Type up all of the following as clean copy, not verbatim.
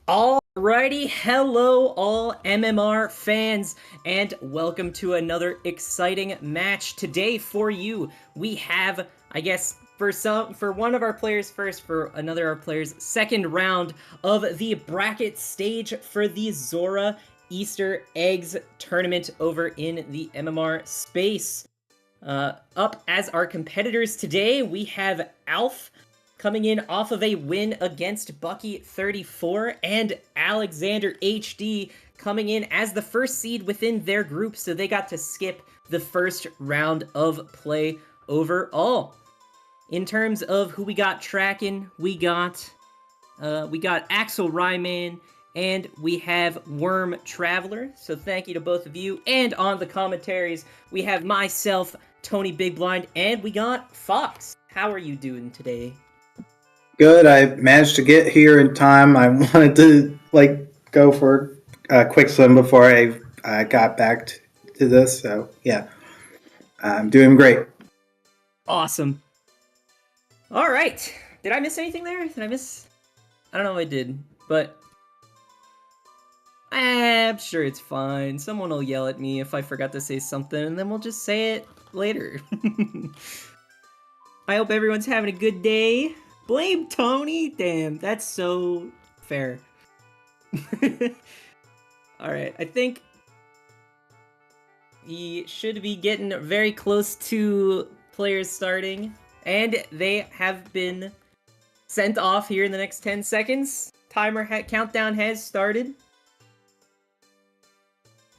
Alrighty, hello all MMR fans, and welcome to another exciting match. Today for you, we have, I guess, for one of our players first, for another of our players, second round of the bracket stage for the Zora Easter Eggs tournament over in the MMR space. Up as our competitors today, we have Alf, coming in off of a win against Bucky34, and AlexanderHD coming in as the first seed within their group, so they got to skip the first round of play overall. In terms of who we got tracking, we got Axel Ryman, and we have Worm Traveler, so thank you to both of you. And on the commentaries, we have myself, Tony Big Blind, and we got Fox. How are you doing today? Good. I managed to get here in time. I wanted to go for a quick swim before I got back to this. So yeah, I'm doing great. Awesome. All right. Did I miss anything there? Did I miss? I don't know if I did, but I'm sure it's fine. Someone will yell at me if I forgot to say something, and then we'll just say it later. I hope everyone's having a good day. Blame Tony? Damn, that's so fair. Alright, I think he should be getting very close to players starting, and they have been sent off here in the next 10 seconds. Timer countdown has started.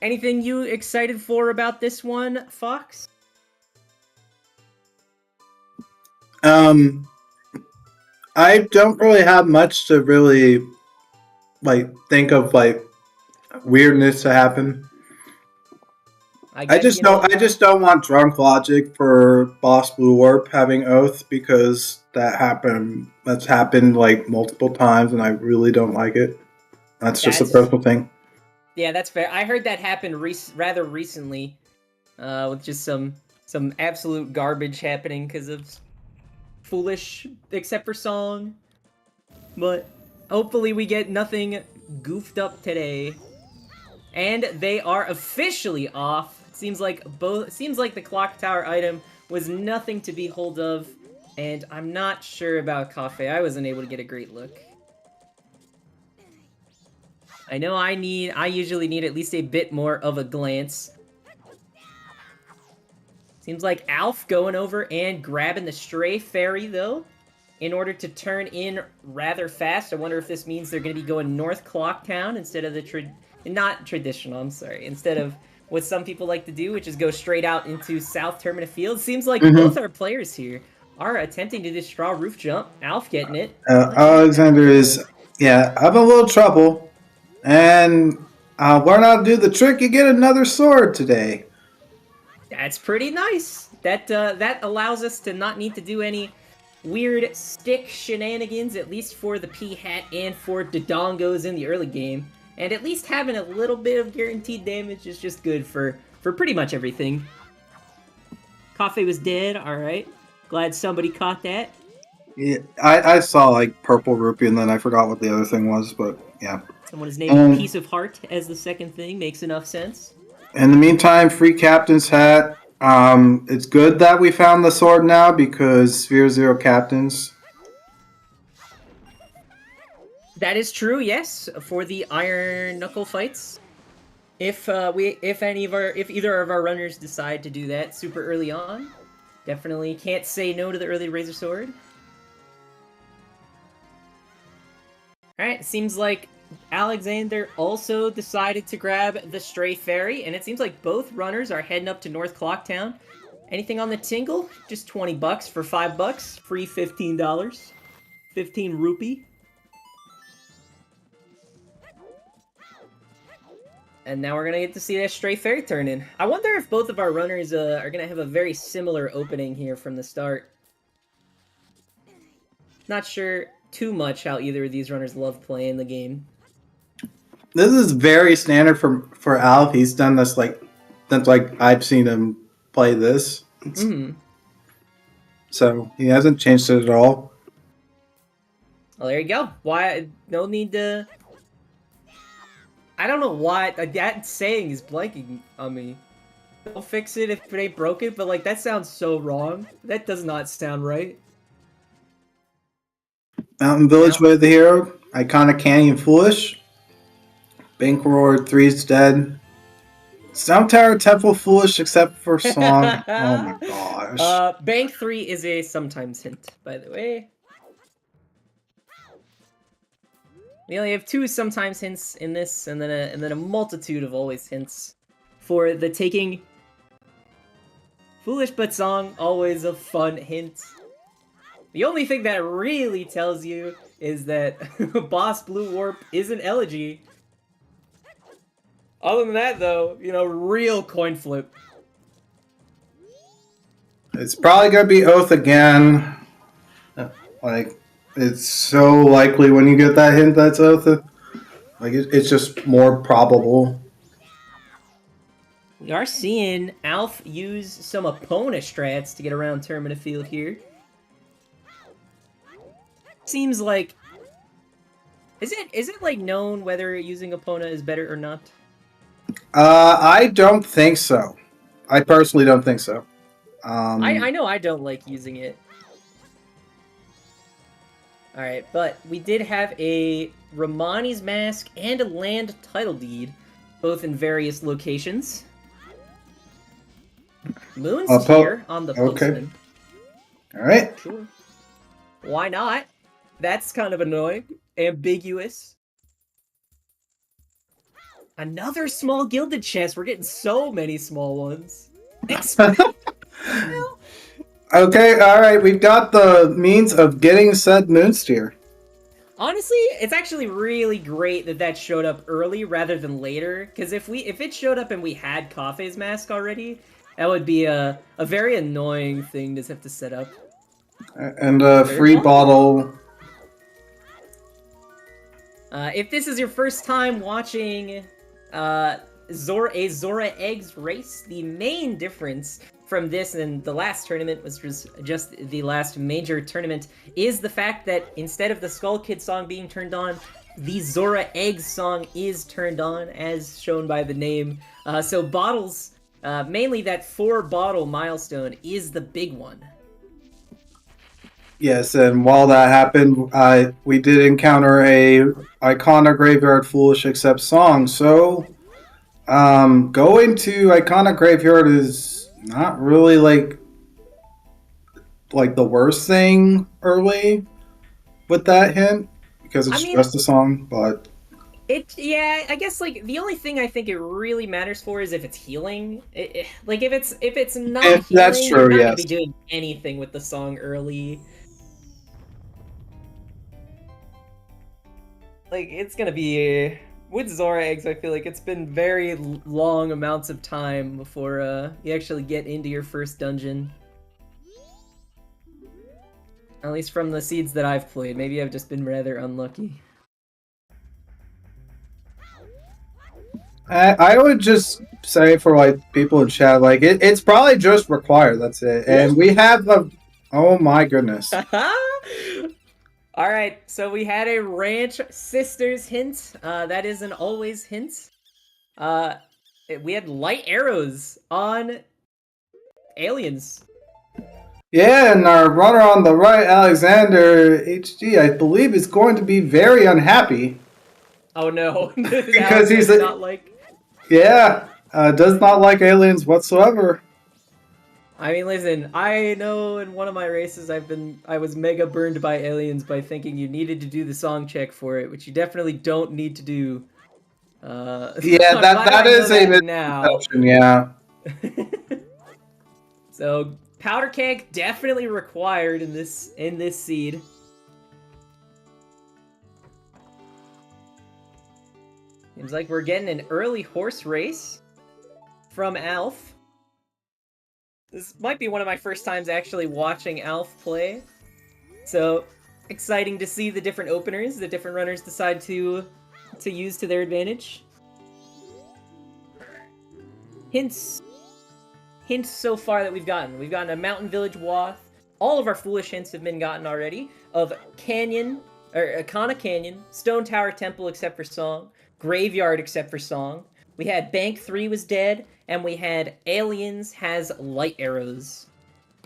Anything you excited for about this one, Fox? I don't really have much to really think of weirdness to happen. I just don't want drunk logic for Boss Blue Warp having Oath because that's happened multiple times and I really don't like it. That's just a personal thing. Yeah, that's fair. I heard that happen rather recently, with just some absolute garbage happening because of foolish, except for song. But hopefully we get nothing goofed up today. And they are officially off. Seems like the clock tower item was nothing to be hold of, and I'm not sure about Cafe. I wasn't able to get a great look. I know I usually need at least a bit more of a glance. Seems like Alf going over and grabbing the Stray Fairy, though, in order to turn in rather fast. I wonder if this means they're going to be going North Clocktown instead of the not traditional, I'm sorry, instead of what some people like to do, which is go straight out into South Termina Field. Seems like both our players here are attempting to do straw roof jump. Alf getting it. Alexander is, having a little trouble. And learn how to do the trick. You get another sword today. That's pretty nice. That allows us to not need to do any weird stick shenanigans, at least for the P-Hat and for Dodongos in the early game. And at least having a little bit of guaranteed damage is just good for pretty much everything. Cafe was dead, alright. Glad somebody caught that. Yeah, I saw purple rupee and then I forgot what the other thing was, but yeah. Someone is naming Piece of Heart as the second thing. Makes enough sense. In the meantime, free captain's hat. It's good that we found the sword now because Sphere Zero captains. That is true, yes, for the Iron Knuckle fights. If either of our runners decide to do that super early on, definitely can't say no to the early Razor Sword. Alright, seems like Alexander also decided to grab the Stray Fairy, and it seems like both runners are heading up to North Clocktown. Anything on the tingle? Just 20 bucks for $5. Free $15. 15 rupee. And now we're gonna get to see that Stray Fairy turn in. I wonder if both of our runners are gonna have a very similar opening here from the start. Not sure too much how either of these runners love playing the game. This is very standard for Alf. He's done this since I've seen him play this. So he hasn't changed it at all. Well, there you go. Why? No need to I don't know why that saying is blanking on me. Don't fix it if it ain't broken, but like that sounds so wrong. That does not sound right. Mountain Village Way of the Hero, Iconic Canyon Foolish, Bank Roar 3's dead. Stone Tower Temple Foolish except for song. Oh my gosh. Bank 3 is a sometimes hint, by the way. We only have 2 sometimes hints in this, and then a multitude of always hints for the taking. Foolish but song, always a fun hint. The only thing that really tells you is that Boss Blue Warp is an elegy. Other than that, though, you know, real coin flip. It's probably gonna be Oath again. Like, it's so likely when you get that hint that's Oath. Like, it's just more probable. We are seeing Alf use some opponent strats to get around Termina Field here. Seems like... Is it like known whether using opponent is better or not? I don't think so. I personally don't think so. I know I don't like using it. Alright, but we did have a Romani's Mask and a land title deed, both in various locations. Moon's here on the postman. Alright. Sure. Why not? That's kind of annoying. Ambiguous. Another small gilded chest. We're getting so many small ones. Okay, alright, we've got the means of getting said Moonsteer. Honestly, it's actually really great that that showed up early rather than later, because if it showed up and we had Kafei's mask already, that would be a very annoying thing to have to set up. And a free bottle. If this is your first time watching Zora Eggs race, the main difference from this and the last tournament, which was just the last major tournament, is the fact that instead of the Skull Kid song being turned on, the Zora Eggs song is turned on, as shown by the name. So bottles, mainly that 4-bottle milestone is the big one. Yes, and while that happened, we did encounter a Iconic Graveyard Foolish Accept song. So, going to Iconic Graveyard is not really like the worst thing early with that hint, because it's just a song, but... Yeah, I guess like the only thing I think it really matters for is if it's healing. Like if it's not healing, that's true, you're not yes. gonna be doing anything with the song early. Like it's gonna be with Zora Eggs. I feel like it's been very long amounts of time before you actually get into your first dungeon. At least from the seeds that I've played. Maybe I've just been rather unlucky. I would just say for like people in chat, like it's probably just required. That's it, and we have the. Oh my goodness! All right, so we had a Ranch Sisters hint. That is an always hint. We had light arrows on aliens. Yeah, and our runner on the right, AlexanderHD, I believe is going to be very unhappy. Oh no! Because he's not like. Yeah, does not like aliens whatsoever. I mean, listen, I know in one of my races I was mega burned by aliens by thinking you needed to do the song check for it, which you definitely don't need to do. Yeah, that is a misconception, yeah. So, powder keg definitely required in this seed. Seems like we're getting an early horse race from Alf. This might be one of my first times actually watching Alf play. So, exciting to see the different openers that different runners decide to use to their advantage. Hints so far that we've gotten. We've gotten a Mountain Village Wath. All of our foolish hints have been gotten already. Of Canyon, or Akana Canyon, Stone Tower Temple except for Song, Graveyard except for Song. We had Bank 3 was dead, and we had Aliens has light arrows.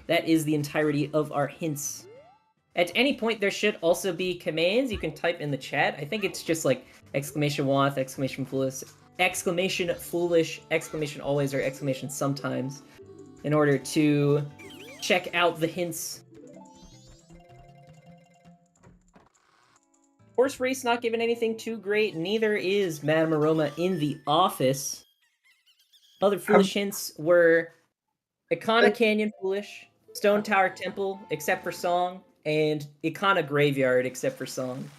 That is the entirety of our hints. At any point, there should also be commands you can type in the chat. I think it's just like exclamation wath, exclamation foolish, exclamation always, or exclamation sometimes, in order to check out the hints. Horse race not given anything too great. Neither is Madame Aroma in the office. Other foolish hints were Ikana Canyon foolish, Stone Tower Temple except for Song, and Ikana Graveyard except for Song.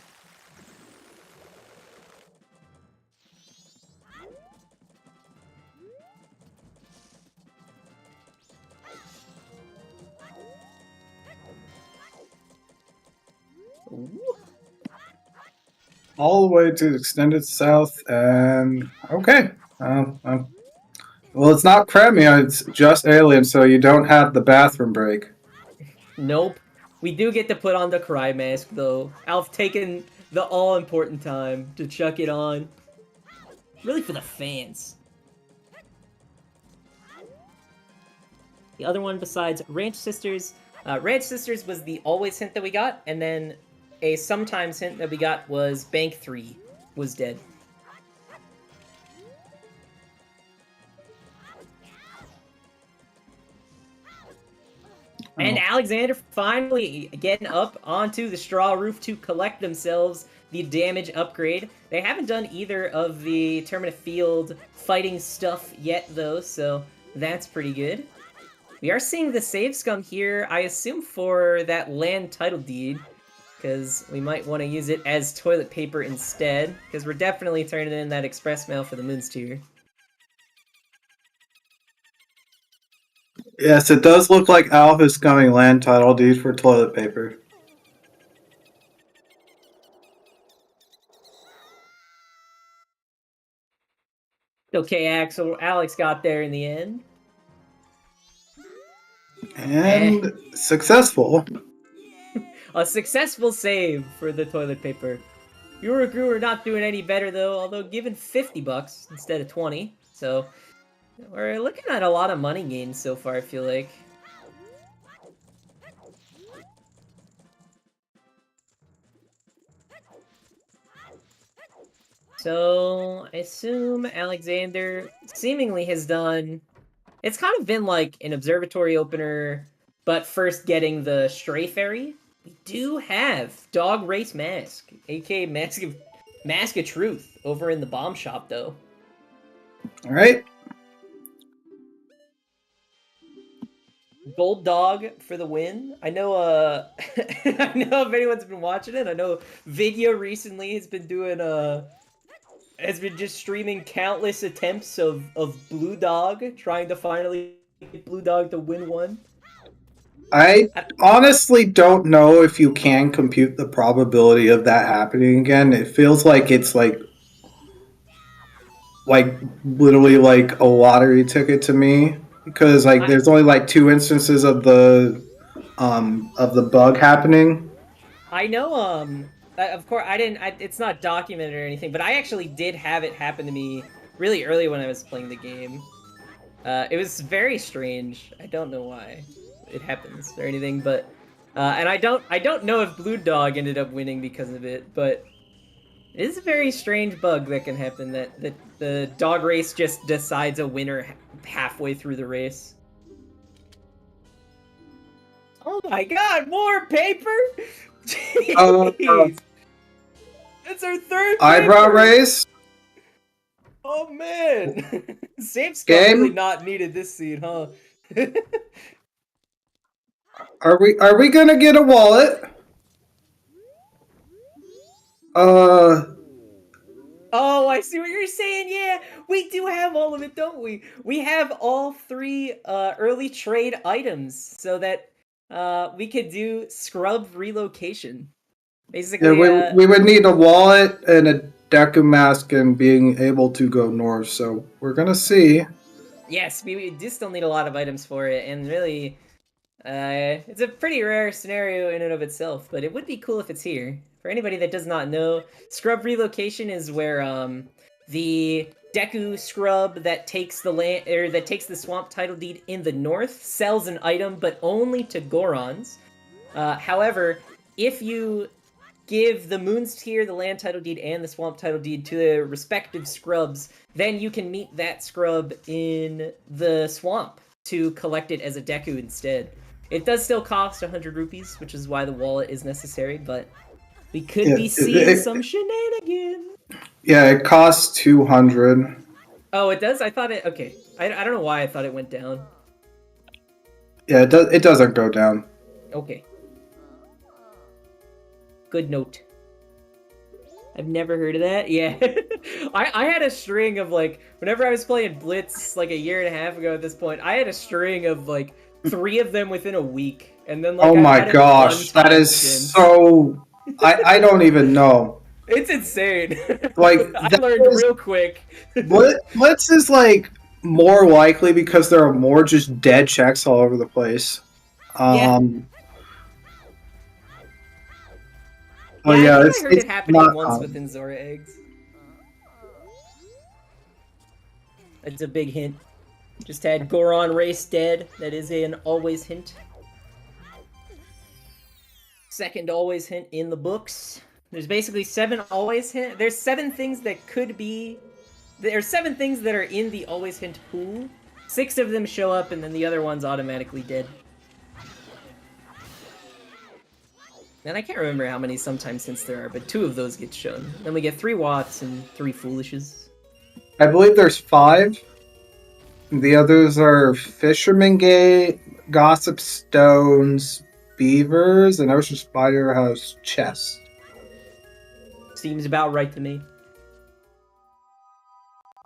Ooh. All the way to extended south, and okay. Well, it's not Premia, it's just Alien, so you don't have the bathroom break. Nope. We do get to put on the Cry Mask, though. Alf taking the all-important time to chuck it on. Really for the fans. The other one besides Ranch Sisters... Ranch Sisters was the always hint that we got, and then a sometimes hint that we got was Bank 3 was dead. And Alexander finally getting up onto the straw roof to collect themselves the damage upgrade. They haven't done either of the Terminus Field fighting stuff yet, though, so that's pretty good. We are seeing the save scum here, I assume for that land title deed, because we might want to use it as toilet paper instead, because we're definitely turning in that express mail for the Moons tier. Yes, it does look like Alf is coming land title deed for toilet paper. Okay, Axel. Alex got there in the end. And successful. A successful save for the toilet paper. Urugu are not doing any better though, although given $50 instead of 20. So we're looking at a lot of money gains so far, I feel like. So I assume Alexander seemingly has done... It's kind of been like an observatory opener, but first getting the Stray Fairy. We do have Dog Race Mask, aka Mask of Truth, over in the bomb shop, though. Alright. Gold Dog for the win. I know, I know if anyone's been watching it, I know Video recently has been doing, has been just streaming countless attempts of Blue Dog, trying to finally get Blue Dog to win one. I honestly don't know if you can compute the probability of that happening again. It feels like it's like literally like a lottery ticket to me, because like there's only like 2 instances of the bug happening. I know, of course, it's not documented or anything, but I actually did have it happen to me really early when I was playing the game. It was very strange. I don't know why it happens or anything, but, and I don't know if Blue Dog ended up winning because of it, but it is a very strange bug that can happen, that the dog race just decides a winner halfway through the race. Oh my god, more paper? Jeez. It's our third eyebrow paper. raise. Oh man. Save Scum really not needed this seed, huh? Are we gonna get a wallet? Oh, I see what you're saying. Yeah, we do have all of it, don't we? We have all 3 early trade items so that we could do scrub relocation. Basically, yeah, we would need a wallet and a Deku mask and being able to go north, so we're gonna see. Yes, we do still need a lot of items for it, and really, it's a pretty rare scenario in and of itself, but it would be cool if it's here. for anybody that does not know, scrub relocation is where the Deku scrub that takes the swamp title deed in the north sells an item, but only to Gorons. However, if you give the Moon's Tear, the land title deed, and the swamp title deed to the respective scrubs, then you can meet that scrub in the swamp to collect it as a Deku instead. It does still cost 100 rupees, which is why the wallet is necessary, but we could be seeing some shenanigans. Yeah, it costs 200. Oh, it does? I thought it... Okay. I don't know why I thought it went down. Yeah, it doesn't go down. Okay. Good note. I've never heard of that. Yeah. I had a string of, like, whenever I was playing Blitz, like, a year and a half ago at this point, I had a string of, like, 3 of them within a week. And then, like, oh my gosh, that is so... I don't even know. It's insane. Like, I learned real quick. Blitz is, like, more likely because there are more just dead checks all over the place. Yeah. Oh yeah, I it's heard it happening once within Zora eggs. It's a big hint. Just had Goron race dead. That is an always hint. Second always hint in the books. There's basically 7 always hint. There's 7 things that could be... There's 7 things that are in the always hint pool. 6 of them show up, and then the other one's automatically dead. And I can't remember how many sometimes hints there are, but 2 of those get shown. Then we get 3 Watts and 3 Foolishes. I believe there's 5. The others are Fisherman Gate, Gossip Stones, Beavers, and Ocean Spider House Chest. Seems about right to me.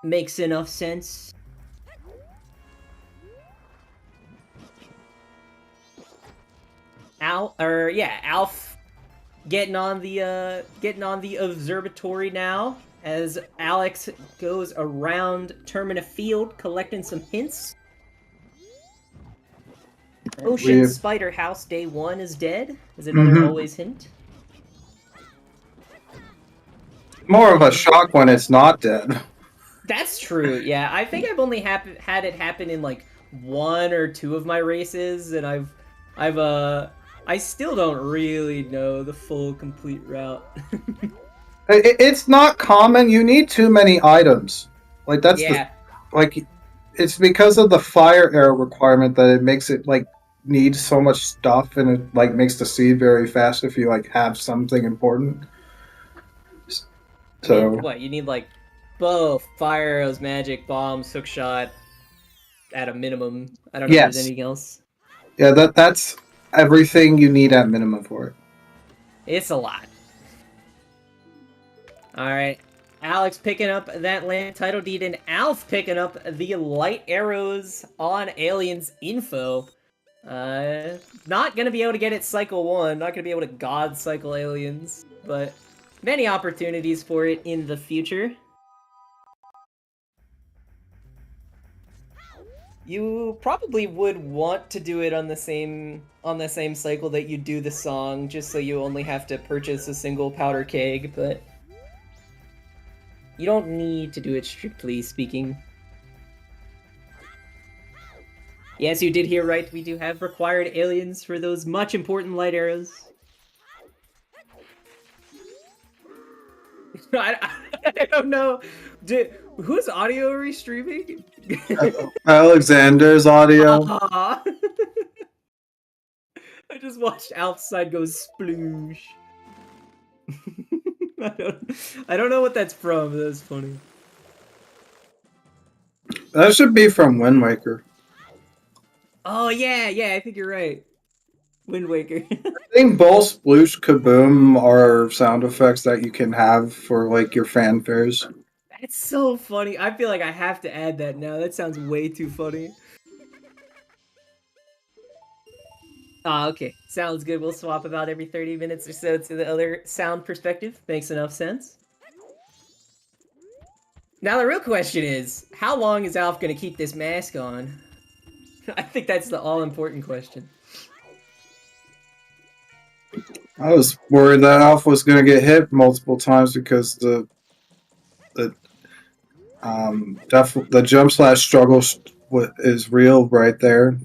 Makes enough sense. Alf getting on the observatory now as Alex goes around Termina Field collecting some hints. Ocean Spider House Day 1 is dead. Is another always hint. More of a shock when it's not dead. That's true. Yeah, I think I've only had it happen in like 1 or 2 of my races, and I still don't really know the full complete route. It's not common. You need too many items. Like that's it's because of the fire arrow requirement that it makes it like need so much stuff, and it like makes the seed very fast if you like have something important. So what you need, like bow, fire arrows, magic, bombs, hookshot at a minimum. I don't know if there's anything else. Yeah, that's everything you need at minimum for it. It's a lot. Alright. Alex picking up that land title deed, and Alf picking up the light arrows on aliens info. Not gonna be able to get it cycle 1, not gonna be able to god cycle aliens, but many opportunities for it in the future. You probably would want to do it on the same cycle that you do the song, just so you only have to purchase a single powder keg, but you don't need to do it, strictly speaking. Yes, you did hear right, we do have required aliens for those much important light arrows. I don't know. Whose audio are we streaming? Alexander's audio. I just watched Alf's side go sploosh. I don't know what that's from, but that's funny. That should be from Wind Waker. Oh yeah, I think you're right. Wind Waker. I think both Sploosh Kaboom are sound effects that you can have for like your fanfares. That's so funny. I feel like I have to add that now. That sounds way too funny. Okay. Sounds good. We'll swap about every 30 minutes or so to the other sound perspective. Makes enough sense. Now the real question is, how long is Alf going to keep this mask on? I think that's the all-important question. I was worried that Alpha was going to get hit multiple times because the the jump slash struggle is real right there.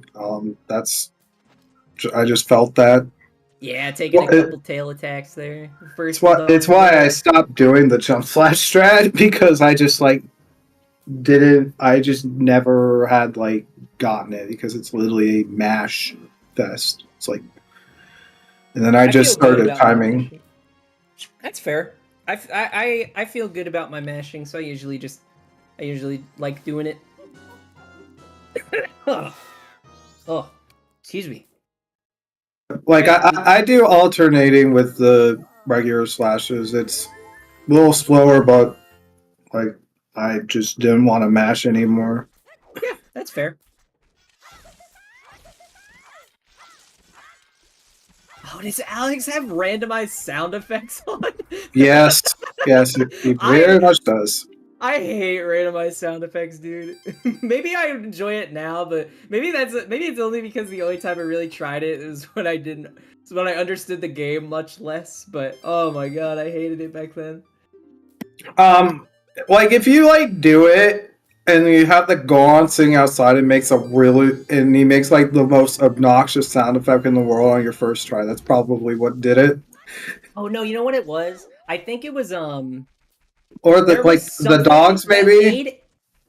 I just felt that. Yeah, taking Well, a couple tail attacks there. it's First why it's done. why I stopped doing the jump slash strat because I just like didn't. I just never had like gotten it because it's literally a mash fest. It's like, and then I I just feel good started about my timing. mashing. That's fair. I feel good about my mashing, so I usually like doing it. Oh, oh, excuse me. Like I do alternating with the regular slashes. It's a little slower, but like I just didn't want to mash anymore. Yeah, that's fair. Oh, does Alex have randomized sound effects on? Yes, yes, he very much does. I hate randomized sound effects, dude. Maybe I enjoy it now, but maybe it's only because the only time I really tried it is when I understood the game much less. But oh my god, I hated it back then. Um, like if you like do it and you have the Goron sitting outside, it makes and he makes like the most obnoxious sound effect in the world on your first try. That's probably what did it. Oh no, you know what it was? I think it was Or there was the something dogs that maybe. made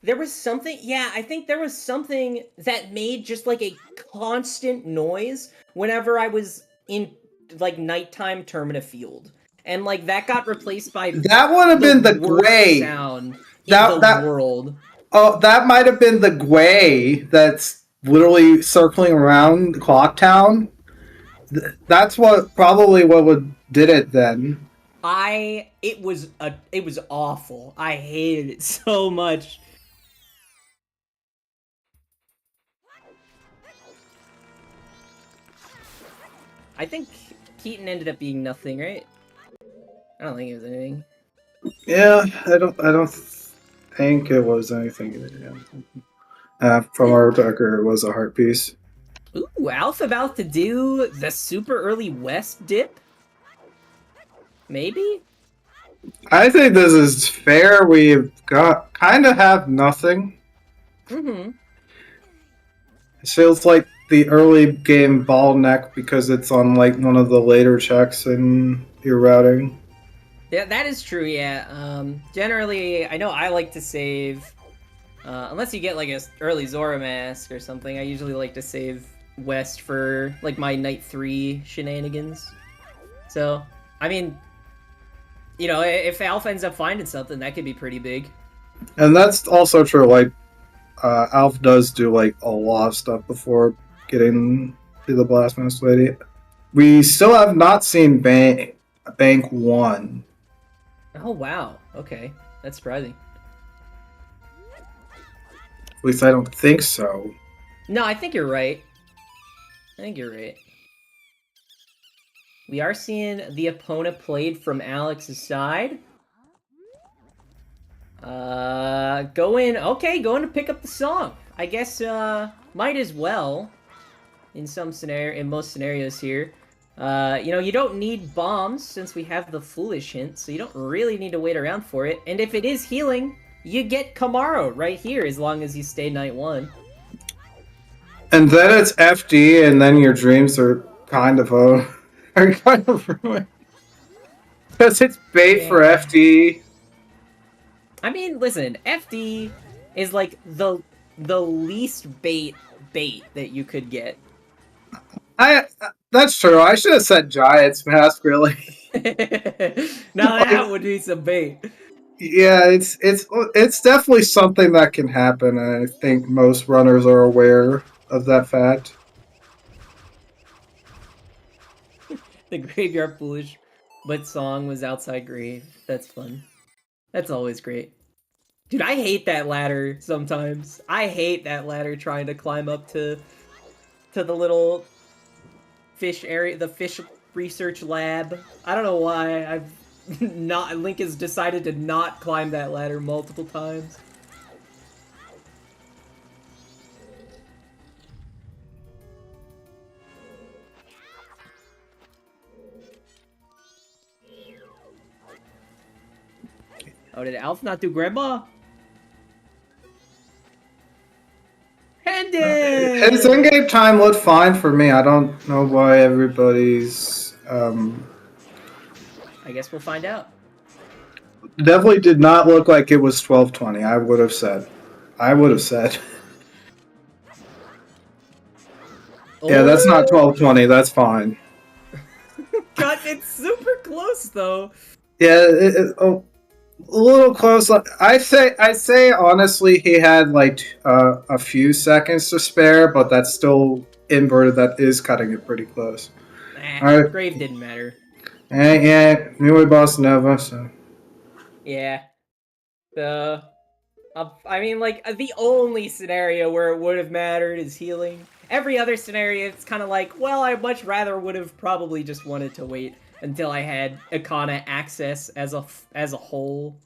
there was something yeah, I think there was something that made just like a constant noise whenever I was in like nighttime Termina Field. And like that got replaced by That would have the been the worst Gwei. sound in the That world. Oh, that might have been the Gwei that's literally circling around Clock Town. That's probably what did it then. It was awful. I hated it so much. I think Keaton ended up being nothing, right? I don't think it was anything. Yeah, I don't think it was anything. From our record, it was a heart piece. Ooh, Alpha about to do the super early West dip? Maybe? I think this is fair. We've got kind of have nothing. Mm-hmm. It feels like the early game bottleneck because it's on like one of the later checks in your routing. Yeah, that is true, yeah. Generally, I know I like to save... unless you get like a early Zora mask or something, I usually like to save West for like my Night 3 shenanigans. So, I mean, you know, if Alpha ends up finding something, that could be pretty big. And that's also true. Like, Alf does do like a lot of stuff before getting to the Blastmaster Lady. We still have not seen Bank 1. Oh, wow. Okay. That's surprising. At least I don't think so. No, I think you're right. I think you're right. We are seeing the opponent played from Alex's side. Going to pick up the song. I guess, might as well. In most scenarios here. You know, you don't need bombs since we have the foolish hint, so you don't really need to wait around for it. And if it is healing, you get Kamaro right here as long as you stay Night 1. And then it's FD, and then your dreams are kind of ruined. Because it's bait for FD. I mean, listen, FD is like the least bait that you could get. That's true. I should have said Giant's Mask, really. Now that would be some bait. Yeah, it's definitely something that can happen, and I think most runners are aware of that fact. The Graveyard Foolish but song was outside grave. That's fun. That's always great. Dude, I hate that ladder sometimes. I hate that ladder trying to climb up to the little fish area, the fish research lab. I don't know why Link has decided to not climb that ladder multiple times. Oh, did Alf not do grandma? His Hendon! in-game time looked fine for me. I don't know why everybody's I guess we'll find out. definitely did not look like it was 12:20. I would have said. I would have said. Yeah, that's not 12:20. That's fine. God, it's super close though. Yeah, a little close. I say honestly, he had like a few seconds to spare, but that's still inverted. That is cutting it pretty close. All right. Grave didn't matter. Yeah, new boss Nova. So Yeah. I mean, like, the only scenario where it would have mattered is healing. Every other scenario, it's kind of like, well, I much rather would have probably just wanted to wait until I had Akana access as a whole.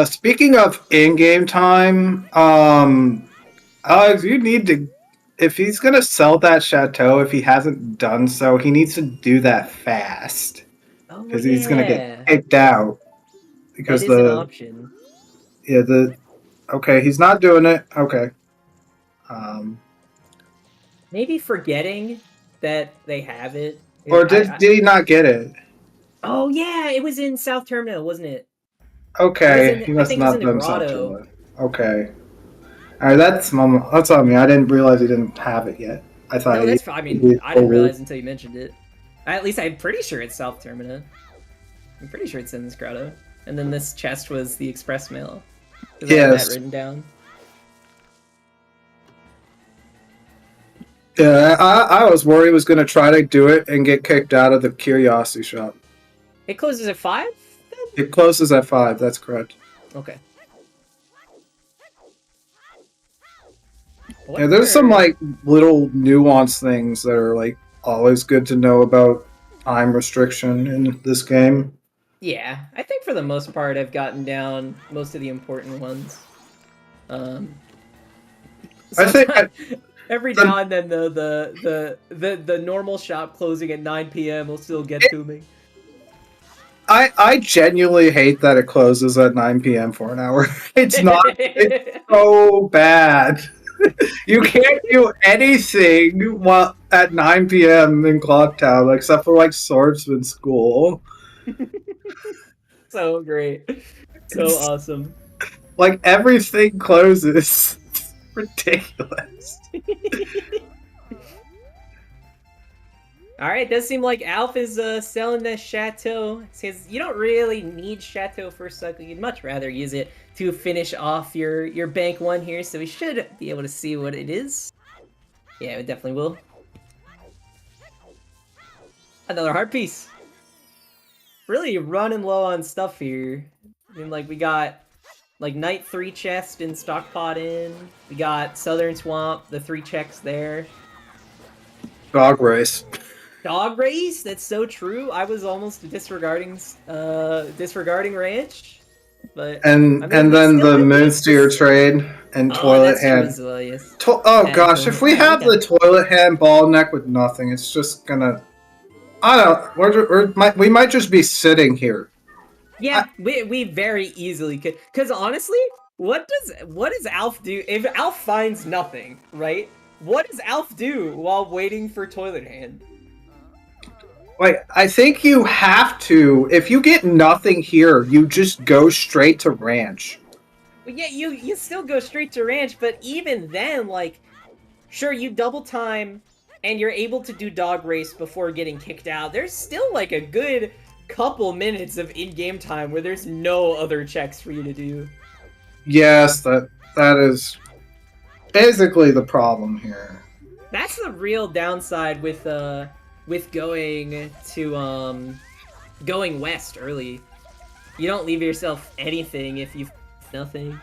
Speaking of in-game time, Alex, you need to, if he's gonna sell that chateau, if he hasn't done so, he needs to do that fast Oh because he's gonna get yeah, kicked out that because is an option. okay, he's not doing it. Okay, um, Maybe forgetting that they have it. or did he not get it? Oh yeah, it was in South Terminal, wasn't it? Okay, he I must think it was not in the done himself grotto. to it. Okay, all right, that's on me. I didn't realize he didn't have it yet. I thought No, that's fine. I mean, I didn't realize until you mentioned it. At least I'm pretty sure it's South Termina. I'm pretty sure it's in this grotto. And then this chest was the express mail. I have that written down. Yeah, I was worried he was going to try to do it and get kicked out of the curiosity shop. It closes at 5? Then? It closes at 5, that's correct. Okay. Yeah, there's some like little nuanced things that are like always good to know about time restriction in this game. Yeah, I think for the most part I've gotten down most of the important ones. I think every now and then the normal shop closing at 9 p.m. will still get to me. I genuinely hate that it closes at 9 p.m. for an hour. It's not. It's so bad. You can't do anything while at 9 p.m. in Clocktown except for like swordsman school. So great. So awesome. Like everything closes. It's ridiculous. Alright, does seem like Alf is selling this chateau. It says you don't really need chateau for a cycle. You'd much rather use it to finish off your bank one here, so we should be able to see what it is. Yeah, it definitely will. Another heart piece. Really running low on stuff here. I mean, like, we got like Night 3 chest and Stockpot in. We got Southern Swamp, the 3 checks there. Dog race. Dog race? That's so true. I was almost disregarding ranch, but and then the Moonsteer trade and toilet hand. Well, yes. Gosh, if we have the toilet hand ball neck with nothing, it's just gonna. I don't. We might just be sitting here. Yeah, we very easily could. Because honestly, what does Alf do if Alf finds nothing? Right? What does Alf do while waiting for toilet hand? Like, I think you have to. If you get nothing here, you just go straight to ranch. Well, yeah, you still go straight to ranch, but even then, like, sure, you double time, and you're able to do dog race before getting kicked out. There's still like a good couple minutes of in-game time where there's no other checks for you to do. Yes, that is basically the problem here. That's the real downside with going to going west early. You don't leave yourself anything if you've nothing.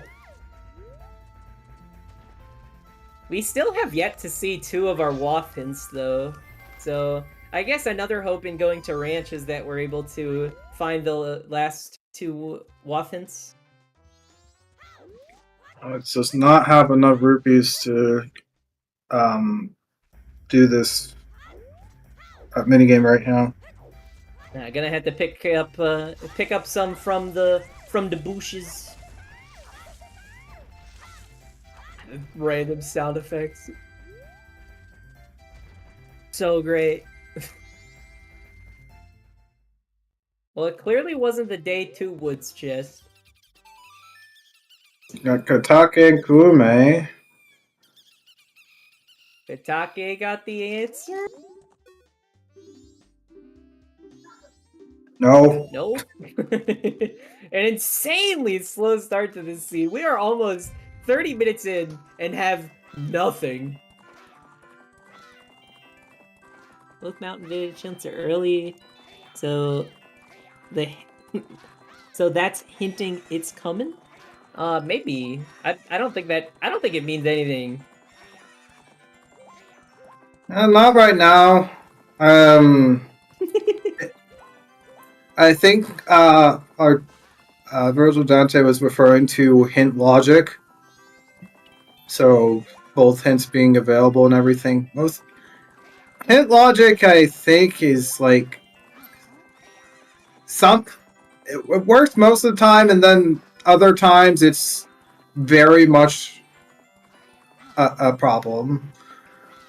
We still have yet to see 2 of our waff hints though, so I guess another hope in going to ranch is that we're able to find the last 2 waff hints. It does not have enough rupees to do this minigame right now. I'm gonna have to pick up some from the from the bushes. Random sound effects. So great. Well, it clearly wasn't the day 2 woods chest. Got Katake and Kume. Katake got the answer? No. Nope. An insanely slow start to this scene. We are almost 30 minutes in and have nothing. Both mountain village hunts are early, so so that's hinting it's coming. Maybe. I don't think it means anything. Not right now. I think our Virgil Dante was referring to hint logic. So both hints being available and everything. Most hint logic, I think, is like it works most of the time, and then other times it's very much a problem.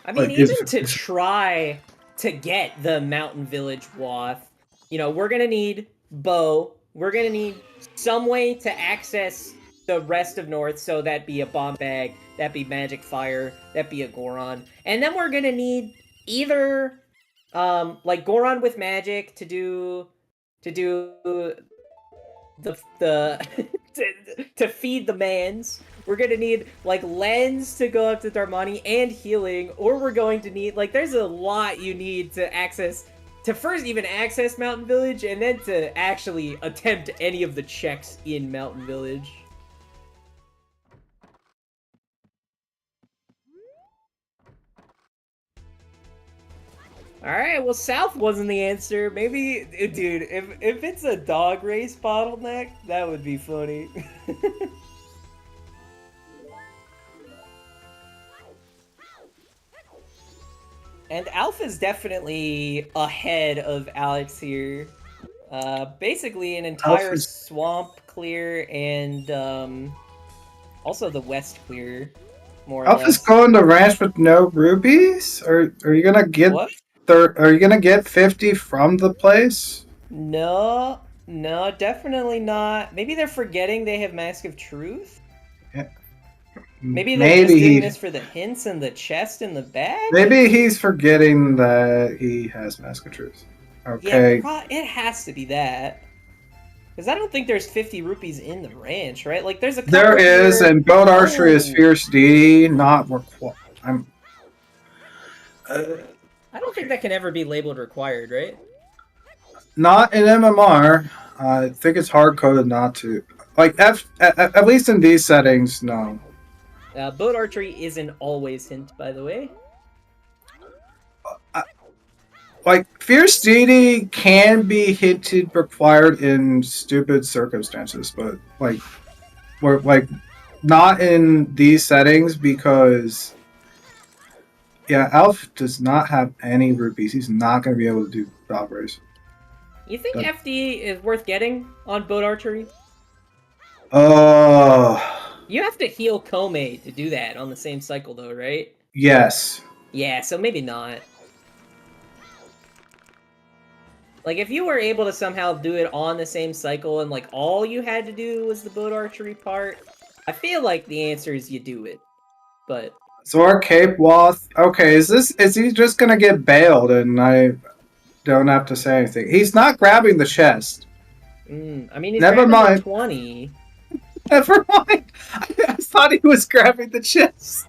I mean, like, even to try to get the mountain village wath, you know, we're gonna need bow. We're gonna need some way to access the rest of North, so that'd be a bomb bag, that'd be magic fire, that'd be a Goron, and then we're gonna need either like Goron with magic to do the to feed the mans. We're gonna need like lens to go up to Darmani and healing, or we're going to need like there's a lot you need to access to first even access Mountain Village, and then to actually attempt any of the checks in Mountain Village. Alright, well, South wasn't the answer. Maybe, dude, if it's a dog race bottleneck, that would be funny. And Alpha's definitely ahead of Alex here. Basically an entire swamp clear and also the west clear, more or less. Alpha's going to ranch with no rubies? Are you gonna get what? Are you gonna get 50 from the place? No, definitely not. Maybe they're forgetting they have Mask of Truth? Yeah. Maybe they're just doing this for the hints and the chest and the bag? Maybe he's forgetting that he has Mask of Truth. Okay. Yeah, it has to be that. Because I don't think there's 50 rupees in the ranch, right? Like, there's a couple There is, and boat archery is Fierce D, not required. I don't think that can ever be labeled required, right? Not in MMR. I think it's hard-coded not to. Like, at least in these settings, no. Boat archery isn't always hint, by the way. Like, Fierce DD can be hinted required in stupid circumstances, but, like, we're, like, not in these settings because... Yeah, Alf does not have any rupees. He's not going to be able to do dog race. You think FD is worth getting on boat archery? You have to heal Kome to do that on the same cycle, though, right? Yes. Yeah, so maybe not. Like, if you were able to somehow do it on the same cycle and, like, all you had to do was the boat archery part, I feel like the answer is you do it. But... Zora Cape Wath. Okay, is he just gonna get bailed and I don't have to say anything? He's not grabbing the chest. I mean, he's Never grabbing mind. the 20. Never mind. I thought he was grabbing the chest.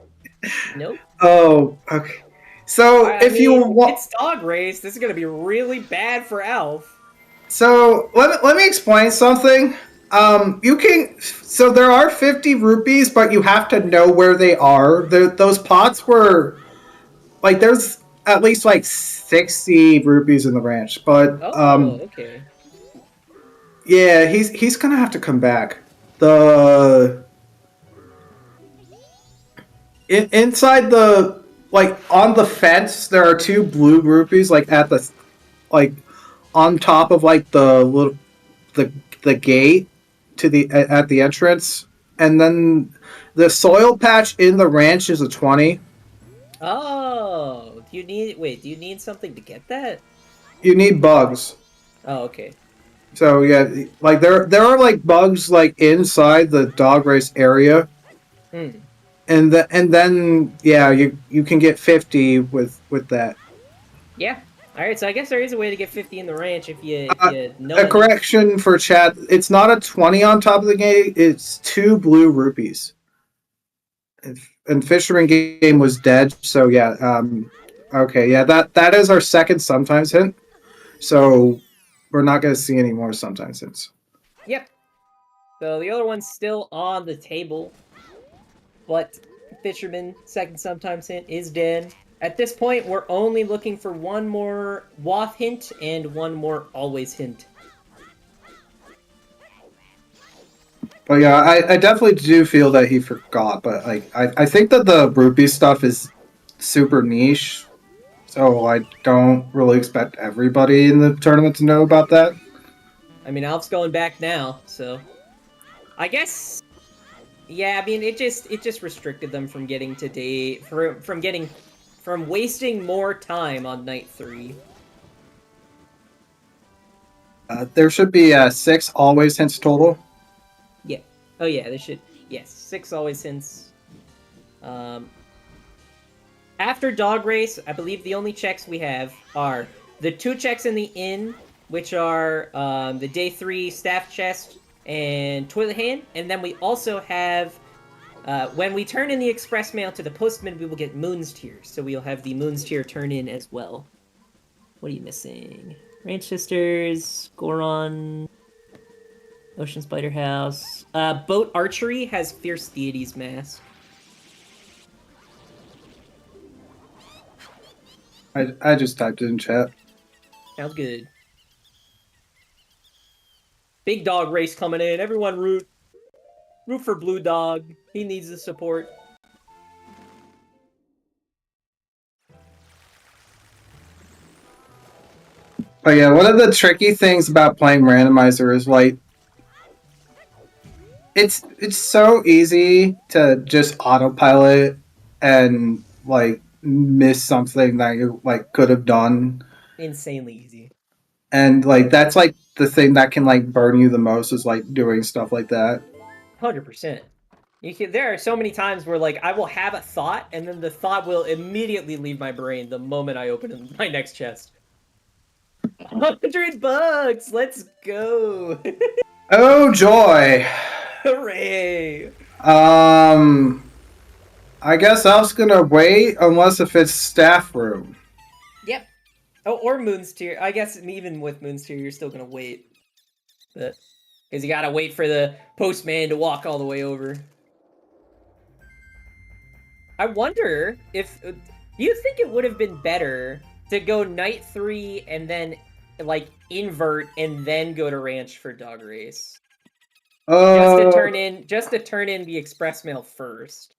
Nope. Oh, okay. So you want, it's dog race. This is gonna be really bad for Alf. So let me explain something. So there are 50 rupees, but you have to know where they are. Those pots were, like, there's at least like 60 rupees in the ranch, but okay. Yeah, he's gonna have to come back. Inside the, like, on the fence, there are 2 blue rupees, like at the, like, on top of like the gate at the entrance, and then the soil patch in the ranch is a 20. Oh, do you need something to get that? You need bugs. Oh, okay. So yeah, like there are like bugs like inside the dog race area, Hmm. and then yeah, you can get 50 with that. Yeah. All right. So I guess there is a way to get 50 in the ranch if you know A enough. correction for chat: it's not a 20 on top of the game; it's 2 blue rupees. And Fisherman game was dead, so yeah. Okay, yeah, that is our second sometimes hint. So we're not going to see any more sometimes hints. Yep. So the other one's still on the table, but Fisherman second sometimes hint is dead. At this point, we're only looking for one more Wath hint and one more always hint. But yeah, I definitely do feel that he forgot. But like, I think that the rupee stuff is super niche, so I don't really expect everybody in the tournament to know about that. I mean, Alf's going back now, so I guess. Yeah, I mean, it just restricted them from getting to day from wasting more time on night 3. There should be 6 always hints total. Yeah. Oh yeah, there should. Yes, 6 always hints. After dog race, I believe the only checks we have are the 2 checks in the inn, which are the day 3 staff chest and toilet hand, and then we also have when we turn in the express mail to the postman, we will get Moon's Tear, so we'll have the Moon's Tear turn in as well. What are you missing? Ranch Sisters, Goron, Ocean Spider House. Boat Archery has Fierce Deity's Mask. I just typed it in chat. Sounds good. Big dog race coming in. Everyone root for Blue Dog. He needs the support. But yeah, one of the tricky things about playing randomizer is like it's so easy to just autopilot and like miss something that you like could have done. Insanely easy. And like that's like the thing that can like burn you the most is like doing stuff like that. 100%. There are so many times where like I will have a thought and then the thought will immediately leave my brain the moment I open my next chest. $100! Let's go! Oh joy! Hooray! I guess I was gonna wait unless if it's staff room. Yep. Oh, or Moon's Tear. I guess even with Moon's Tear, you're still gonna wait. But because you gotta wait for the postman to walk all the way over. I wonder if do you think it would have been better to go night 3 and then like invert and then go to ranch for dog race? Just to turn in the express mail first.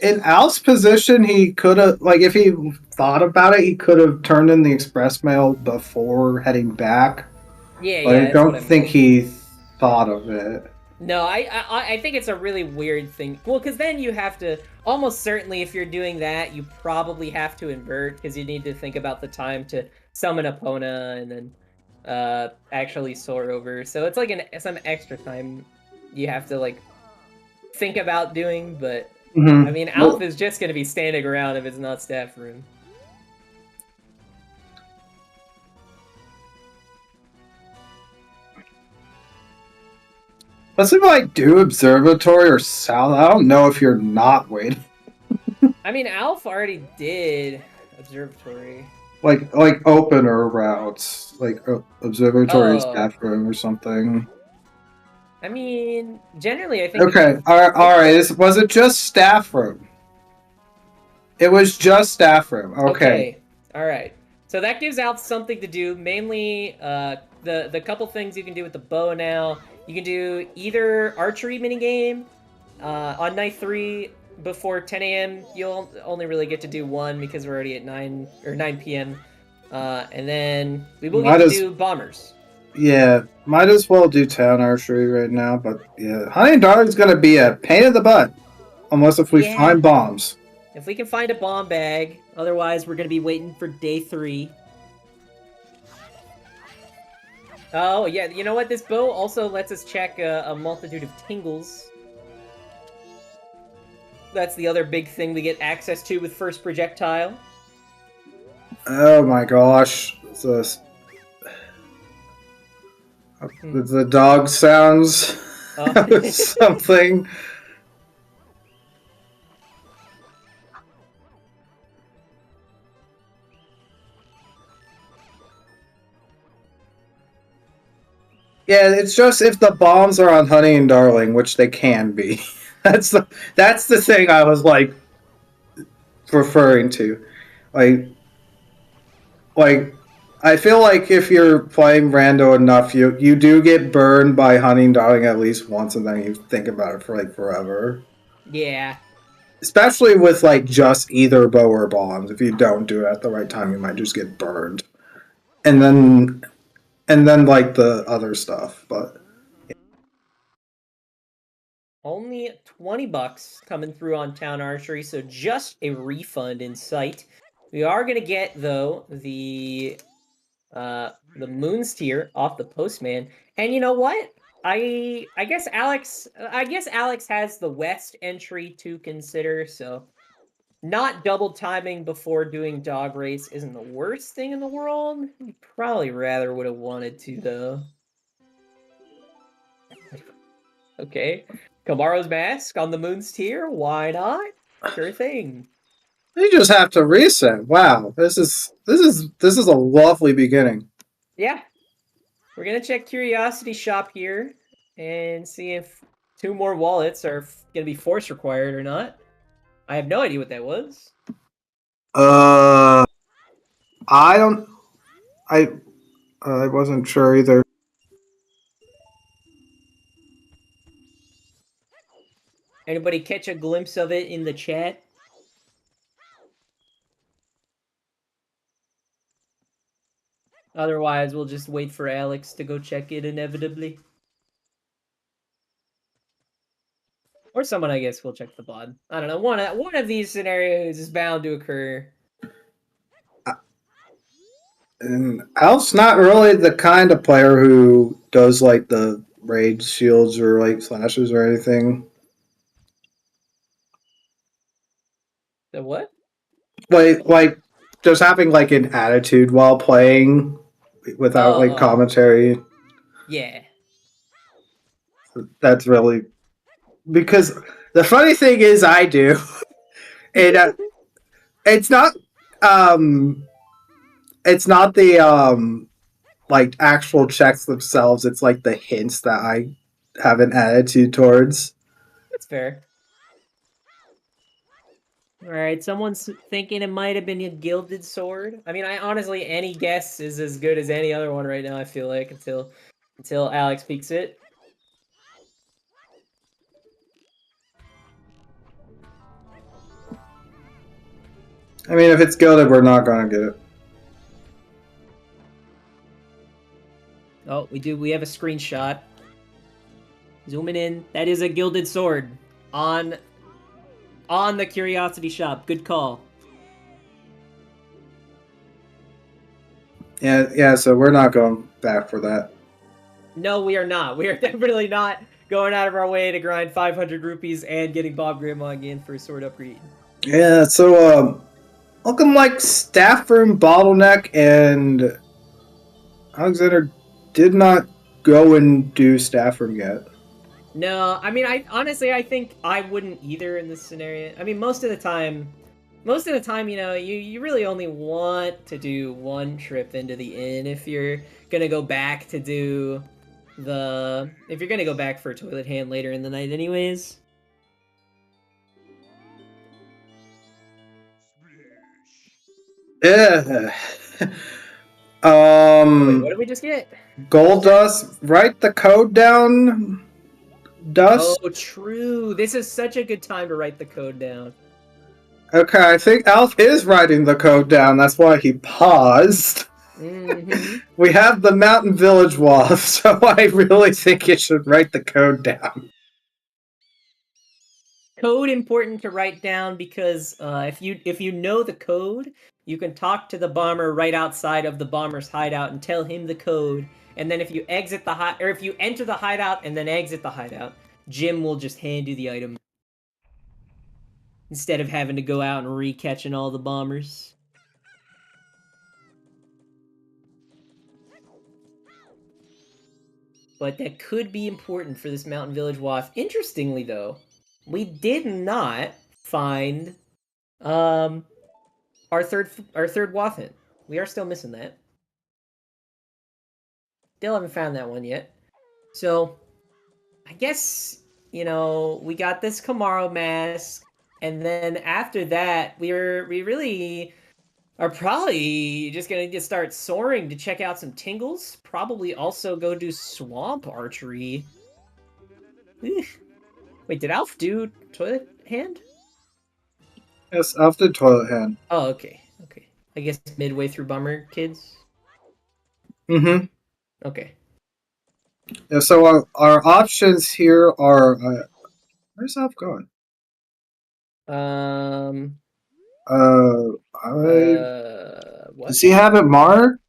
In Al's position, he could have like if he thought about it, he could have turned in the express mail before heading back. Yeah, but yeah. I don't think he thought of it. No, I think it's a really weird thing. Well, because then you have to almost certainly if you're doing that, you probably have to invert because you need to think about the time to summon Epona and then actually soar over. So it's like some extra time you have to like think about doing. But I mean, Alf is just gonna be standing around if it's not staff room. Let's see if I do observatory or south. I don't know if you're not waiting. I mean, Alf already did observatory. Like opener routes, like observatory staff room or something. I mean, generally, I think. Okay, all right. Was it just staff room? It was just staff room. Okay. All right. So that gives Alf something to do. Mainly, the couple things you can do with the bow now. You can do either archery minigame on night 3 before 10 a.m. You'll only really get to do one because we're already at 9 p.m. And then we will get to do bombers. Yeah, might as well do town archery right now, but yeah, hunting darling's gonna be a pain in the butt. Unless if we find bombs. If we can find a bomb bag, otherwise we're gonna be waiting for day 3. Oh, yeah, you know what? This bow also lets us check a multitude of tingles. That's the other big thing we get access to with first projectile. Oh my gosh. The dog sounds something. Yeah, it's just if the bombs are on Honey and Darling, which they can be. That's the thing I was like referring to. Like I feel like if you're playing rando enough, you do get burned by Honey and Darling at least once, and then you think about it for like forever. Yeah. Especially with like just either bow or bombs. If you don't do it at the right time, you might just get burned. And then like the other stuff, but only 20 bucks coming through on Town Archery, so just a refund in sight. We are gonna get though the Moon's tier off the Postman, and you know what? I guess Alex has the West entry to consider, so not double timing before doing dog race isn't the worst thing in the world. You probably rather would have wanted to though. Okay. Kamaro's mask on the Moon's tier? Why not? Sure thing. You just have to reset. Wow, this is a lovely beginning. Yeah. We're gonna check Curiosity Shop here and see if 2 more wallets are gonna be force required or not. I have no idea what that was. I wasn't sure either. Anybody catch a glimpse of it in the chat? Otherwise, we'll just wait for Alex to go check it inevitably. Or someone, I guess, will check the bod. I don't know. One of these scenarios is bound to occur. And Alf's not really the kind of player who does like the rage shields or like slashes or anything. The what? Like just having like an attitude while playing without like commentary. Yeah. That's really because the funny thing is I do. And it's not the like actual checks themselves, it's like the hints that I have an attitude towards. That's fair. Alright, someone's thinking it might have been a gilded sword. I mean, I honestly, any guess is as good as any other one right now, I feel like, until Alex peeks it. I mean, if it's gilded, we're not gonna get it. Oh, we have a screenshot. Zooming in. That is a gilded sword on the Curiosity Shop. Good call. Yeah, so we're not going back for that. No, we are not. We are definitely not going out of our way to grind 500 rupees and getting Bob Grandma again for a sword upgrade. Yeah, so welcome like Staff Room Bottleneck and Alexander did not go and do Staff Room yet. No, I mean, I think I wouldn't either in this scenario. I mean, most of the time, you know, you really only want to do one trip into the inn if you're gonna go back to do if you're gonna go back for a toilet hand later in the night anyways. Yeah. Wait, what did we just get? Gold dust. Write the code down. Dust. Oh, true. This is such a good time to write the code down. Okay, I think Alf is writing the code down. That's why he paused. Mm-hmm. We have the Mountain Village Wall, so I really think you should write the code down. Code important to write down because if you know the code, you can talk to the bomber right outside of the bomber's hideout and tell him the code. And then if you exit the or if you enter the hideout and then exit the hideout, Jim will just hand you the item instead of having to go out and re-catching all the bombers. But that could be important for this Mountain Village Waff. Interestingly, though, we did not find our third Waffin. We are still missing that. Still haven't found that one yet. So, I guess, you know, we got this Kamaro mask, and then after that, we really are probably just gonna get start soaring to check out some tingles. Probably also go do swamp archery. Wait, did Alf do toilet hand? Yes, Alf did toilet hand. Oh, okay. Okay. I guess midway through Bummer Kids? Mm-hmm. Okay. Yeah, so our options here are... where's Alf going? What? Does he have it marked?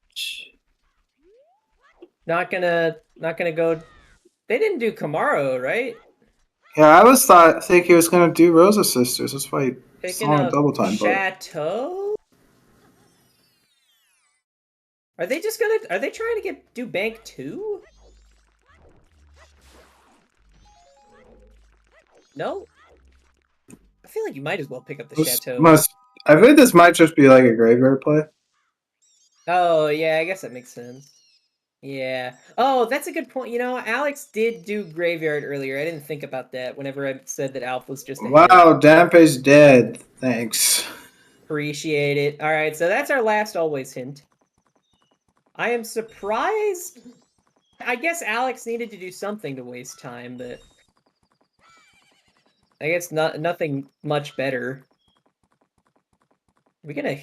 Not gonna go. They didn't do Kamaro, right? Yeah, I was think he was gonna do Rosa Sisters. That's why he Picking saw a up double time button. Chateau. Are they just gonna? Are they trying to do Bank 2? No. I feel like you might as well pick up the Chateau. I think this might just be like a graveyard play. Oh yeah, I guess that makes sense. Yeah. Oh, that's a good point. You know, Alex did do Graveyard earlier. I didn't think about that whenever I said that Alf was just a Wow, Dampe's dead. Thanks. Appreciate it. All right, so that's our last always hint. I am surprised. I guess Alex needed to do something to waste time, but I guess nothing much better.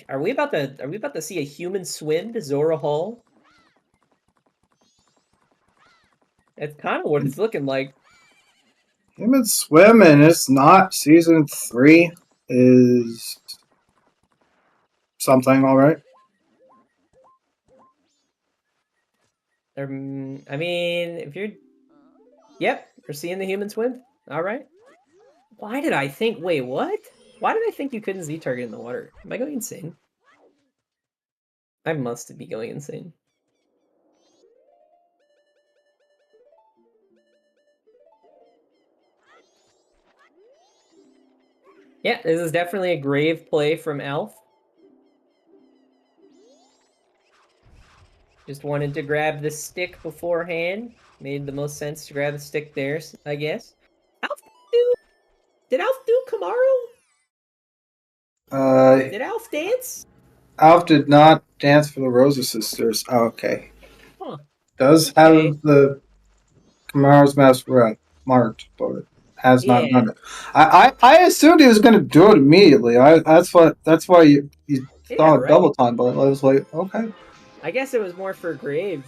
Are we about to see a human swim to Zora Hall? That's kind of what it's looking like. Human swim and it's not season 3 is something, all right. I mean, if you're... Yep, we're seeing the human swim. All right. Why did I think... Wait, what? Why did I think you couldn't Z-target in the water? Am I going insane? I must be going insane. Yeah, this is definitely a grave play from Alf. Just wanted to grab the stick beforehand. Made the most sense to grab the stick there, I guess. Did Alf do Kamaro? Did Alf dance? Alf did not dance for the Rosa Sisters. Oh, okay. Huh. Does have the Kamaro's mask marked, but has not done it. I assumed he was going to do it immediately. That's why you saw a double time, but I was like, okay. I guess it was more for grave.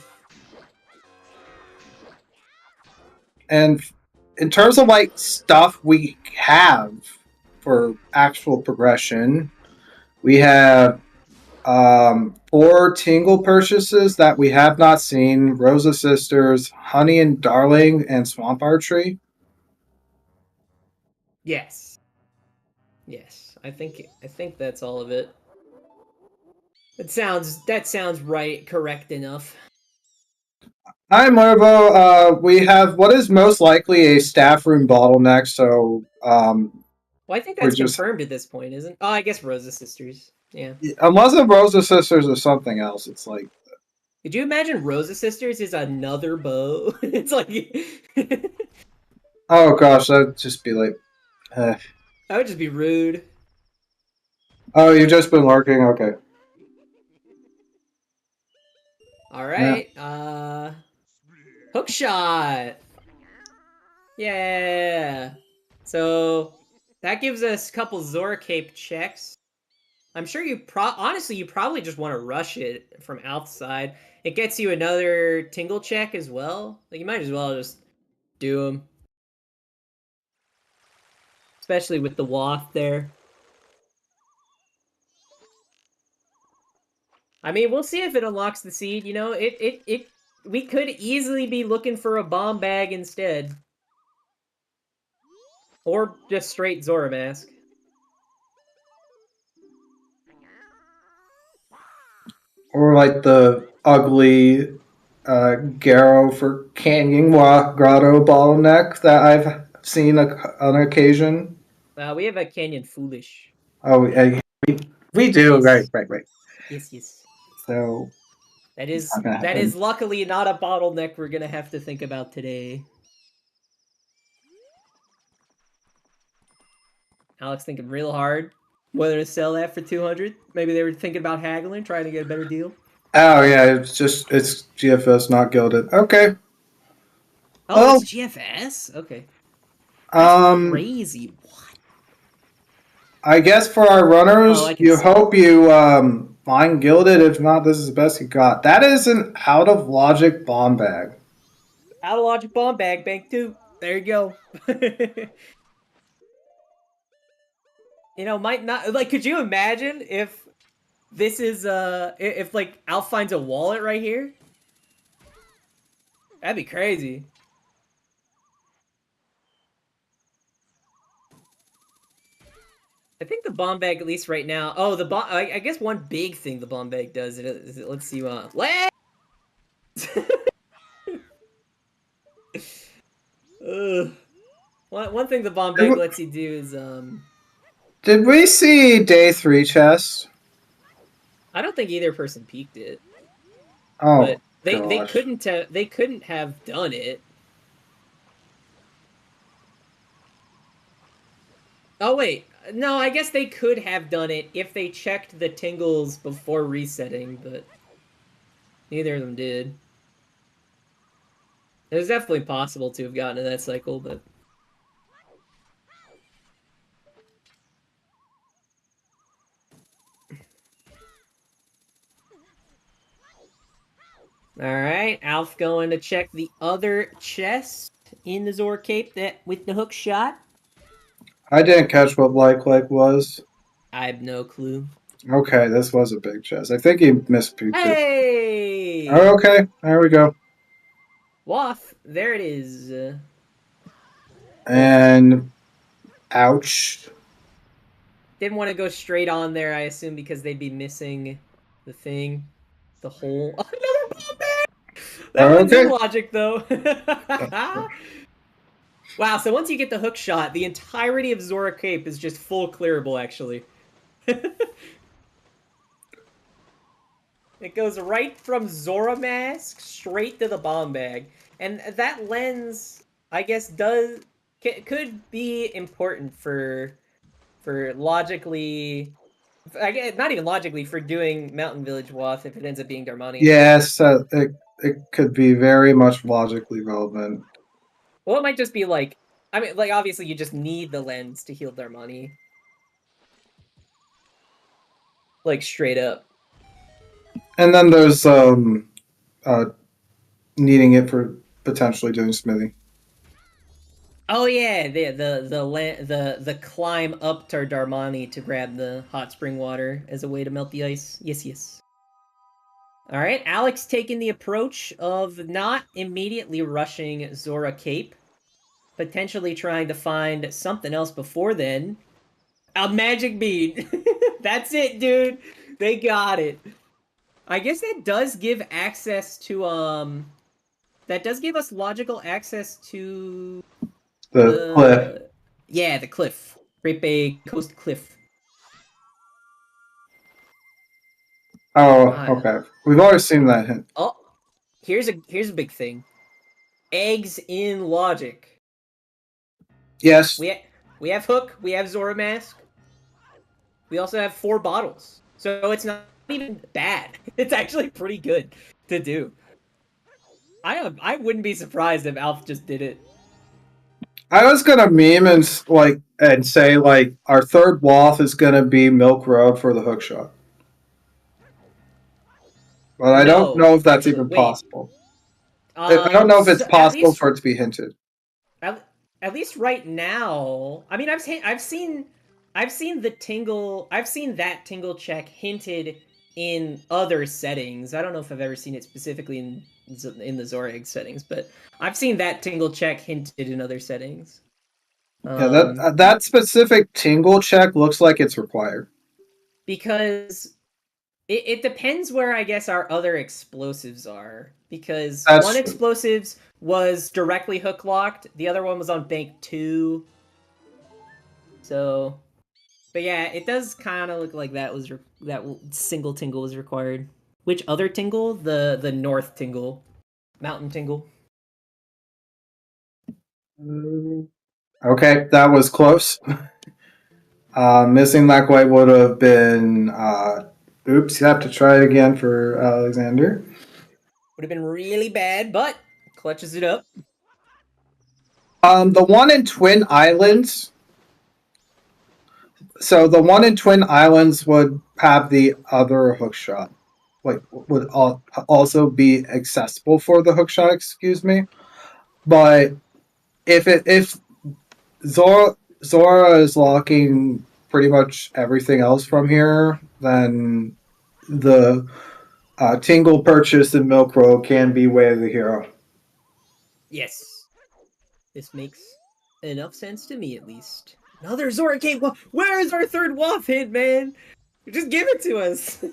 And in terms of like stuff we have for actual progression, we have 4 Tingle purchases that we have not seen: Rosa Sisters, Honey and Darling, and Swamp Archery. Yes. Yes, I think that's all of it. That sounds right, correct enough. Hi, Marvo. We have what is most likely a staff room bottleneck, so well, I think that's confirmed at this point, isn't? Oh, I guess Rosa Sisters. Yeah. Unless the Rosa Sisters or something else, it's like. Could you imagine Rosa Sisters is another bow? It's like. Oh gosh, that'd just be like. That would just be rude. Oh, you've just been lurking? Okay. Alright, hook shot! Yeah! So, That gives us a couple Zora Cape checks. I'm sure honestly, you probably just want to rush it from outside. It gets you another Tingle check as well. Like, you might as well just do them. Especially with the waft there. I mean, we'll see if it unlocks the seed. You know, we could easily be looking for a bomb bag instead. Or just straight Zora mask. Or like the ugly Garrow for Canyon Grotto bottleneck that I've seen on occasion. We have a Canyon Foolish. Oh, we do. Yes. Right. Yes. So that is luckily not a bottleneck we're gonna have to think about today. Alex thinking real hard whether to sell that for 200. Maybe they were thinking about haggling, trying to get a better deal. Oh yeah, it's GFS, not gilded. Okay. Oh, it's GFS. Okay. That's crazy. What? I guess for our runners, you hope you mine gilded. If not, this is the best you got. That is an out of logic bomb bag. Out of logic bomb bag, bank 2. There you go. You know, might not like. Could you imagine if this is if like Alf finds a wallet right here? That'd be crazy. I think the bomb bag, at least right now. Oh, the bomb. I guess one big thing the bomb bag does is it lets you one thing the bomb bag lets you do is Did we see day 3 chess? I don't think either person peeked it. Oh, but they couldn't have done it. Oh wait, no, I guess they could have done it if they checked the tingles before resetting, but neither of them did. It was definitely possible to have gotten to that cycle, but alright, Alf going to check the other chest in the Zora Cape that with the hook shot. I didn't catch what like was. I have no clue. Okay, this was a big chest. I think he mispeaked it. Hey! Oh, okay, there we go. Waff, there it is. And ouch. Didn't want to go straight on there, I assume, because they'd be missing the thing. The hole. Another bomb bag! That one's in logic, though. Wow, so once you get the hook shot, the entirety of Zora Cape is just full clearable, actually. It goes right from Zora Mask straight to the bomb bag. And that lens, I guess, could be important for logically... I guess, not even logically, for doing Mountain Village Wath if it ends up being Darmani. Yes, it could be very much logically relevant. Well, it might just be like... I mean, like, obviously you just need the lens to heal Darmani. Like, straight up. And then there's needing it for potentially doing smithing. Oh yeah, the climb up to Darmani to grab the hot spring water as a way to melt the ice. Yes. All right, Alex taking the approach of not immediately rushing Zora Cape, potentially trying to find something else before then. A magic bead. That's it, dude. They got it. I guess that does give access to that does give us logical access to the cliff. Yeah, the cliff. Great Bay Coast Cliff. Oh, okay. We've already seen that hint. Oh, here's a big thing. Eggs in logic. Yes. We have Hook. We have Zora Mask. We also have 4 bottles. So it's not even bad. It's actually pretty good to do. I wouldn't be surprised if Alf just did it. I was gonna meme and say like our third WAF is gonna be Milk Road for the hookshot, but I don't No, know if that's actually, even wait. possible. I don't know if it's So possible for it to be hinted. at least right now, I mean, I've seen that tingle check hinted in other settings. I don't know if I've ever seen it specifically in the Zora egg settings, but I've seen that tingle check hinted in other settings. Yeah, that specific tingle check looks like it's required. Because it depends where I guess our other explosives are. Because That's one true. explosives was directly hook locked, the other one was on bank 2. So, but yeah, it does kind of look like that single tingle was required. Which other tingle? The north tingle, mountain tingle. Okay, that was close. Missing that way would have been. Oops, you have to try it again for Alexander. Would have been really bad, but clutches it up. The one in Twin Islands. So the one in Twin Islands would have the other hook shot. Like would also be accessible for the hook shot. Excuse me, but if Zora is locking pretty much everything else from here, then the Tingle purchase in Milk Road can be Way of the Hero. Yes, this makes enough sense to me, at least. Another Zora game. Where is our third WAF hit, man? Just give it to us.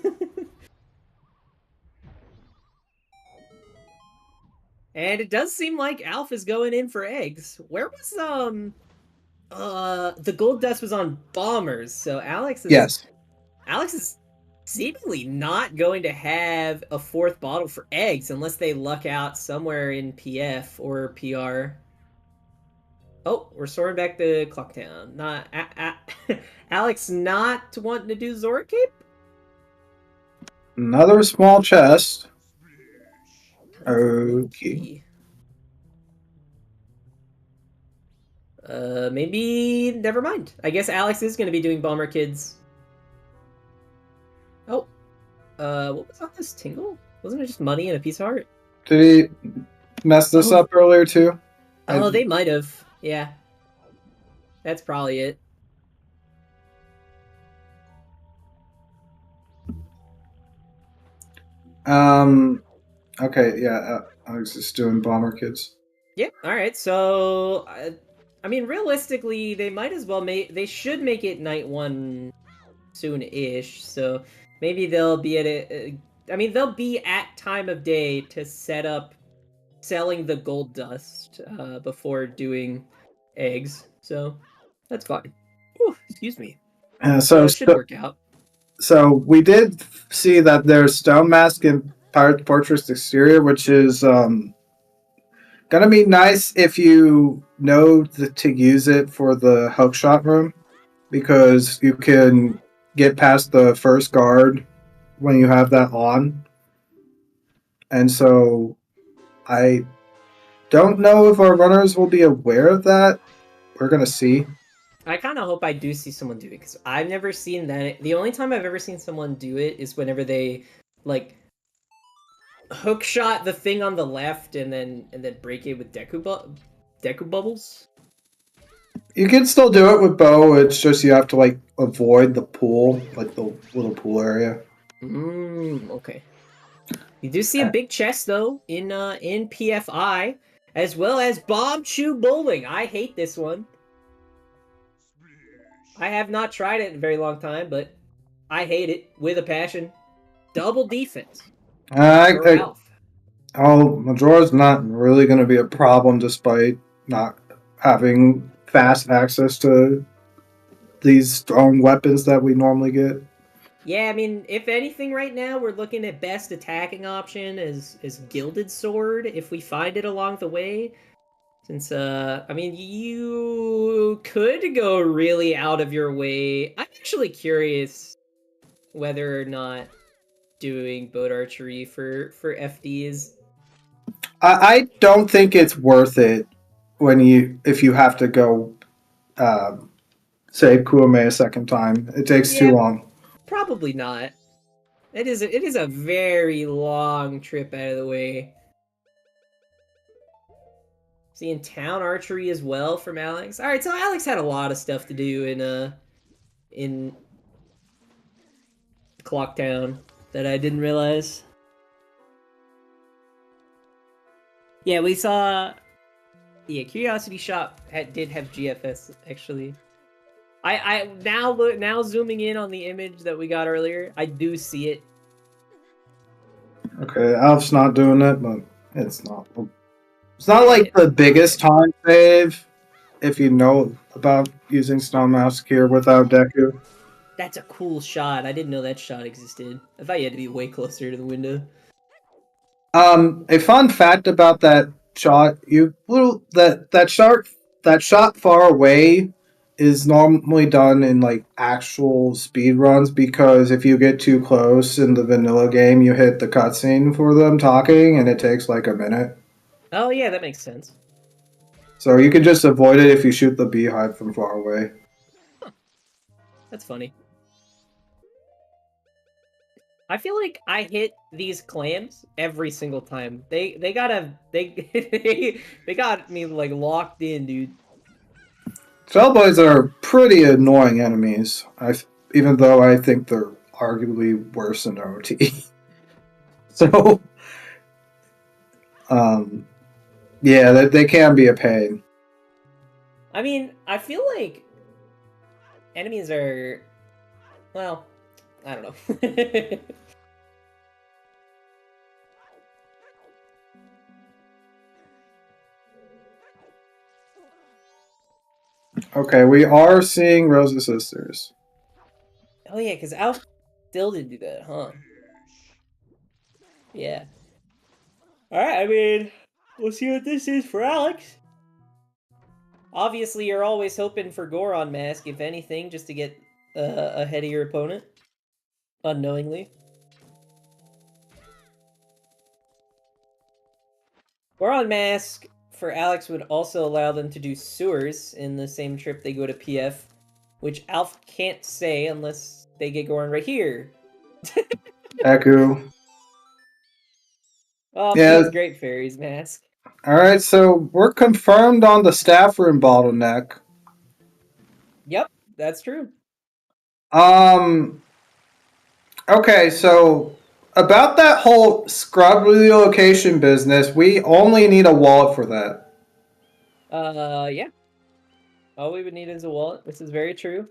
And it does seem like Alf is going in for eggs. Where was the gold dust was on bombers, so Alex is seemingly not going to have a fourth bottle for eggs unless they luck out somewhere in PF or PR. Oh, we're soaring back to Clocktown. Not Alex not wanting to do Zora Cape? Another small chest. Okay. Maybe never mind. I guess Alex is going to be doing Bomber Kids. Oh, what was on this tingle? Wasn't it just money and a piece of art? Did he mess this up earlier too? Oh, they might have. Yeah, that's probably it. Okay. Yeah. I was just doing Bomber Kids. Yeah. All right. So, I mean, realistically, they might as well They should make it night 1 soon-ish. So maybe they'll be at it. I mean, they'll be at time of day to set up selling the gold dust before doing eggs. So that's fine. Ooh, excuse me. So it should work out. So we did see that there's Stone Mask in Pirate Fortress Exterior, which is gonna be nice if you know to use it for the hookshot room, because you can get past the first guard when you have that on. And so I don't know if our runners will be aware of that. We're gonna see. I kind of hope I do see someone do it, because I've never seen that. The only time I've ever seen someone do it is whenever they like hook shot the thing on the left and then break it with Deku bubbles. You can still do it with bow. It's just you have to like avoid the pool, like the little pool area. Okay. You do see a big chest though in PFI, as well as Bomb Shoe Bowling. I hate this one. I have not tried it in a very long time, but I hate it with a passion. Double defense. Majora's not really going to be a problem despite not having fast access to these strong weapons that we normally get. Yeah, I mean, if anything, right now we're looking at best attacking option as Gilded Sword if we find it along the way. Since I mean, you could go really out of your way. I'm actually curious whether or not doing boat archery for FD is. I don't think it's worth it if you have to go save Kuame a second time. It takes too long. Probably not. It is a very long trip out of the way. Seeing town archery as well from Alex. All right, so Alex had a lot of stuff to do in Clocktown that I didn't realize. Yeah, we saw. Yeah, Curiosity Shop did have GFS actually. I now zooming in on the image that we got earlier, I do see it. Okay, Alf's not doing it, but it's not. It's not like the biggest time save if you know about using Stone Mouse here without Deku. That's a cool shot. I didn't know that shot existed. I thought you had to be way closer to the window. A fun fact about that shot, that shot far away is normally done in like actual speed runs because if you get too close in the vanilla game, you hit the cutscene for them talking, and it takes like a minute. Oh yeah, that makes sense. So you can just avoid it if you shoot the beehive from far away. Huh. That's funny. I feel like I hit these clams every single time. They got me like locked in, dude. Spellboys are pretty annoying enemies. Even though I think they're arguably worse than OT. So, yeah, they can be a pain. I mean, I feel like enemies are, well, I don't know. Okay, we are seeing Rosa Sisters. Oh yeah, because Alf still didn't do that, huh? Yeah. Alright, I mean, we'll see what this is for Alex. Obviously, you're always hoping for Goron Mask, if anything, just to get ahead of your opponent. Unknowingly. Goron Mask for Alex would also allow them to do sewers in the same trip they go to PF, which Alf can't say unless they get Goron right here. Echo. Oh, yeah. Great Fairies Mask. Alright, so we're confirmed on the staff room bottleneck. Yep, that's true. Okay, so about that whole scrub relocation business, we only need a wallet for that. Yeah. All we would need is a wallet. This is very true.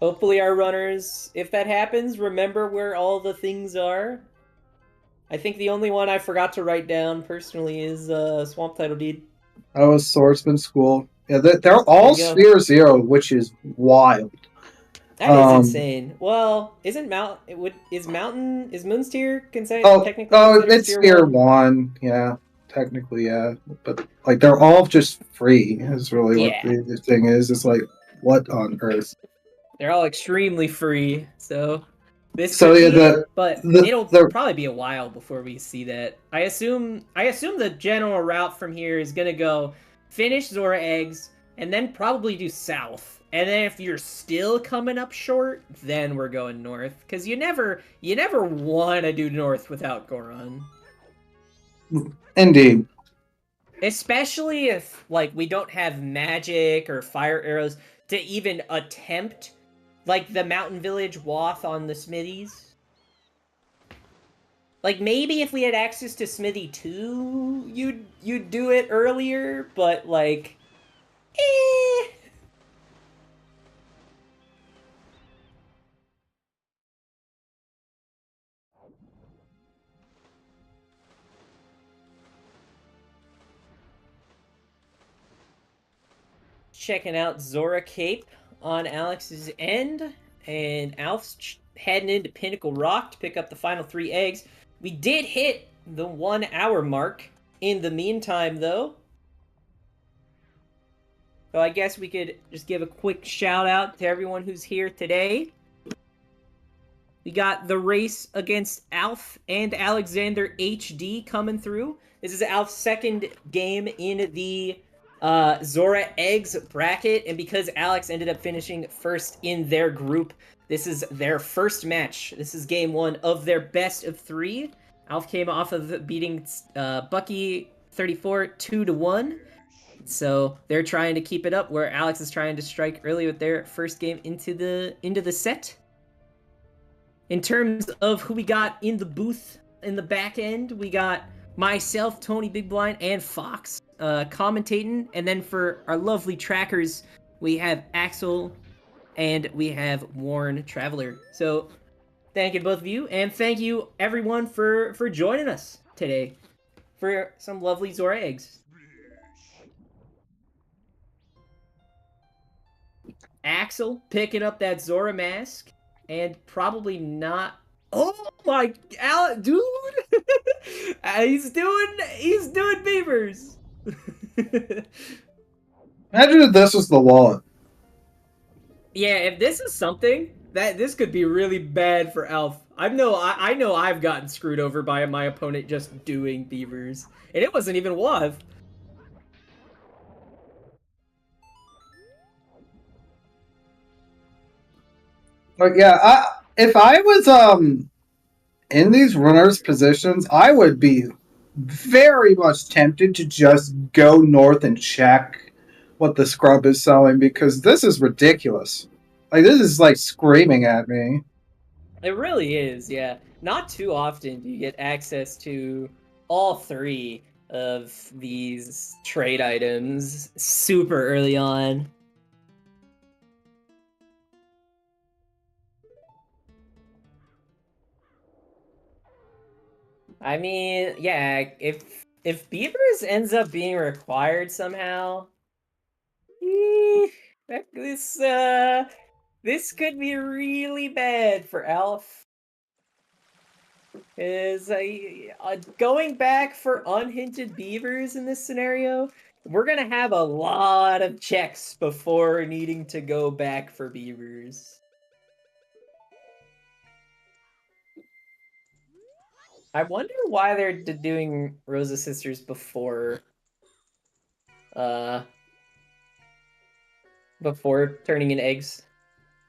Hopefully our runners, if that happens, remember where all the things are. I think the only one I forgot to write down personally is Swamp Title Deed. Oh, Swordsman School. Yeah, they're all Sphere Zero, which is wild. That is insane. Well, is Moon's Tier technically it's Sphere 1? Yeah, technically, yeah. But like they're all just free is really what the thing is. It's like, what on earth? They're all extremely free, so it'll probably be a while before we see that. I assume the general route from here is gonna go finish Zora eggs and then probably do south. And then if you're still coming up short, then we're going north. Because you never want to do north without Goron. Indeed. Especially if like we don't have magic or fire arrows to even attempt like the Mountain Village Wath on the Smithies. Like maybe if we had access to Smithy 2, you'd do it earlier, but like Checking out Zora Cape on Alex's end, and Alf's heading into Pinnacle Rock to pick up the final 3 eggs. We did hit the 1 hour mark in the meantime, though. So I guess we could just give a quick shout out to everyone who's here today. We got the race against Alf and Alexander HD coming through. This is Alf's second game in the Zora Eggs bracket, and because Alex ended up finishing first in their group, this is their first match. This is game one of their best of three. Alf came off of beating Bucky 34 2-1. So they're trying to keep it up, where Alex is trying to strike early with their first game into the set. In terms of who we got in the booth in the back end, we got myself, Tony Big Blind, and Fox commentating. And then for our lovely trackers, we have Axel and we have Warren Traveler. So thank you to both of you, and thank you everyone for joining us today for some lovely Zora eggs. Axel picking up that Zora mask, and probably not. Oh my, dude! he's doing beavers. Imagine if this was the wallet. Yeah, if this is something this could be really bad for Alf. I know I've gotten screwed over by my opponent just doing beavers, and it wasn't even WAV. But yeah, if I was in these runners' positions, I would be very much tempted to just go north and check what the scrub is selling, because this is ridiculous. Like, this is like screaming at me. It really is, yeah. Not too often do you get access to all three of these trade items super early on. I mean, yeah, if Beavers ends up being required somehow, this could be really bad for Alf. Is going back for unhinted beavers in this scenario, we're gonna have a lot of checks before needing to go back for beavers. I wonder why they're doing Rosa Sisters before before turning in eggs.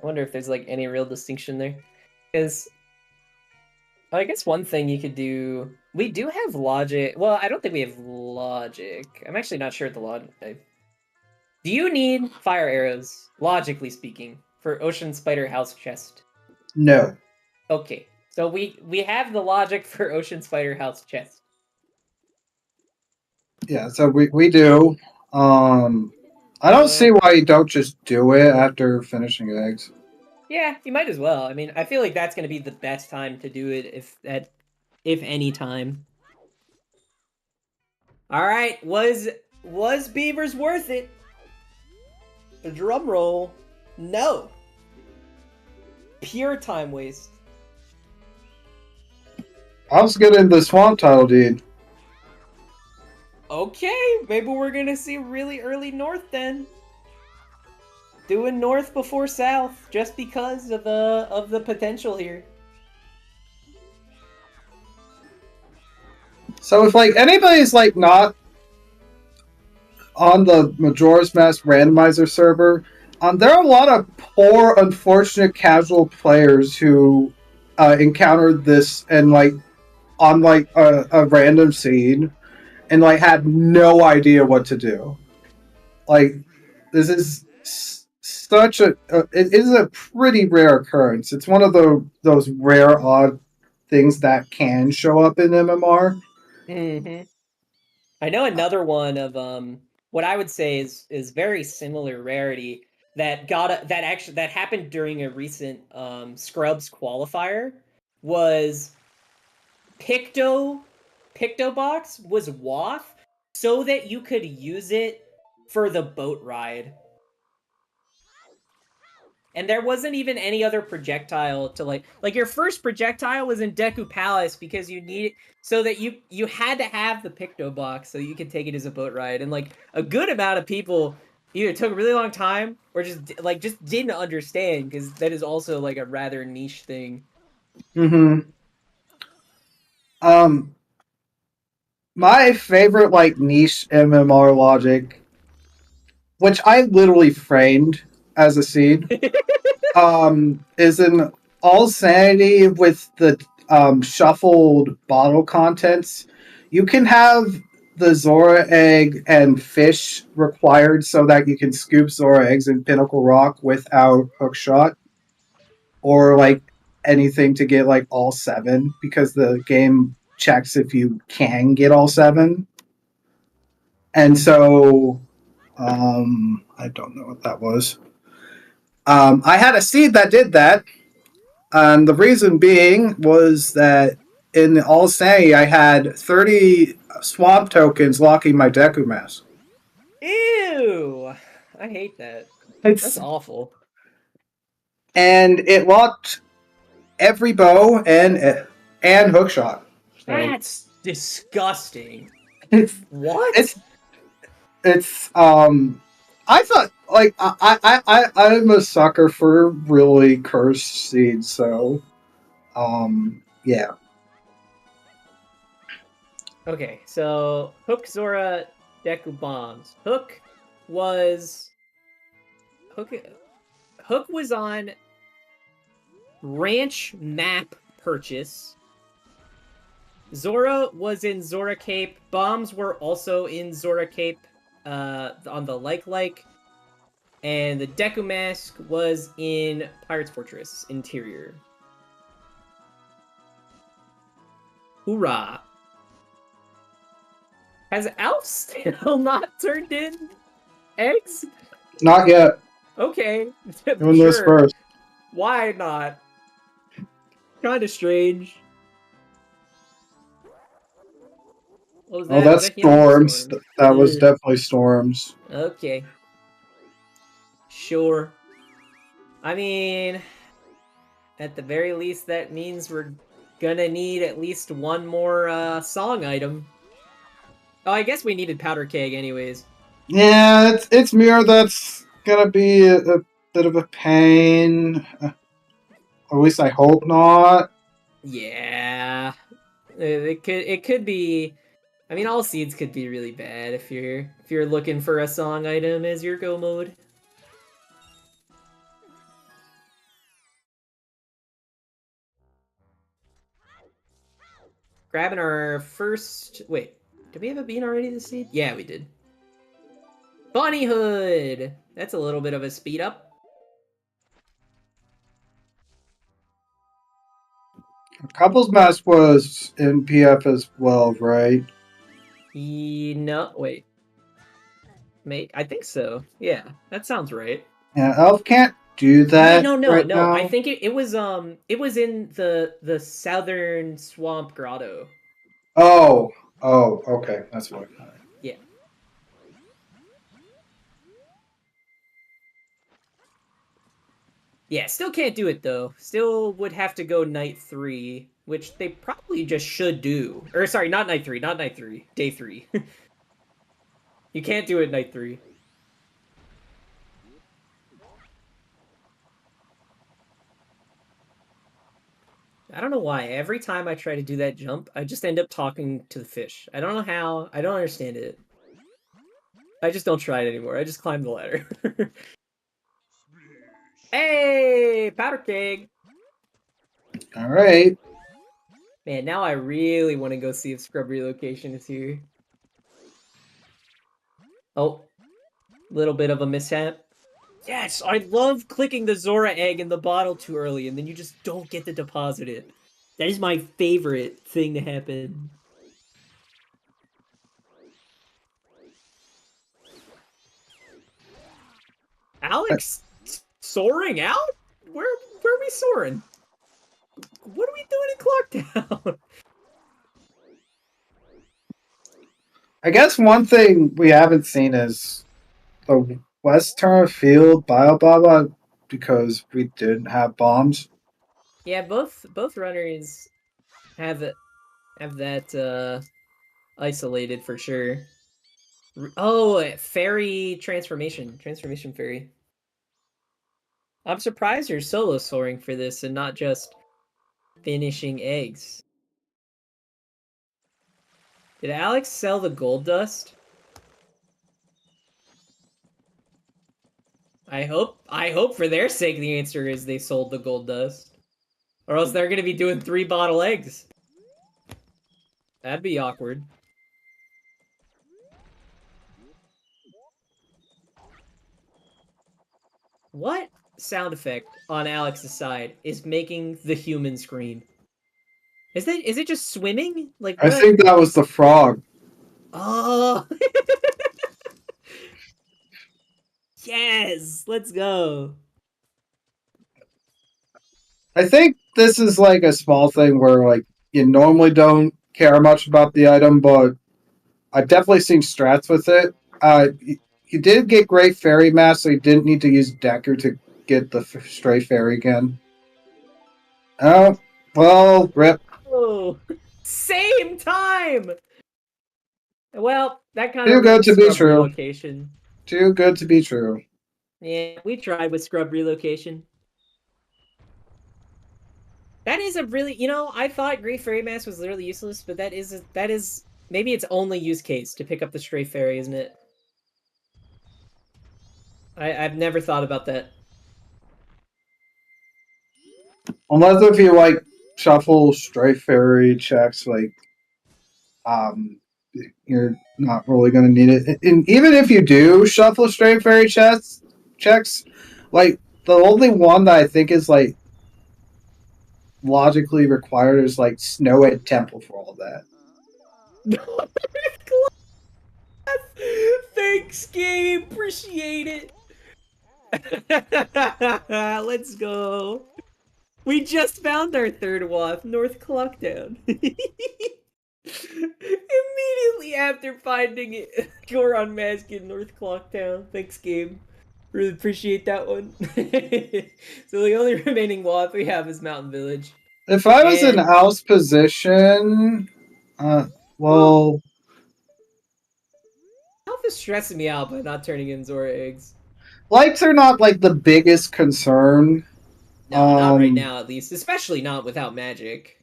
I wonder if there's like any real distinction there, because I guess one thing you could do... We do have logic. Well, I don't think we have logic. I'm actually not sure what the logic... Do you need fire arrows, logically speaking, for Ocean Spider House Chest? No. Okay, so we have the logic for Ocean Spider House Chest. Yeah, so we do. I don't see why you don't just do it after finishing eggs. Yeah, you might as well. I mean, I feel like that's going to be the best time to do it, if any time. All right, was beavers worth it? The drum roll, no. Pure time waste. I was getting the Swamp Title deed. Okay, maybe we're gonna see really early north then. Doing north before south, just because of the potential here. So if like anybody's like not on the Majora's Mask randomizer server, there are a lot of poor, unfortunate casual players who encountered this and like on like a random seed and like had no idea what to do. Like, this is such a it is a pretty rare occurrence. It's one of those rare odd things that can show up in MMR. Mm-hmm. I know another one of what I would say is very similar rarity that happened during a recent Scrubs qualifier was Pictobox was WAF so that you could use it for the boat ride. And there wasn't even any other projectile to like your first projectile was in Deku Palace because you need so that you had to have the Pictobox so you could take it as a boat ride. And like a good amount of people either took a really long time or just didn't understand, because that is also like a rather niche thing. Mm-hmm. Um, my favorite like niche MMR logic, which I literally framed as a seed, is in all sanity with the shuffled bottle contents. You can have the Zora egg and fish required so that you can scoop Zora eggs in Pinnacle Rock without hookshot, or like anything to get like all seven because the game checks if you can get all seven. And so, I don't know what that was. I had a seed that did that, and the reason being was that in All Say I had 30 swamp tokens locking my Deku Mask. Ew! I hate that. That's It's awful. and it locked every bow and hookshot. So That's disgusting. it's What? it's it's I thought like I'm a sucker for really cursed seeds, so yeah. Okay, so Hook, Zora, Deku bombs. Was Hook Hook was on Ranch Map Purchase. Zora was in Zora Cape. Bombs were also in Zora Cape on the like. And the Deku Mask was in Pirate's Fortress Interior. Hoorah. Has Alf still not turned in eggs? Not yet. Okay, Doing this sure. first. Why not? Kind of strange. What was Oh, that? Was that's that healing or storms. storm? That was Ugh. definitely storms. Okay. Sure. I mean, at the very least, that means we're gonna need at least one more song item. Oh, I guess we needed Powder Keg anyways. Yeah, it's mirror that's gonna be a bit of a pain. At least I hope not. Yeah. It could be. I mean, all seeds could be really bad if you're looking for a song item as your go mode. Grabbing our first. Wait, did we have a bean already this seed? Yeah, we did. Bunny Hood! That's a little bit of a speed up. Couples Mask was in PF as well, right? No, wait. I think so. Yeah, that sounds right. Yeah, Elf can't do Wait, that no. right I now. think it was in the southern swamp grotto. Oh, okay, that's fine. Yeah. Yeah, still can't do it though. Still would have to go night 3, which they probably just should do. Or sorry, not night 3, not night 3, day 3. You can't do it night 3. I don't know why. Every time I try to do that jump, I just end up talking to the fish. I don't know how. I don't understand it. I just don't try it anymore. I just climb the ladder. Hey, powder keg. All right. Man, now I really want to go see if Scrub Relocation is here. Oh, little bit of a mishap. Yes, I love clicking the Zora egg in the bottle too early, and then you just don't get to deposit it. That is my favorite thing to happen. Alex soaring out? Where are we soaring? What are we doing in Clocktown? I guess one thing we haven't seen is the Western Field Biobaba because we didn't have bombs. Yeah, both runners have that isolated for sure. Oh, fairy transformation fairy. I'm surprised you're solo soaring for this and not just finishing eggs. Did Alex sell the gold dust? I hope for their sake the answer is they sold the gold dust. Or else they're gonna be doing 3 bottle eggs. That'd be awkward. What sound effect on Alex's side is making the human scream? Is it just swimming? Like I what? think that was the frog. Oh, yes! Let's go. I think this is like a small thing where like you normally don't care much about the item, but I've definitely seen strats with it. You did get Great Fairy Mass, so you didn't need to use Decker to get the Stray Fairy again. Oh, well, rip. Oh, same time. Well, that kind Too of good ruins to be scrub true. relocation. Too good to be true. Yeah, we tried with scrub relocation. That is a really, I thought Great Fairy Mass was literally useless, but that is maybe its only use case to pick up the Stray Fairy, isn't it? I've never thought about that. Unless if you like shuffle Stray Fairy checks, like um, you're not really going to need it. And even if you do shuffle Stray Fairy checks, like the only one that I think is like logically required is like Snowhead Temple for all that. Thanks, game. Appreciate it. Let's go. We just found our third WAF, North Clocktown. Immediately after finding it, Goron Mask in North Clocktown. Thanks, game. Really appreciate that one. So the only remaining WAF we have is Mountain Village. If I was in Al's position, well, Alpha's stressing me out by not turning in Zora eggs. lights are not like the biggest concern. No, not right now, at least. Especially not without magic.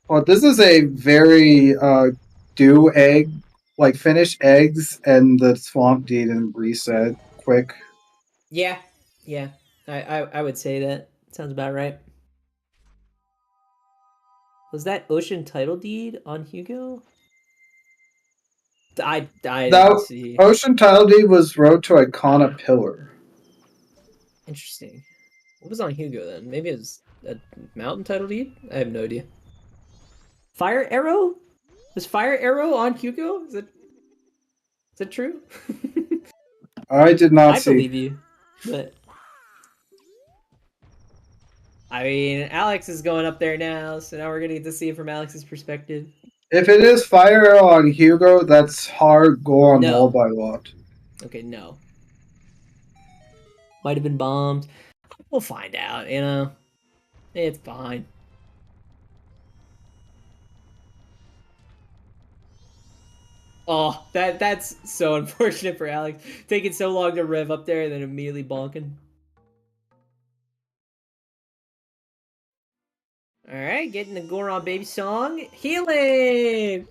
But this is a very do egg, like finish eggs and the swamp deed and reset quick. Yeah, yeah. I would say that. Sounds about right. Was that Ocean Title Deed on Hugo? I didn't That see. Ocean Title Deed was Road to Icona Pillar. Interesting. What was on Hugo then? Maybe it was a Mountain Title Deed? I have no idea. Fire Arrow? Was Fire Arrow on Hugo? Is that true? I did not I see. believe you, but I mean, Alex is going up there now, so now we're gonna get to see it from Alex's perspective. If it is Fire Arrow on Hugo, that's hard gore on No. wall by lot. Okay, no. Might have been bombed. We'll find out, It's fine. Oh, that's so unfortunate for Alex. Taking so long to rev up there and then immediately bonking. Alright, getting the Goron baby song. Healing!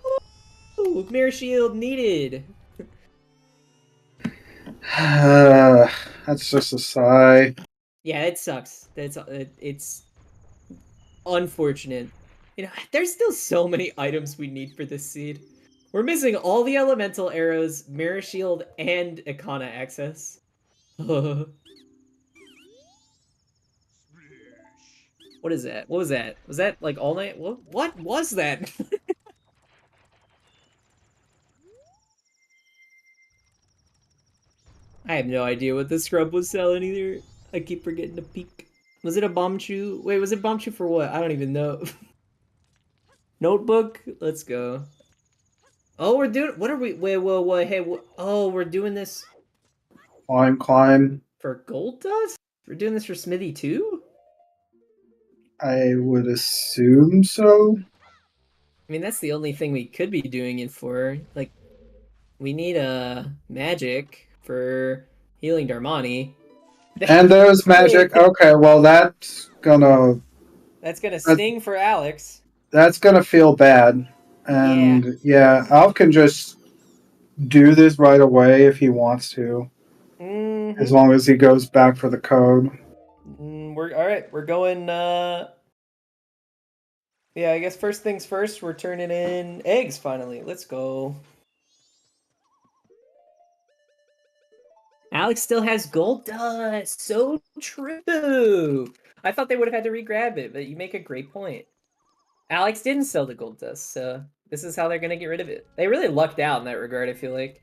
Ooh, mirror shield needed. That's just a sigh. Yeah, it sucks. It's unfortunate. There's still so many items we need for this seed. We're missing all the elemental arrows, mirror shield, and Icona access. What is that? What was that? Was that like all night? What was that? I have no idea what the scrub was selling either. I keep forgetting to peek. Was it a bomb chew? Wait, was it bomb chew for what? I don't even know. Notebook? Let's go. Oh, we're doing. What are we? Wait, whoa, hey, oh, we're doing this Climb. for gold dust? We're doing this for Smithy too? I would assume so. I mean, that's the only thing we could be doing it for. Like, we need a magic for healing Darmani. And there's magic. Okay, well that's gonna That's gonna sting for Alex. That's gonna feel bad. Yeah. And yeah, Alf can just do this right away if he wants to, as Mm-hmm. long as he goes back for the code. We're all right. We're going. Yeah, I guess first things first. We're turning in eggs finally. Let's go. Alex still has gold dust. So true. I thought they would have had to re-grab it, but you make a great point. Alex didn't sell the gold dust, so this is how they're gonna get rid of it. They really lucked out in that regard, I feel like.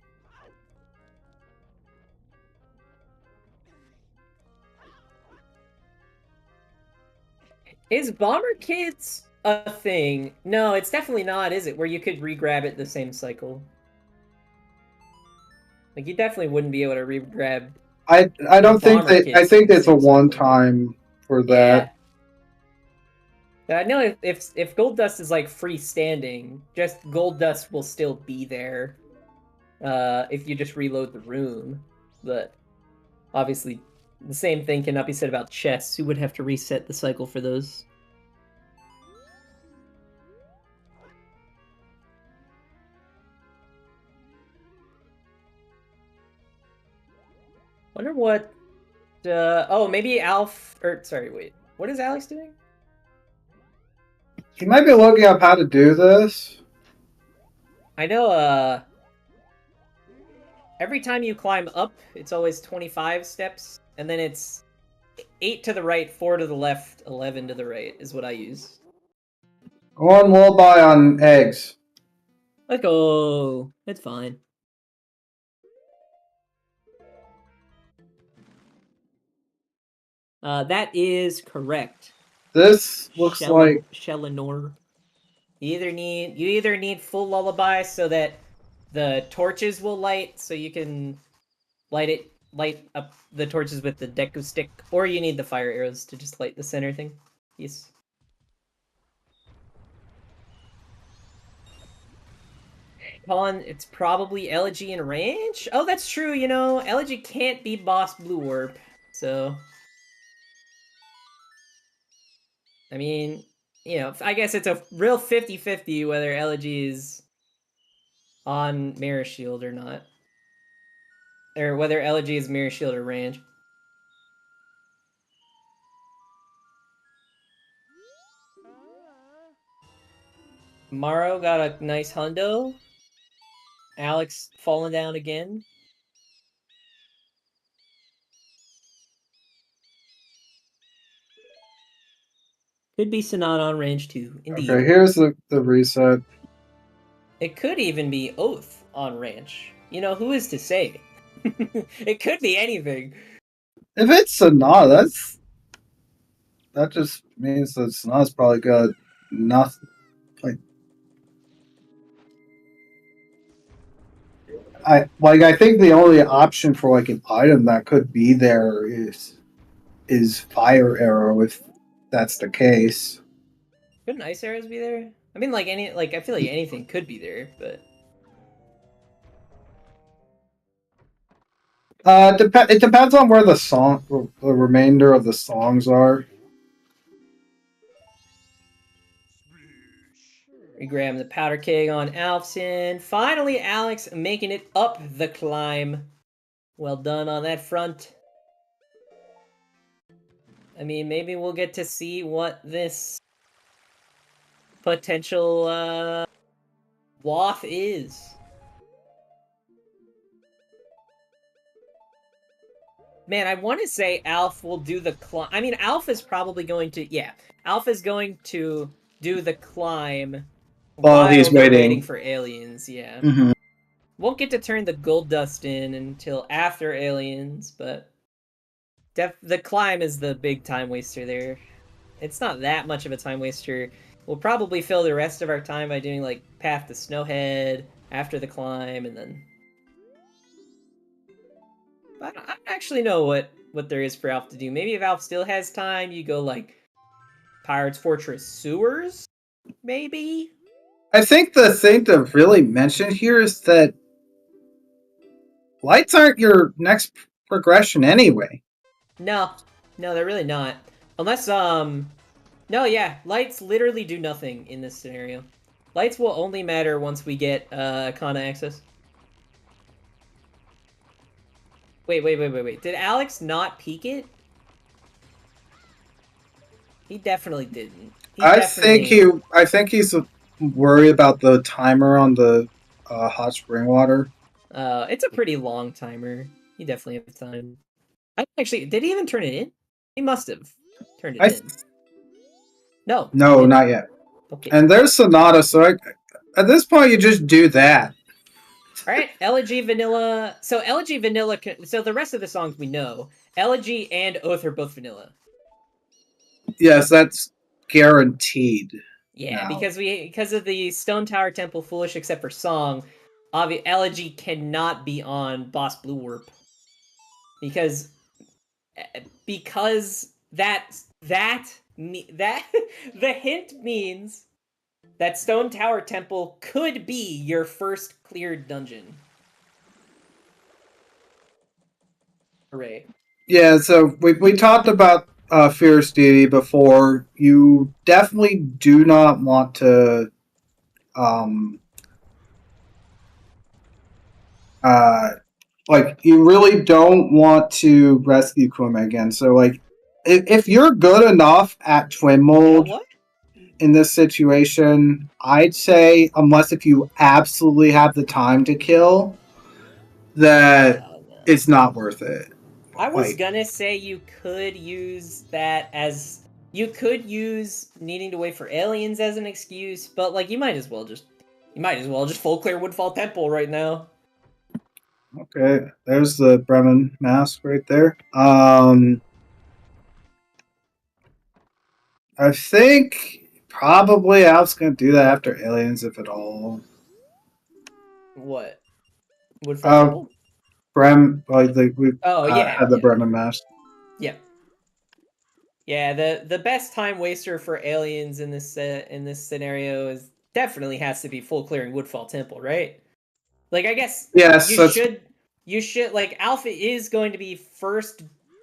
Is Bomber Kids a thing? No, it's definitely not, is it? Where you could re-grab it the same cycle. Like, you definitely wouldn't be able to re-grab I the don't think Bomber they. I Kids in think the it's a same one cycle. time for that. Yeah. I know if Gold Dust is, like, freestanding, just Gold Dust will still be there if you just reload the room. But, obviously, the same thing cannot be said about chests. You would have to reset the cycle for those. Wonder what... oh, maybe Alf... Or, sorry, wait. What is Alex doing? He might be looking up how to do this. I know, every time you climb up, it's always 25 steps, and then it's 8 to the right, 4 to the left, 11 to the right, is what I use. Go on Lullaby on eggs. Let's go. It's fine. That is correct. This looks like Shellinor. You either need full lullaby so that the torches will light, so you can light up the torches with the Deku stick, or you need the fire arrows to just light the center thing. Yes. Colin, it's probably Elegy and Range? Oh, that's true, you know, Elegy can't be Boss Blue Orb, so... I mean, you know, I guess it's a real 50-50 whether Elegy is on Mirror Shield or not. Or whether Elegy is Mirror Shield or Range. Maro got a nice hundo. Alex falling down again. Could be Sonata on range too, indeed. okay. Here's the reset. It could even be Oath on ranch. You know, who is to say? It could be anything. If it's Sonata, that just means that Sonata's probably got nothing. Like I think the only option for like an item that could be there is Fire Arrow if that's the case. Couldn't ice arrows be there? I mean, like I feel like anything could be there, but It depends on where the remainder of the songs are. we grab the powder keg on Alfson. Finally, Alex making it up the climb. Well done on that front. I mean, maybe we'll get to see what this potential waff is. Man, I want to say Alf will do the climb. I mean, Alf is probably going to... Yeah, Alf is going to do the climb while He's they're waiting. waiting for aliens, yeah. Mm-hmm. Won't get to turn the gold dust in until after aliens, but... the climb is the big time waster there. It's not that much of a time waster. We'll probably fill the rest of our time by doing, like, Path to Snowhead after the climb, and then... I don't actually know what there is for Alf to do. Maybe if Alf still has time, you go, like, Pirate's Fortress Sewers? Maybe? I think the thing to really mention here is that lights aren't your next progression anyway. No, they're really not. Unless, No, yeah, lights literally do nothing in this scenario. Lights will only matter once we get Kana access. Wait. Did Alex not peek it? He definitely didn't. He definitely... I think he's worried about the timer on the hot spring water. It's a pretty long timer. He definitely has time. Actually, did he even turn it in? He must have turned it in. No, he No, didn't. not yet. Okay. And there's Sonata, so at this point you just do that. All right, Elegy Vanilla. So Elegy Vanilla. So the rest of the songs we know. Elegy and Oath are both vanilla. Yes, that's guaranteed. Yeah, Now. because of the Stone Tower Temple Foolish, except for song, Elegy cannot be on Boss Blue Warp because that the hint means that Stone Tower Temple could be your first cleared dungeon. Hooray! Yeah, so we talked about Fierce Deity before. You definitely do not want to um uh like you really don't want to rescue Kuma again. So like if you're good enough at twin You know mold what? in this situation, I'd say unless if you absolutely have the time to kill, that No. it's not worth it. I was Like gonna say you could use that as you could use needing to wait for aliens as an excuse, but like you might as well just full clear Woodfall Temple right now. okay, there's the Bremen mask right there. I think probably Al's gonna do that after aliens, if at all. What? Woodfall Uh, Temple? we Oh yeah, had the Bremen mask. yeah. Yeah, the best time waster for aliens in this scenario is definitely has to be full clearing Woodfall Temple, right? Like I guess Yes, you that's should like Alpha is going to be first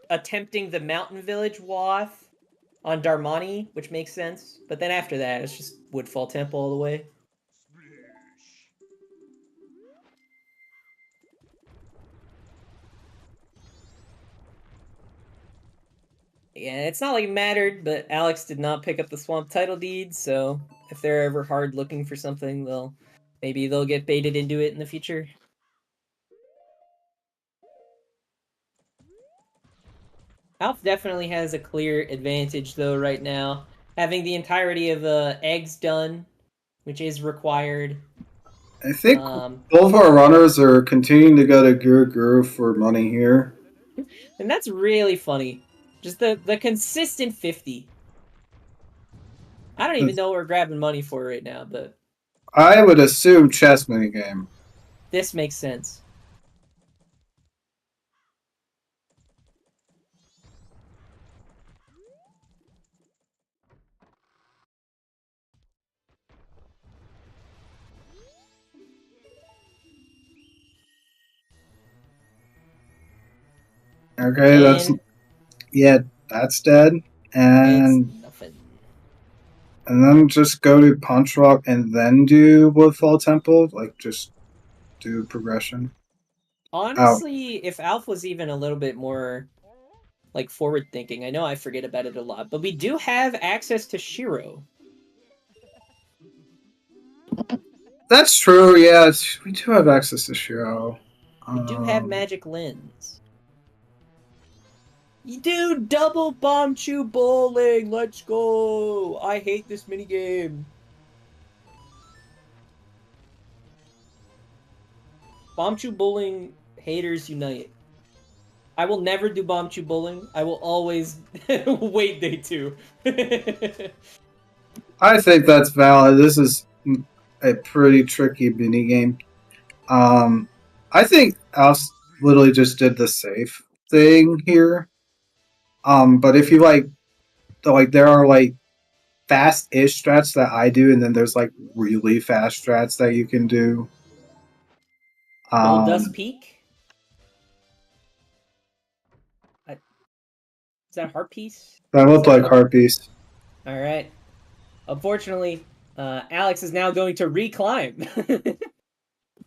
attempting the Mountain Village Wath on Darmani, which makes sense. But then after that, it's just Woodfall Temple all the way. Yeah, it's not like it mattered, but Alex did not pick up the Swamp title deed, so if they're ever hard looking for something, maybe they'll get baited into it in the future. Alf definitely has a clear advantage though right now, having the entirety of eggs done, which is required. I think Um, both our runners are continuing to go to Guru Guru for money here. and that's really funny. Just the consistent 50. I don't even know what we're grabbing money for right now, but I would assume chess minigame. this makes sense. Okay, And that's dead. it's And nothing. then just go to Punch Rock and then do Woodfall Temple. Like just do progression. Oh, Honestly, if Alf was even a little bit more like forward thinking, I know I forget about it a lot, but we do have access to Shiro. that's true. Yeah, we do have access to Shiro. We do have Magic Lens. Dude, double bomb chew bowling. Let's go. I hate this minigame. Bomb chew bowling haters unite. I will never do bomb chew bowling. I will always wait day 2. I think that's valid. This is a pretty tricky mini game. I think Alf literally just did the safe thing here. But if you there are like fast-ish strats that I do, and then there's like really fast strats that you can do. Gold Dust Um, Peak? Is that a heart piece? that Is looked that like what? Harpies. All right. Unfortunately, Alex is now going to reclimb.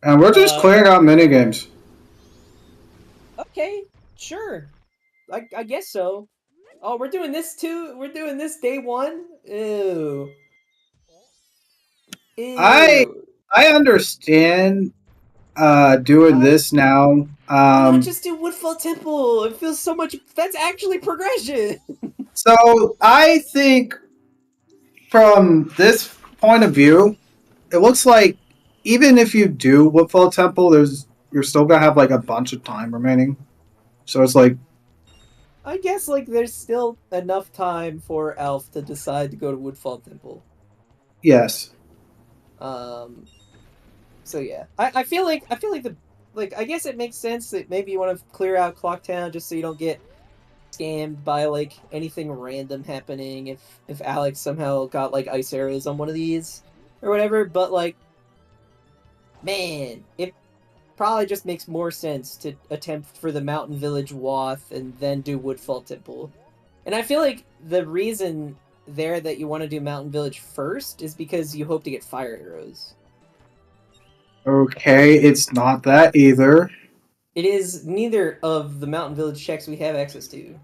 And we're just clearing out minigames. Okay, sure. I guess so. Oh, we're doing this too? We're doing this day one? Ew. I Ew. I understand doing Why? this now. Why not just do Woodfall Temple? It feels so much. That's actually progression. So I think from this point of view, it looks like even if you do Woodfall Temple, you're still gonna have like a bunch of time remaining. So it's like I guess like there's still enough time for Elf to decide to go to Woodfall Temple. yes. Um. So yeah, I feel like the like I guess it makes sense that maybe you want to clear out Clocktown just so you don't get scammed by like anything random happening if Alex somehow got like ice arrows on one of these or whatever. But like, man, it probably just makes more sense to attempt for the Mountain Village Wath and then do Woodfall Temple. And I feel like the reason there that you want to do Mountain Village first is because you hope to get fire arrows. Okay, it's not that either. It is neither of the Mountain Village checks we have access to.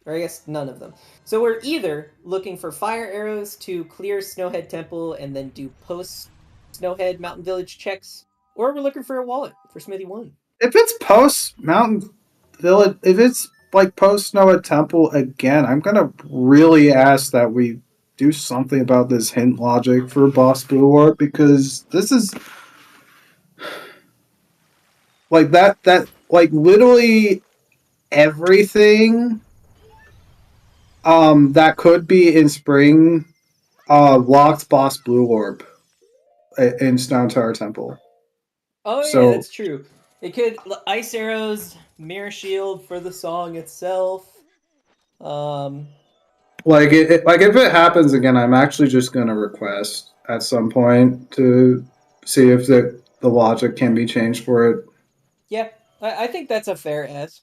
Or I guess none of them. So we're either looking for fire arrows to clear Snowhead Temple and then do post Snowhead Mountain Village checks, or we're looking for a wallet for Smithy 1. If it's post Mountain Village, if it's like post Noah Temple again, I'm gonna really ask that we do something about this hint logic for Boss Blue War because this is like that like literally everything that could be in spring locked Boss Blue Orb in Stone Tower Temple. Oh yeah, So that's true. It could ice arrows, mirror shield for the song itself. Um, like if it happens again, I'm actually just gonna request at some point to see if the logic can be changed for it. yeah, I think that's a fair ask.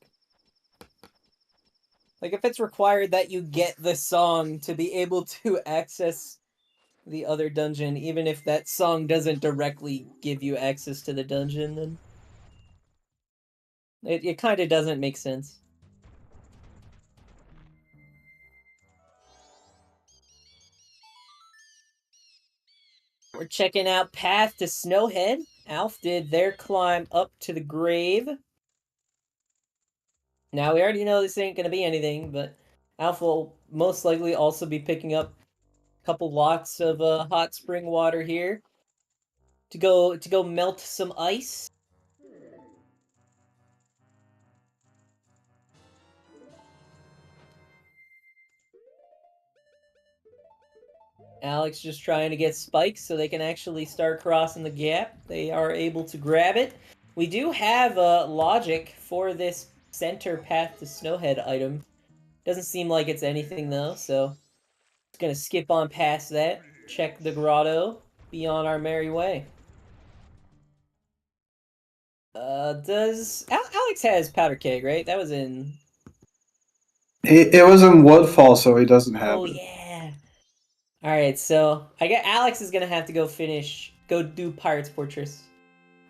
Like if it's required that you get the song to be able to access the other dungeon, even if that song doesn't directly give you access to the dungeon, then it kind of doesn't make sense. We're checking out Path to Snowhead. Alf did their climb up to the grave. Now, we already know this ain't going to be anything, but Alf will most likely also be picking up a couple lots of hot spring water here to go melt some ice. Alex just trying to get spikes so they can actually start crossing the gap. They are able to grab it. We do have logic for this center Path to Snowhead item. Doesn't seem like it's anything though, so just gonna skip on past that. Check the grotto. Be on our merry way. Does Alex has powder keg, right? That was in. It was in Woodfall, so he doesn't have Oh it. yeah. All right, so I guess Alex is gonna have to go do Pirate's Fortress.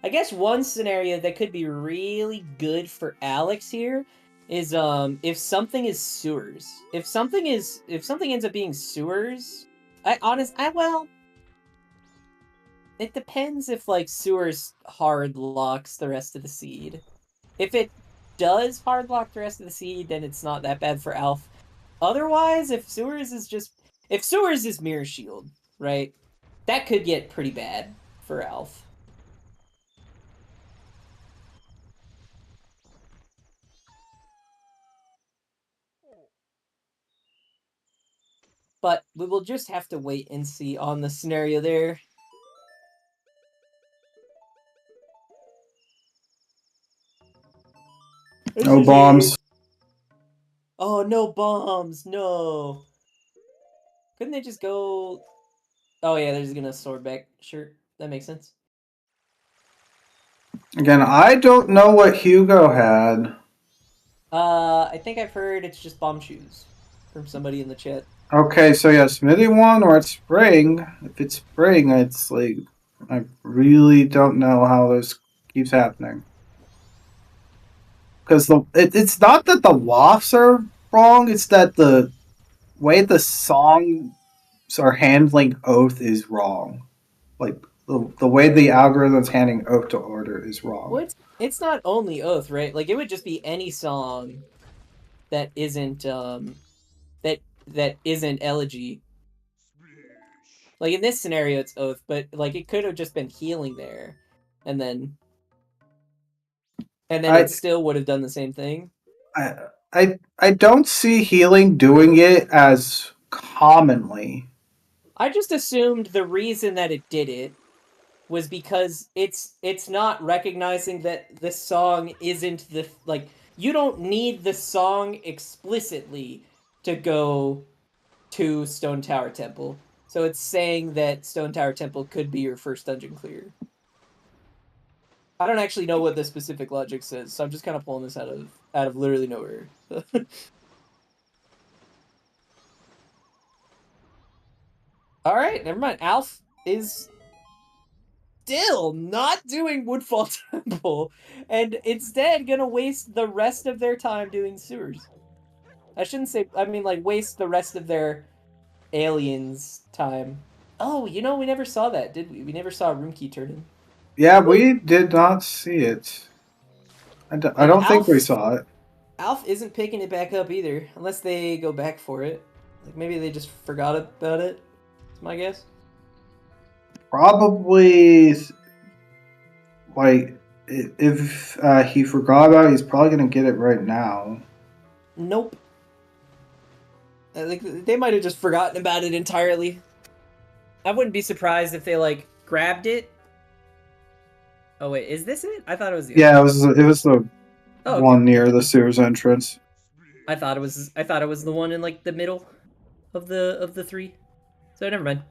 I guess one scenario that could be really good for Alex here is if something is sewers. If something ends up being sewers, well, it depends if like sewers hard locks the rest of the seed. If it does hard lock the rest of the seed, then it's not that bad for Alf. Otherwise, if sewers is mirror shield, right? That could get pretty bad for Alf. But we will just have to wait and see on the scenario there. This No is a... bombs. Oh, no bombs, no. Couldn't they just go... Oh yeah, they're just gonna sword back. Sure, that makes sense. Again, I don't know what Hugo had. I think I've heard it's just bomb shoes from somebody in the chat. Okay, so yeah, Smithy 1 or it's spring. If it's spring, it's like I really don't know how this keeps happening. Because it's not that the wafts are wrong, it's that the way the songs are handling Oath is wrong. Like the way the algorithm's handling Oath to order is wrong. Well, it's not only Oath, right? Like it would just be any song that isn't that isn't Elegy. Like in this scenario, it's Oath, but like it could have just been healing there, and then I it still would have done the same thing. I don't see healing doing it as commonly. I just assumed the reason that it did it was because it's not recognizing that the song isn't the like you don't need the song explicitly to go to Stone Tower Temple. So it's saying that Stone Tower Temple could be your first dungeon clear. I don't actually know what the specific logic says, so I'm just kind of pulling this out of literally nowhere. All right, never mind. Alf is still not doing Woodfall Temple, and instead gonna waste the rest of their time doing sewers. I shouldn't say. I mean, like waste the rest of their aliens time. Oh, we never saw that, did we? We never saw a room key turn in. Yeah, we did not see it. I don't think we saw it. Alf isn't picking it back up either, unless they go back for it. Like maybe they just forgot about it. That's my guess. Probably, like, if he forgot about it, he's probably going to get it right now. Nope. I think they might have just forgotten about it entirely. I wouldn't be surprised if they, like, grabbed it. Oh, wait, is this it? I thought it was the Yeah, it was the one okay. near the sewers entrance. I thought it was the one in, like, the middle of the three. So never mind.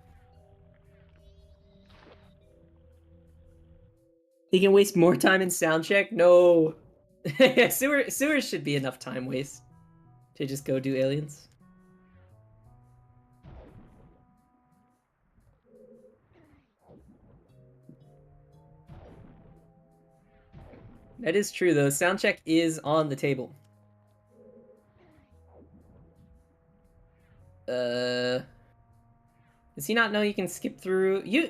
He can waste more time in sound check? No. Sewers should be enough time waste to just go do aliens. That is true, though. Sound check is on the table. Does he not know you can skip through? You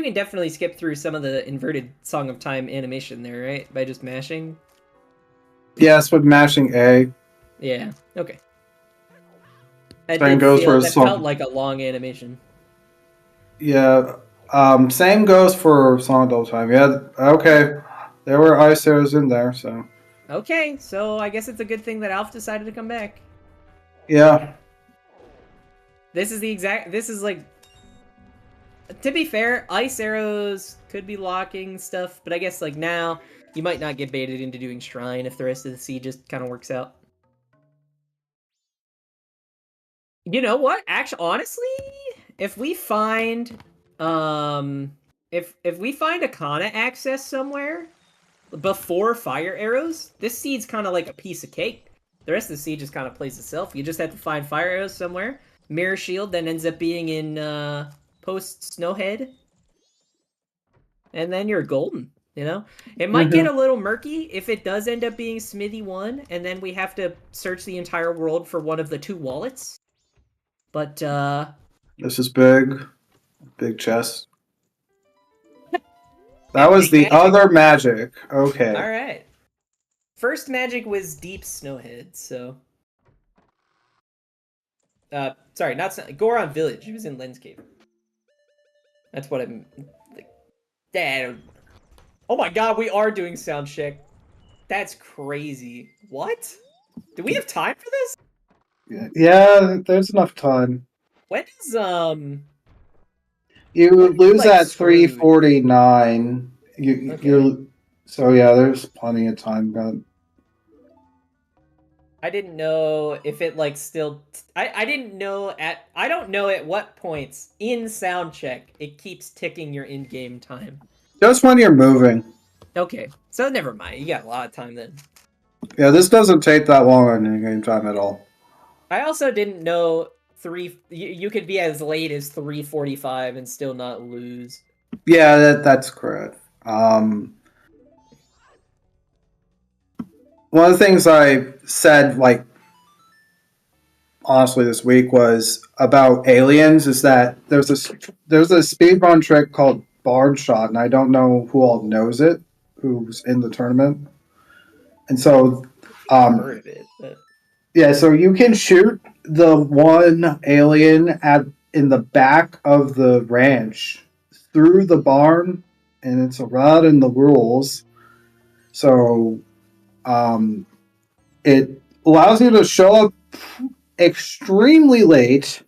can definitely skip through some of the inverted Song of Time animation there, right? By just mashing? Yes, with mashing A. Yeah, okay. That felt like a long animation. Yeah, same goes for Song of Double Time. Yeah, okay. There were ice arrows in there, so. Okay, so I guess it's a good thing that Alf decided to come back. Yeah. This is like, to be fair, ice arrows could be locking stuff, but I guess like now, you might not get baited into doing Shrine if the rest of the sea just kind of works out. You know what? Actually, honestly, if we find, if we find a Kana access somewhere before fire arrows, this seed's kind of like a piece of cake. The rest of the seed just kind of plays itself. You just have to find fire arrows somewhere. Mirror Shield then ends up being in post Snowhead, and then you're golden. You know, it might get a little murky if it does end up being Smithy 1, and then we have to search the entire world for one of the 2 wallets. But this is big chest. That was the magic. Other magic. Okay. All right. First magic was Deep Snowhead, so. Sorry, not Goron Village. He was in Lens Cave. That's what I'm. Like, Dad. Oh my God, we are doing sound check. That's crazy. What? Do we have time for this? Yeah, there's enough time. When does You lose at 3:49. You're so yeah. There's plenty of time. But I didn't know if it like still. I didn't know at. I don't know at what points in sound check it keeps ticking your in-game time. Just when you're moving. Okay, so never mind. You got a lot of time then. Yeah, this doesn't take that long on in-game time at all. I also didn't know you could be as late as 3:45 and still not lose. Yeah, that's correct. One of the things I said, like, honestly this week was about aliens is that there's a speedrun trick called barn shot, and I don't know who all knows it, who's in the tournament. And so, I've heard of it, but yeah, so you can shoot the one alien at in the back of the ranch through the barn, and it's allowed in the rules. So, it allows you to show up extremely late,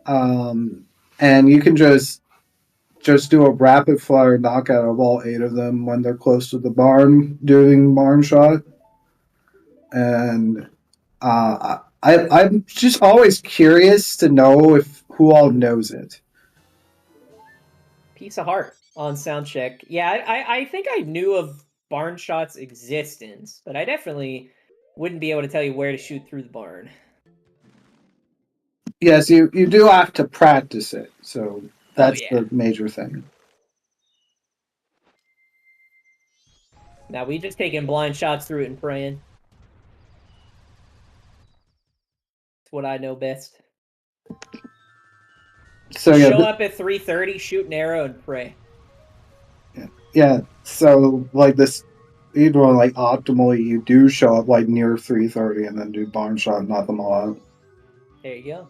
and you can just do a rapid fire knockout of all 8 of them when they're close to the barn doing barn shot. And I'm just always curious to know if who all knows it. Piece of heart on sound check. Yeah, I think I knew of barn shot's existence, but I definitely wouldn't be able to tell you where to shoot through the barn. Yes, you do have to practice it, so that's the major thing. Now we just taking blind shots through it and praying. It's what I know best. So show up at 3:30, shoot an arrow, and pray. Yeah. So like this, speedrun, like optimally, you do show up like near 3:30 and then do barn shot and knock them all out. There you go.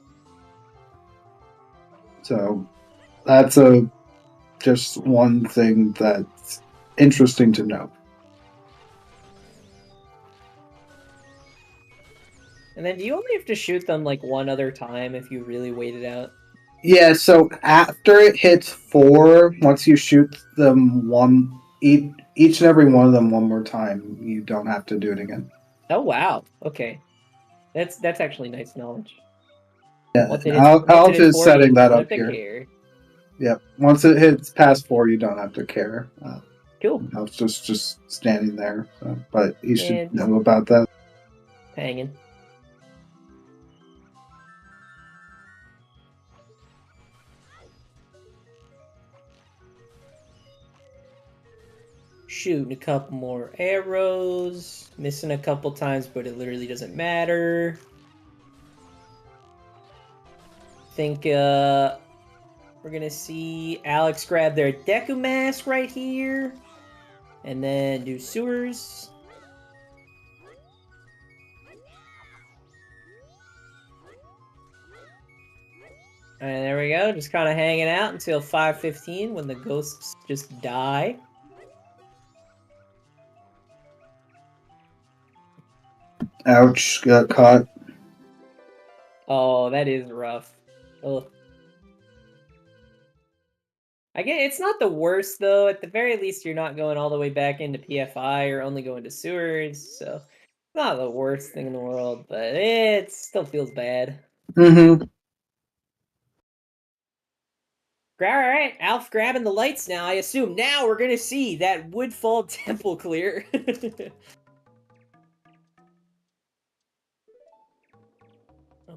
So that's just one thing that's interesting to know. And then do you only have to shoot them like one other time if you really wait it out? Yeah, so after it hits 4, once you shoot them each and every one of them one more time, you don't have to do it again. Oh wow. Okay. That's actually nice knowledge. Yeah, I'll just setting that up here. Care. Yep. Once it hits past 4, you don't have to care. Cool. It's just standing there. So, but you should know about that. Hanging. Shooting a couple more arrows. Missing a couple times, but it literally doesn't matter. I think we're gonna see Alex grab their Deku Mask right here. And then do sewers. And there we go, just kind of hanging out until 5:15 when the ghosts just die. Ouch, got caught. Oh, that is rough. Ugh. I get it's not the worst though. At the very least, you're not going all the way back into PFI or only going to sewers, so it's not the worst thing in the world, but it still feels bad. Mm-hmm. Alright, Alf grabbing the lights now. I assume now we're gonna see that Woodfall Temple clear.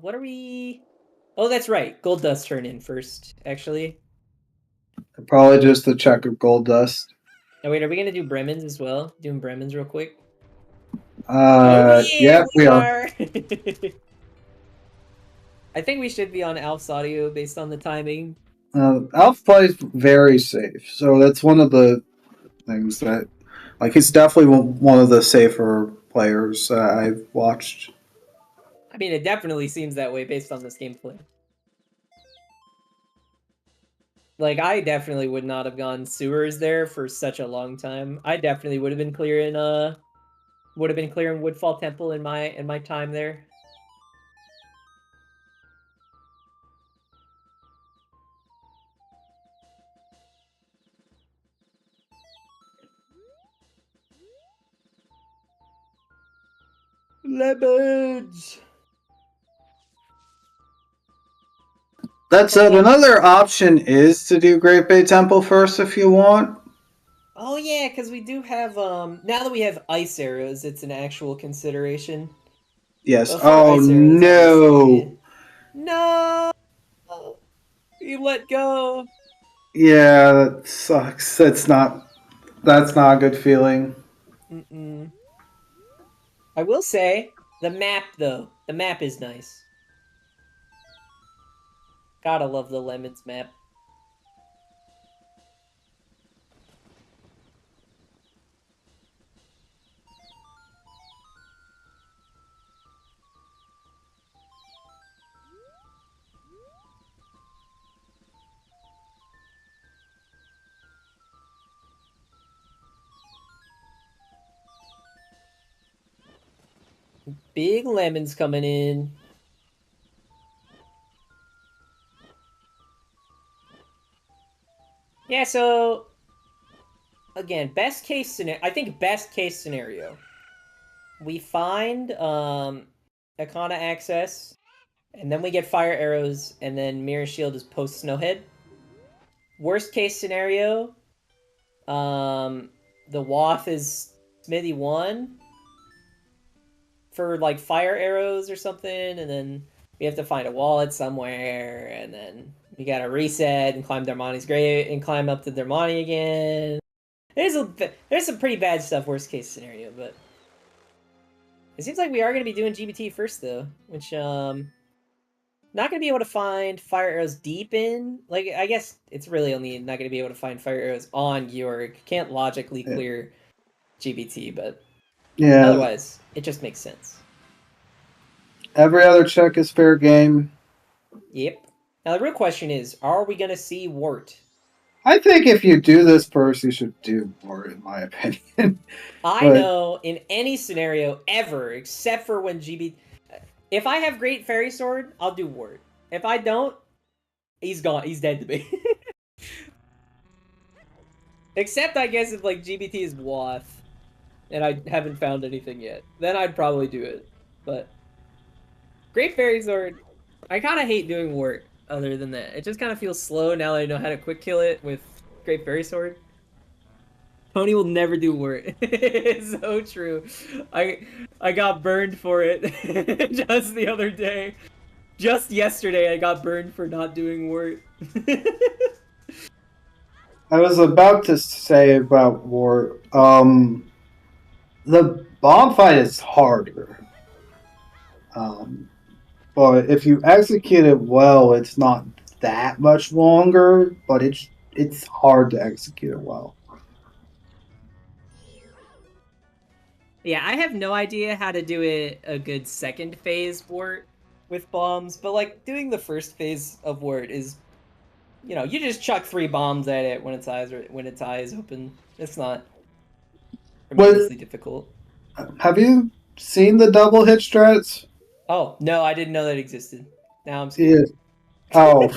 What are we... Oh, that's right. Gold Dust turn in first, actually. Probably just the check of Gold Dust. Oh, wait, are we going to do Bremens as well? Doing Bremens real quick? Yeah, we are. I think we should be on Alf's audio based on the timing. Alf plays very safe, so that's one of the things that... Like, he's definitely one of the safer players I've watched. I mean, it definitely seems that way based on this gameplay. Like, I definitely would not have gone sewers there for such a long time. I definitely would have been clearing Woodfall Temple in my time there. Lemons. That said, another option is to do Great Bay Temple first if you want. Oh yeah, because we do have now that we have ice arrows, it's an actual consideration. Yes. Before Oh Ice Arrows, no. obviously. No! He let go. Yeah, that sucks. That's not a good feeling. Mm-mm. I will say, the map, though. The map is nice. Gotta love the Lemons map. Big lemons coming in. Yeah, so again, best case scenario. I think best case scenario. We find Akana access, and then we get fire arrows, and then Mirror Shield is post Snowhead. Worst case scenario, the Waff is Smithy 1 for like fire arrows or something, and then we have to find a wallet somewhere, and then we gotta reset and climb Darmani's grave and climb up to Darmani again. There's some pretty bad stuff, worst case scenario, but it seems like we are gonna be doing GBT first though, which not gonna be able to find fire arrows deep in. Like I guess it's really only not gonna be able to find fire arrows on Georg. Can't logically clear GBT, but Yeah. otherwise it just makes sense. Every other check is fair game. Yep. Now the real question is, are we gonna see Wart? I think if you do this first, you should do more, in my opinion. I know in any scenario ever, except for when GB. If I have Great Fairy Sword, I'll do Wart. If I don't, he's gone. He's dead to me. Except I guess if like GBT is Wath, and I haven't found anything yet, then I'd probably do it. But Great Fairy Sword, I kind of hate doing Wart. Other than that, it just kind of feels slow now that I know how to quick kill it with Great Fairy Sword. Tony will never do Wart. It's so true. I got burned for it just the other day. Just yesterday, I got burned for not doing Wart. I was about to say about War. The bomb fight is harder. But if you execute it well, it's not that much longer. But it's hard to execute it well. Yeah, I have no idea how to do a good second phase Wart with bombs, but like doing the first phase of Wart is, you know, you just chuck 3 bombs at it when its eyes open. It's not tremendously difficult. Have you seen the double hit strats? Oh no, I didn't know that existed. Now I'm scared. Yeah. Oh,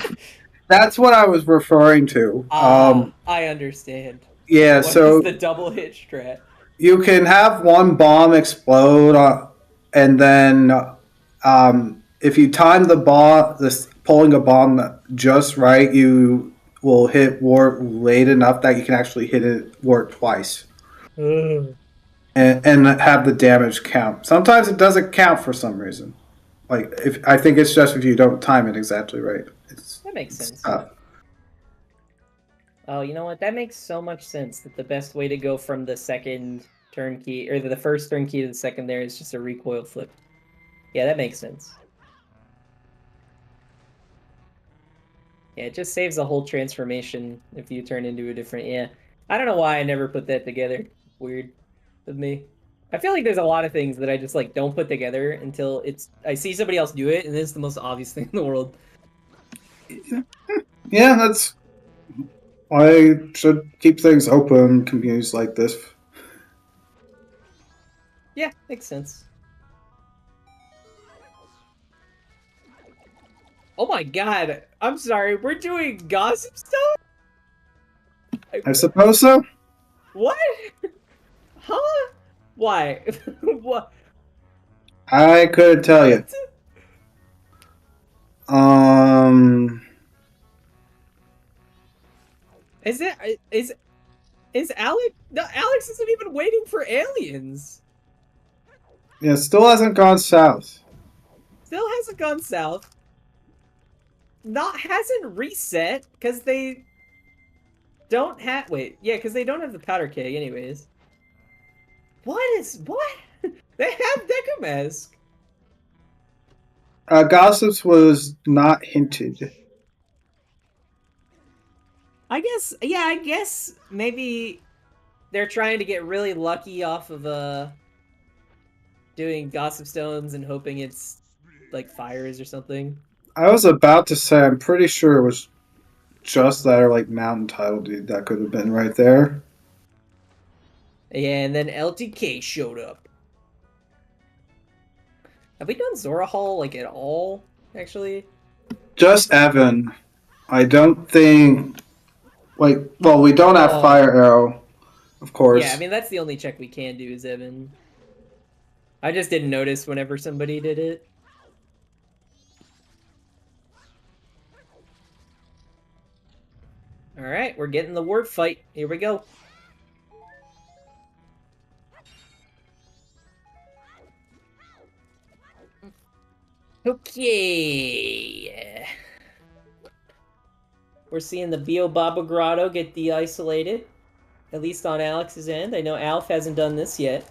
that's what I was referring to. I understand. Yeah, What so is the double hit strat? you can have one bomb explode, and then if you time the bomb, this pulling a bomb just right, you will hit Wart late enough that you can actually hit it Wart twice, and have the damage count. Sometimes it doesn't count for some reason. Like if I think it's just if you don't time it exactly right. That makes sense. Tough. Oh, you know what? That makes so much sense that the best way to go from the second turnkey, or the first turnkey to the second there is just a recoil flip. Yeah, that makes sense. Yeah, it just saves the whole transformation if you turn into a different... Yeah. I don't know why I never put that together. Weird with me. I feel like there's a lot of things that I just like don't put together until I see somebody else do it, and it's the most obvious thing in the world. Yeah, that's I should keep things open, communities like this. Yeah, makes sense. Oh my god, I'm sorry, we're doing gossip stuff? I suppose so. What? Huh? Why? What? I couldn't tell you. Is it is Alex? No, Alex isn't even waiting for aliens. Yeah, still hasn't gone south. Still hasn't gone south. Not hasn't reset because they don't have. Wait, yeah, because they don't have the powder keg, anyways. What? They have Deku Mask. Gossips was not hinted. I guess maybe they're trying to get really lucky off of doing Gossip Stones and hoping it's like fires or something. I was about to say, I'm pretty sure it was just that or like Mountain Title Dude that could have been right there. Yeah, and then LTK showed up. Have we done Zora Hall like at all? Actually, Just Evan. I don't think. Like, well, we don't have Fire Arrow, of course. Yeah, I mean that's the only check we can do is Evan. I just didn't notice whenever somebody did it. All right, we're getting the word fight. Here we go. Okay. We're seeing the Bio Baba Grotto get de-isolated. At least on Alex's end. I know Alf hasn't done this yet.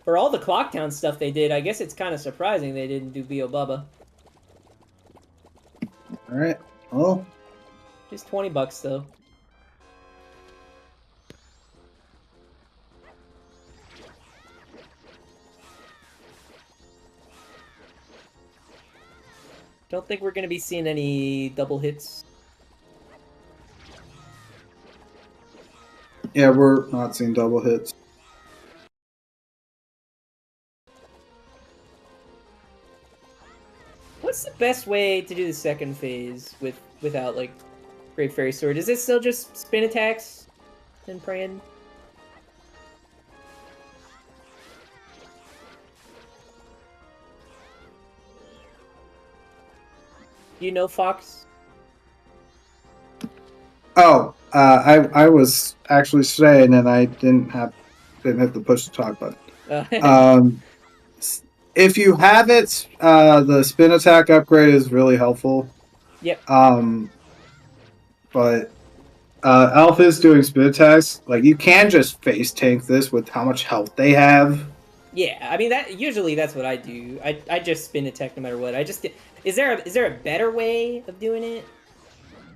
For all the Clocktown stuff they did, I guess it's kind of surprising they didn't do Bio Baba. Alright, well. Just $20 though. Don't think we're going to be seeing any double hits. Yeah, we're not seeing double hits. What's the best way to do the second phase without like Great Fairy Sword? Is it still just spin attacks and praying? You know, Fox? Oh, I was actually saying, and I didn't hit the push to talk button. If you have it, the spin attack upgrade is really helpful. Yep. But Alpha is doing spin attacks. Like you can just face tank this with how much health they have. Yeah, I mean that's what I do. I just spin attack no matter what. Is there a better way of doing it?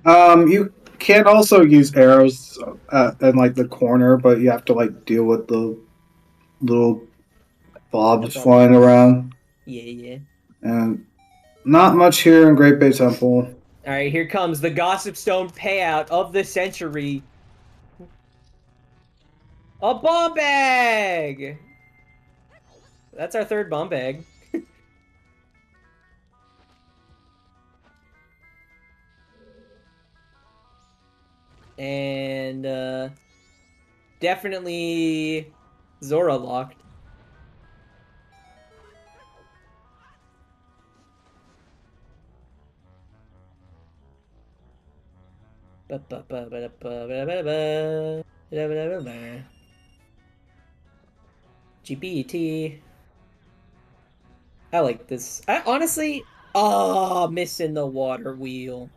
You can also use arrows in like the corner, but you have to like deal with the little blobs flying around. Yeah. And not much here in Great Bay Temple. All right, here comes the Gossip Stone payout of the century. A bomb bag! That's our third bomb bag. And definitely Zora locked. GPT. I like this. I honestly, missing the water wheel.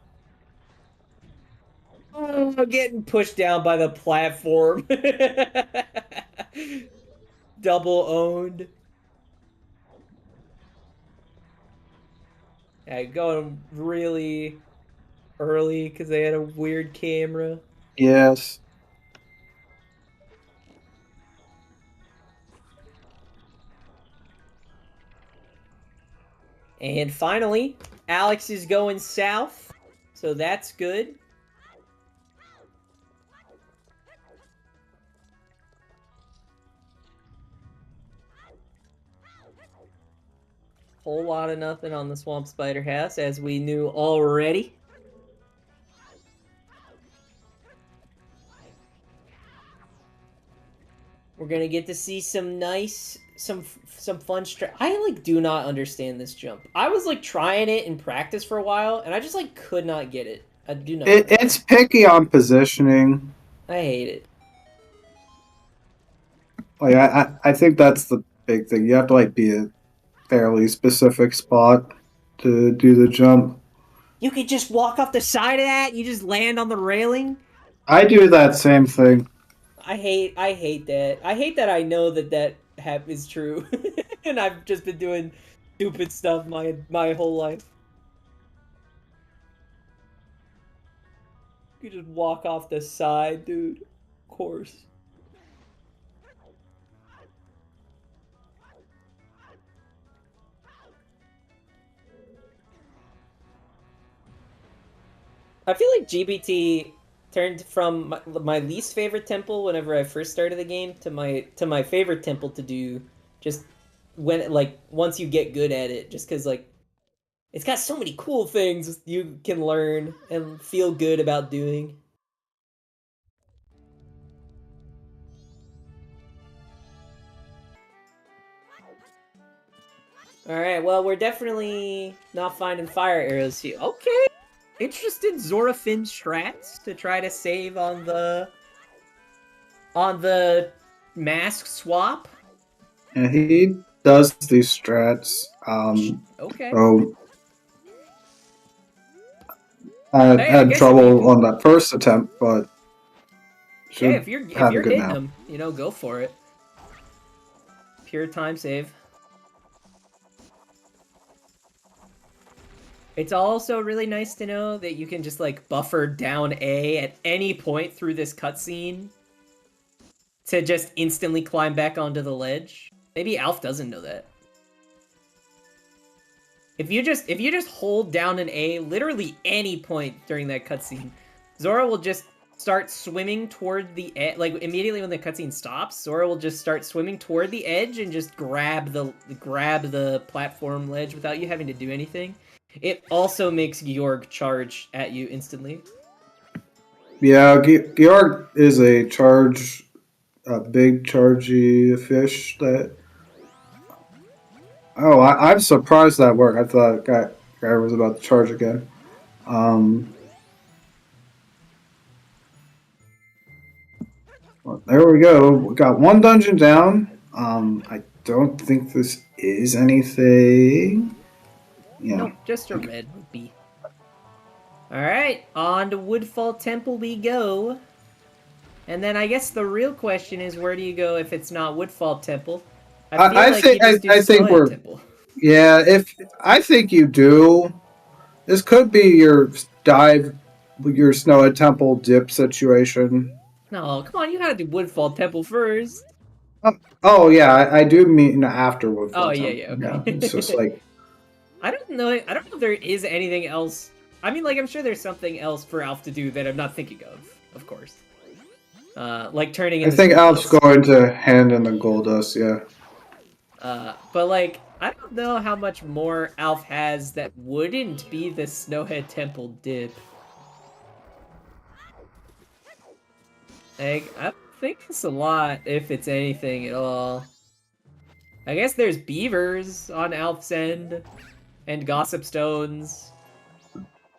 Oh, getting pushed down by the platform. Double owned. Yeah, going really early because they had a weird camera. Yes. And finally, Alex is going south, so that's good. Whole lot of nothing on the Swamp Spider House, as we knew already. We're gonna get to see some nice, some fun I like do not understand this jump. I was like trying it in practice for a while, and I just like could not get it. I do not. It's picky on positioning. I hate it. Like I think that's the big thing. You have to like be a fairly specific spot to do the jump. You could just walk off the side of that. You just land on the railing. I do that same thing. I hate that. I hate that I know that is true, and I've just been doing stupid stuff my whole life. You just walk off the side, dude. Of course. I feel like GBT turned from my least favorite temple whenever I first started the game to my favorite temple to do just when like once you get good at it, just because like it's got so many cool things you can learn and feel good about doing. Alright, well, we're definitely not finding fire arrows here. Okay! Interested Zora Finn strats to try to save on the mask swap. And he does these strats. Okay. So I had trouble on that first attempt, but okay, if you're hitting them, you know, go for it. Pure time save. It's also really nice to know that you can just like buffer down A at any point through this cutscene to just instantly climb back onto the ledge. Maybe Alf doesn't know that. If you just hold down an A literally any point during that cutscene, Zora will just start swimming toward the edge. Like immediately when the cutscene stops, Zora will just start swimming toward the edge and just grab the platform ledge without you having to do anything. It also makes Georg charge at you instantly. Yeah, Georg is a big chargy fish that. Oh, I'm surprised that worked. I thought guy was about to charge again. Well, there we go. We got one dungeon down. I don't think this is anything. Yeah. Nope, just a red rupee. Alright, on to Woodfall Temple we go. And then I guess the real question is, where do you go if it's not Woodfall Temple? I think we're Temple. Yeah, I think you do. This could be your Snowhead Temple dip situation. No, come on, you gotta do Woodfall Temple first. Oh yeah, I do mean after Woodfall. Oh yeah, okay. Yeah, it's just like I don't know if there is anything else. I mean, like I'm sure there's something else for Alf to do that I'm not thinking of course. Like turning into I think Alf's going to hand in the gold dust, yeah. But like I don't know how much more Alf has that wouldn't be the Snowhead Temple dip. Like, I don't think it's a lot, if it's anything at all. I guess there's beavers on Alf's end, and gossip stones.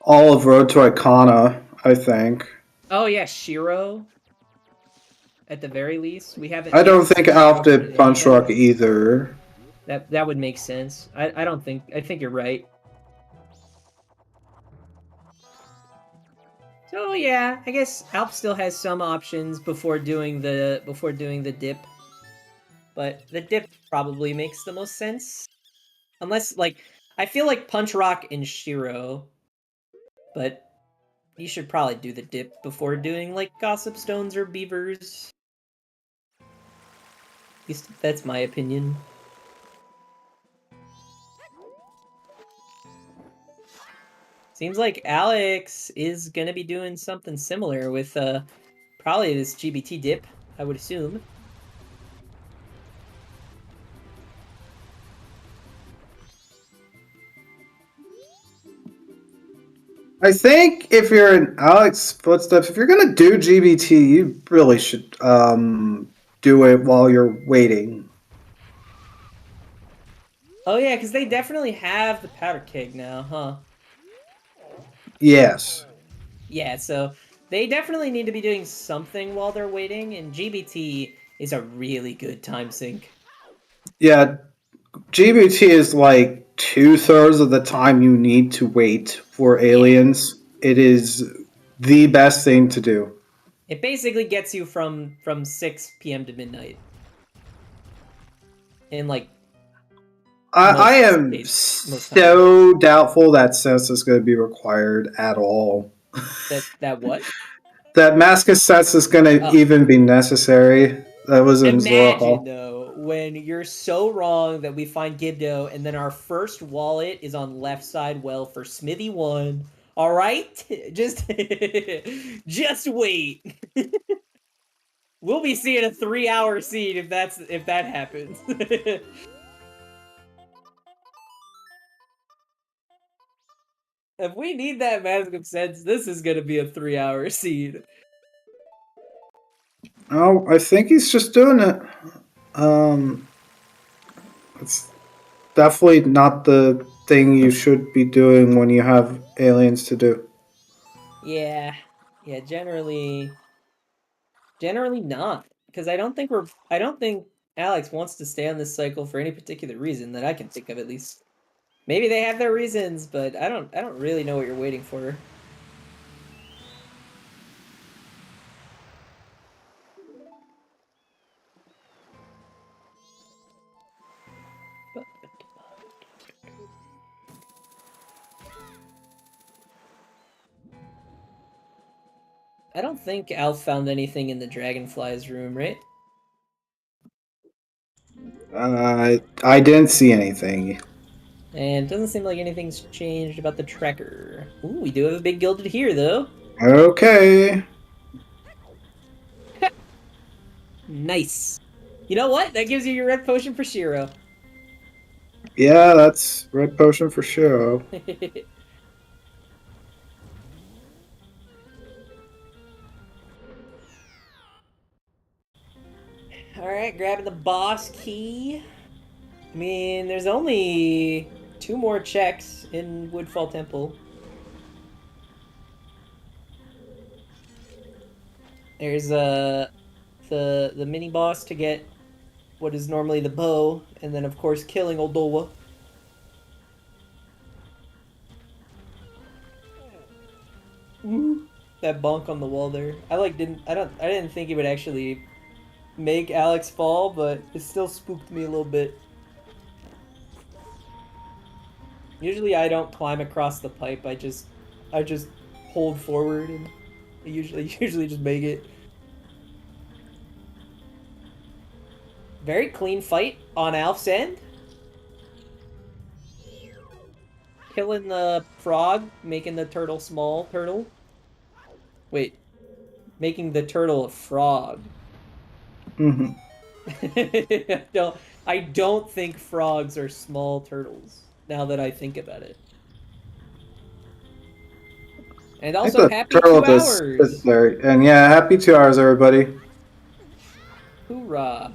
All of Road to Icona, I think. Oh yeah, Shiro. At the very least, we haven't. I don't think Alf did Punch Rock either. That would make sense. I don't think. I think you're right. So yeah, I guess Alf still has some options before doing the dip. But the dip probably makes the most sense. Unless, like, I feel like Punch Rock and Shiro. But you should probably do the dip before doing, like, Gossip Stones or Beavers. At least that's my opinion. Seems like Alex is gonna be doing something similar with, probably this GBT dip, I would assume. I think if you're in Alex footsteps, if you're gonna do GBT, you really should do it while you're waiting. Oh yeah, because they definitely have the powder keg now, huh? Yes. Yeah, so they definitely need to be doing something while they're waiting, and GBT is a really good time sink. Yeah, GBT is like 2/3 of the time you need to wait for aliens. Yeah. It is the best thing to do. It basically gets you from 6 p.m. to midnight. In like I am so doubtful that sense is going to be required at all. That what? That mask of sense is going to even be necessary. That was in Zora. Imagine though, when you're so wrong that we find Gibdo, and then our first wallet is on left side well for Smithy 1. All right, just wait. We'll be seeing a 3-hour seed if that happens. If we need that mask of sense, this is gonna be a 3-hour seed. Oh, I think he's just doing it. It's definitely not the thing you should be doing when you have aliens to do. Yeah, generally not, because I don't think Alex wants to stay on this cycle for any particular reason that I can think of, at least. Maybe they have their reasons, but I don't really know what you're waiting for. I don't think Alf found anything in the Dragonfly's room, right? I didn't see anything. And it doesn't seem like anything's changed about the tracker. Ooh, we do have a big gilded here, though. Okay. Nice. You know what? That gives you your red potion for Shiro. Yeah, that's red potion for Shiro. Alright, grabbing the boss key. I mean, there's only 2 more checks in Woodfall Temple. There's the mini boss to get what is normally the bow, and then of course killing Oldowa. That bonk on the wall there. I didn't think it would actually make Alex fall, but it still spooked me a little bit. Usually I don't climb across the pipe. I just hold forward, and I usually just make it. Very clean fight on Alf's end. Killing the frog, making the turtle small turtle. Wait, making the turtle a frog. Mm-hmm. I don't think frogs are small turtles, now that I think about it. And also, happy 2 hours! And yeah, happy 2 hours, everybody. Hoorah!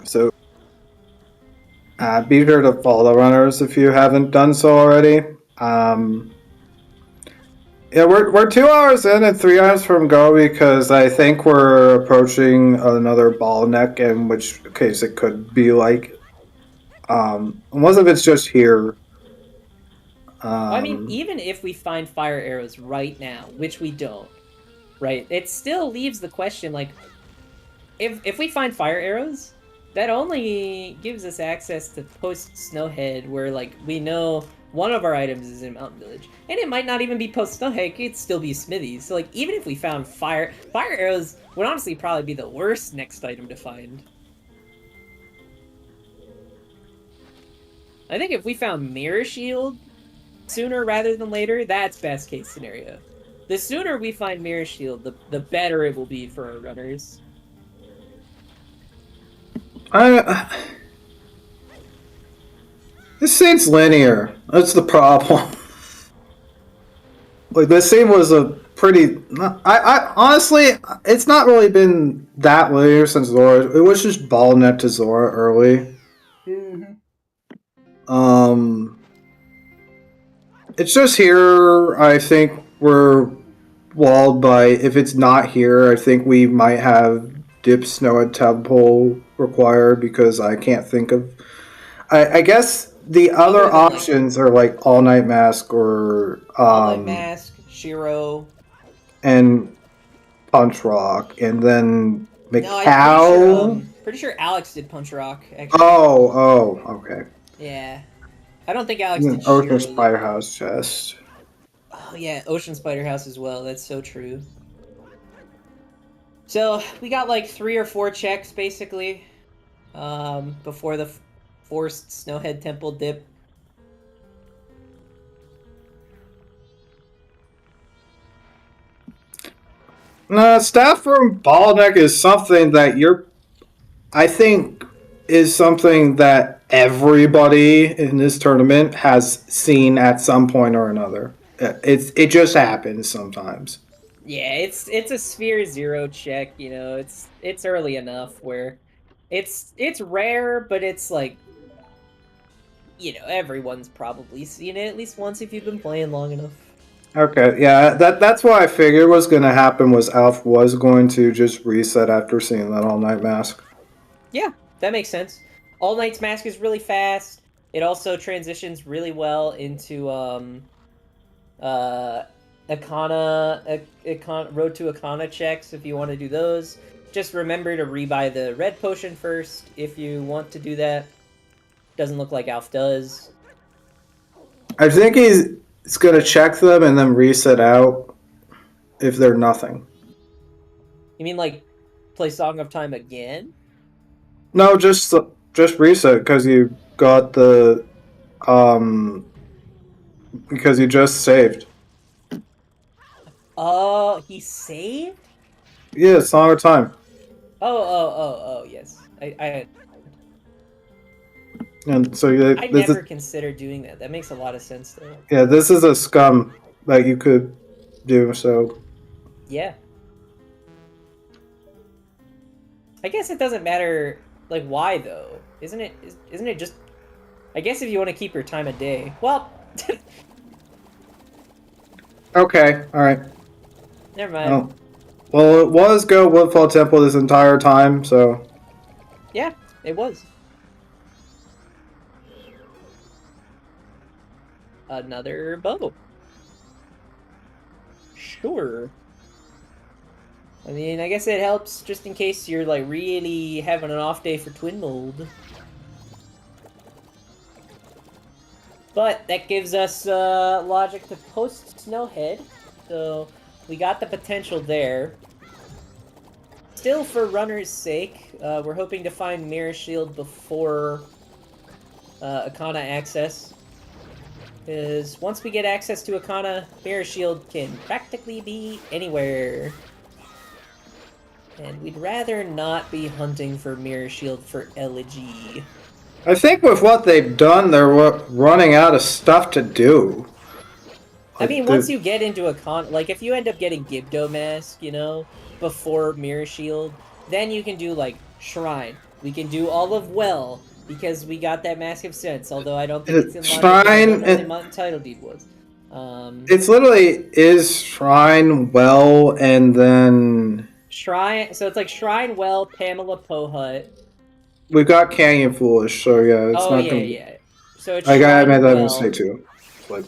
So, be sure to follow the runners if you haven't done so already. Yeah, we're 2 hours in and 3 hours from go, because I think we're approaching another bottleneck, in which case it could be like, unless if it's just here. Well, I mean, even if we find fire arrows right now, which we don't, right? It still leaves the question, like, if we find fire arrows, that only gives us access to post Snowhead, where, like, we know one of our items is in Mountain Village. And it might not even be post Snowhead, it could still be Smithy's. So, like, even if we found fire arrows would honestly probably be the worst next item to find. I think if we found Mirror Shield sooner rather than later, that's best case scenario. The sooner we find Mirror Shield, the better it will be for our runners. This scene's linear. That's the problem. Like, this scene was a pretty... I honestly, it's not really been that linear since Zora. It was just bottleneck to Zora early. Mm-hmm. It's just here, I think, we're walled by. If it's not here, I think we might have dip snow at temple required because I can't think of. I guess the other Other than like options are like all night mask or All Night Mask, Shiro. and punch rock, and then No, I'm pretty sure. Macau. Pretty sure Alex did Punch Rock. Actually. Okay. Yeah. I don't think Alex did Ocean Shiro Spider though. House chest. Oh yeah, Ocean Spider House as well. That's so true. So we got like 3 or 4 checks basically, before the forced Snowhead Temple dip. No, staff from bottleneck is something that I think, is something that everybody in this tournament has seen at some point or another. It just happens sometimes. Yeah, it's a Sphere 0 check. You know, it's early enough where it's rare, but it's like, you know, everyone's probably seen it at least once if you've been playing long enough. Okay, yeah, that's what I figured was going to happen. Was Alf was going to just reset after seeing that all night mask. Yeah, that makes sense. All Night's Mask is really fast. It also transitions really well into Road to Akana checks if you want to do those. Just remember to rebuy the red potion first if you want to do that. Doesn't look like Alf does. I think he's going to check them and then reset out if they're nothing. You mean like play Song of Time again? No, just reset because you got the because you just saved. Oh, he saved? Yeah, Song of Time. Oh, yes. I And so never considered doing that. That makes a lot of sense, though. Yeah, this is a scum that you could do. So yeah, I guess it doesn't matter like why though, isn't it? Isn't it just? I guess if you want to keep your time a day, well. okay, all right. Never mind. Oh. Well, it was Go Woodfall Temple this entire time, so. Yeah, it was. Another bow. Sure. I mean, I guess it helps just in case you're like really having an off day for Twin Mold. But that gives us logic to post Snowhead, so we got the potential there. Still, for runner's sake, we're hoping to find Mirror Shield before Akana access. Because once we get access to Akana, Mirror Shield can practically be anywhere. And we'd rather not be hunting for Mirror Shield for Elegy. I think with what they've done, they're running out of stuff to do. I mean, once you get into a like, if you end up getting Gibdo Mask, you know, before Mirror Shield, then you can do, like, Shrine. We can do all of Well, because we got that Mask of Sense, although I don't think it's in line with what the title deed was. It's literally is Shrine, Well, and then... Shrine, so it's like Shrine, Well, Pamela Pohut. We've got Canyon Foolish, so yeah, it's not gonna... yeah. So it's I Shrine, made that Well. mistake too. Like,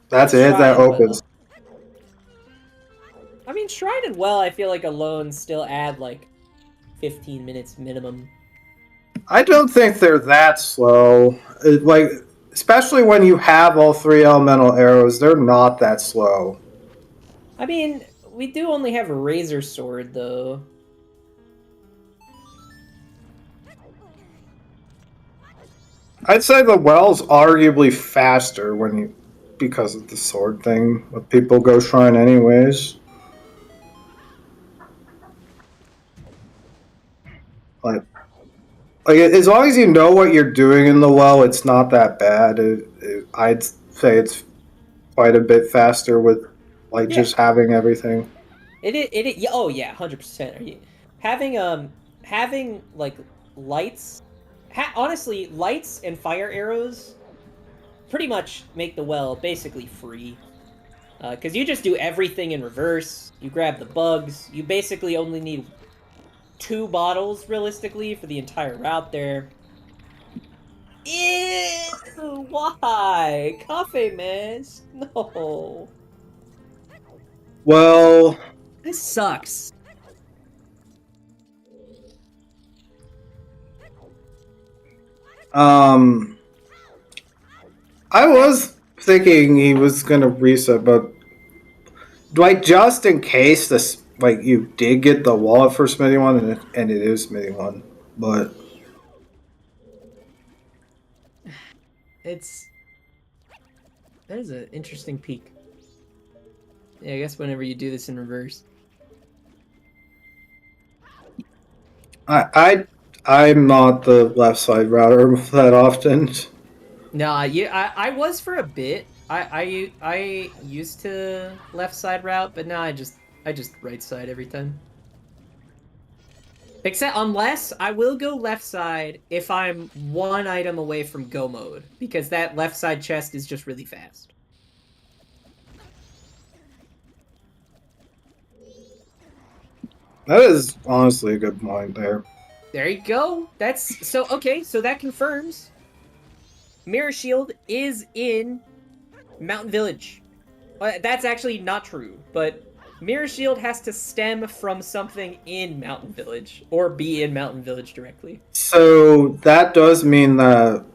that's it, that opens. I mean, Shrine and Well, I feel like alone still add, like, 15 minutes minimum. I don't think they're that slow. Like, especially when you have all 3 elemental arrows, they're not that slow. I mean, we do only have a Razor Sword, though. I'd say the Well's arguably faster because of the sword thing, but people go Shrine anyways. Like as long as you know what you're doing in the Well, it's not that bad. I'd say it's quite a bit faster with just having everything. Oh yeah, 100%. Having like lights. Honestly, lights and fire arrows pretty much make the Well basically free. Because you just do everything in reverse. You grab the bugs. You basically only need 2 bottles, realistically, for the entire route there. Ew! Why? Coffee mess? No. Well, This sucks. I was thinking he was gonna reset, but like just in case this, like you did get the wallet for Smithy one, and it is Smithy one, but It's... That is an interesting peak. Yeah, I guess whenever you do this in reverse. I'm not the left side router that often. No, yeah, I was for a bit. I used to left side route, but now I just right side every time. Except unless I will go left side if I'm 1 item away from go mode, because that left side chest is just really fast. That is honestly a good point there. There you go. That's so okay. So that confirms Mirror Shield is in Mountain Village. That's actually not true, but Mirror Shield has to stem from something in Mountain Village, or be in Mountain Village directly. So that does mean that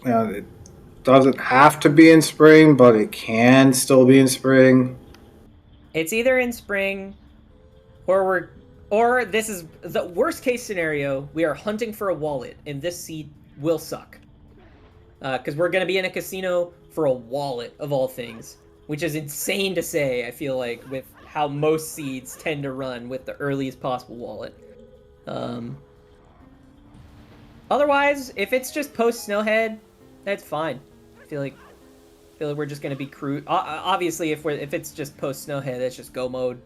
it doesn't have to be in spring, but it can still be in spring. It's either in spring, or this is the worst case scenario. We are hunting for a wallet, and this seed will suck. Because we're gonna be in a casino for a wallet of all things, which is insane to say. I feel like with how most seeds tend to run with the earliest possible wallet. Otherwise, if it's just post Snowhead, that's fine. I feel like we're just gonna be crude. Obviously, if it's just post Snowhead, that's just go mode,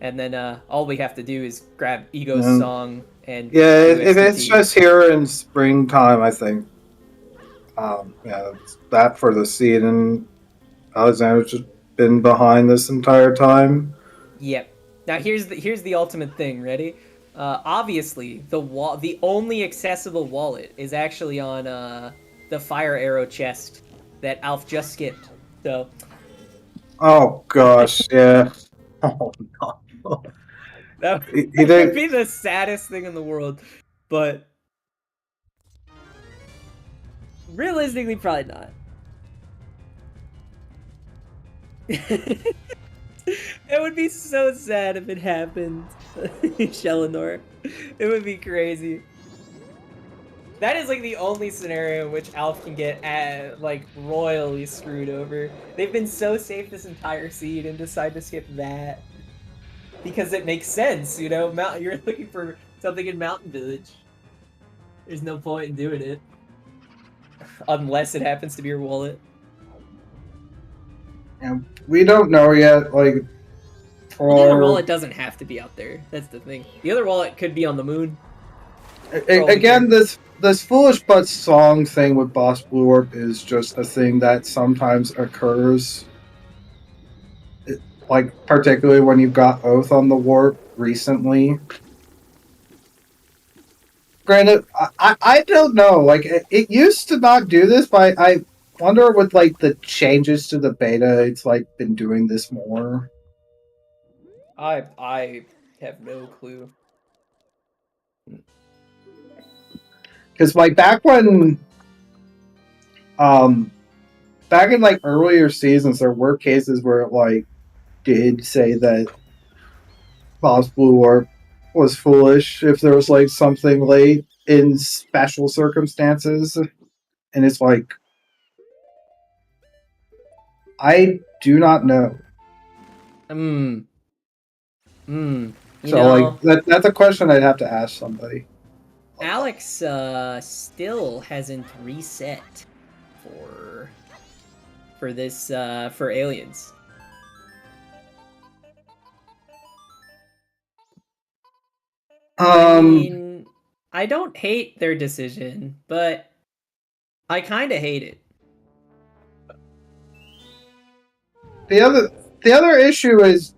and then all we have to do is grab Ego's song and yeah. If it's just here in springtime, I think. Yeah, that for the seed, and Alexander's just been behind this entire time. Yep. Now here's the ultimate thing. Ready? Obviously, the only accessible wallet is actually on the fire arrow chest that Alf just skipped. So. Oh gosh, yeah. Oh no. That would be the saddest thing in the world, but realistically, probably not. It would be so sad if it happened, Shellinor. It would be crazy. That is like the only scenario in which Alf can get like royally screwed over. They've been so safe this entire seed and decide to skip that because it makes sense, you know. You're looking for something in Mountain Village. There's no point in doing it unless it happens to be your wallet. And we don't know yet. Like, well, the other wallet doesn't have to be out there. That's the thing. The other wallet could be on the moon. Again, this foolish but song thing with Boss Blue Orb is just a thing that sometimes occurs. Like, particularly when you've got Oath on the Warp recently. Granted, I don't know. Like, it used to not do this, but I wonder with, like, the changes to the beta, it's, like, been doing this more. I have no clue. Because, like, back in, like, earlier seasons, there were cases where it, like, did say that Boss Blue Orb was foolish if there was, like, something late in special circumstances. And it's like, I do not know. Like, that's a question I'd have to ask somebody. Alex still hasn't reset for this for aliens. I mean, I don't hate their decision, but I kind of hate it. the other issue is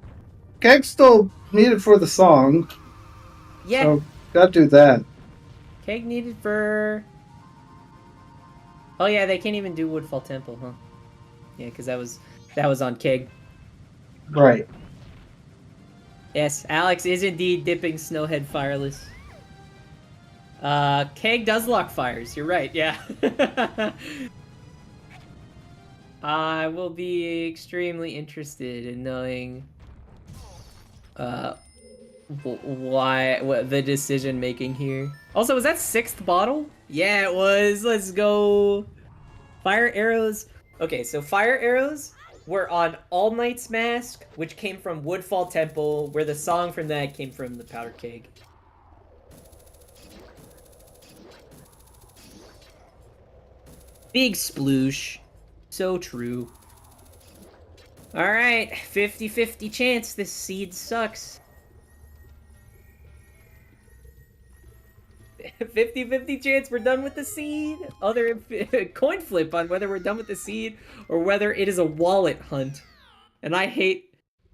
Keg's still needed for the song. Yeah. So gotta do that. Keg needed for... Oh yeah, they can't even do Woodfall Temple, huh? Yeah, because that was on Keg. Right. Yes, Alex is indeed dipping Snowhead fireless. Keg does lock fires. You're right. Yeah. I will be extremely interested in knowing what the decision making here. Also, was that 6th bottle? Yeah, it was. Let's go. Fire arrows. Okay, so fire arrows were on All Knight's Mask, which came from Woodfall Temple, where the song from that came from the Powder Keg. Big sploosh. So true. Alright, 50-50 chance this seed sucks. 50-50 chance we're done with the seed. Other coin flip on whether we're done with the seed or whether it is a wallet hunt. And I hate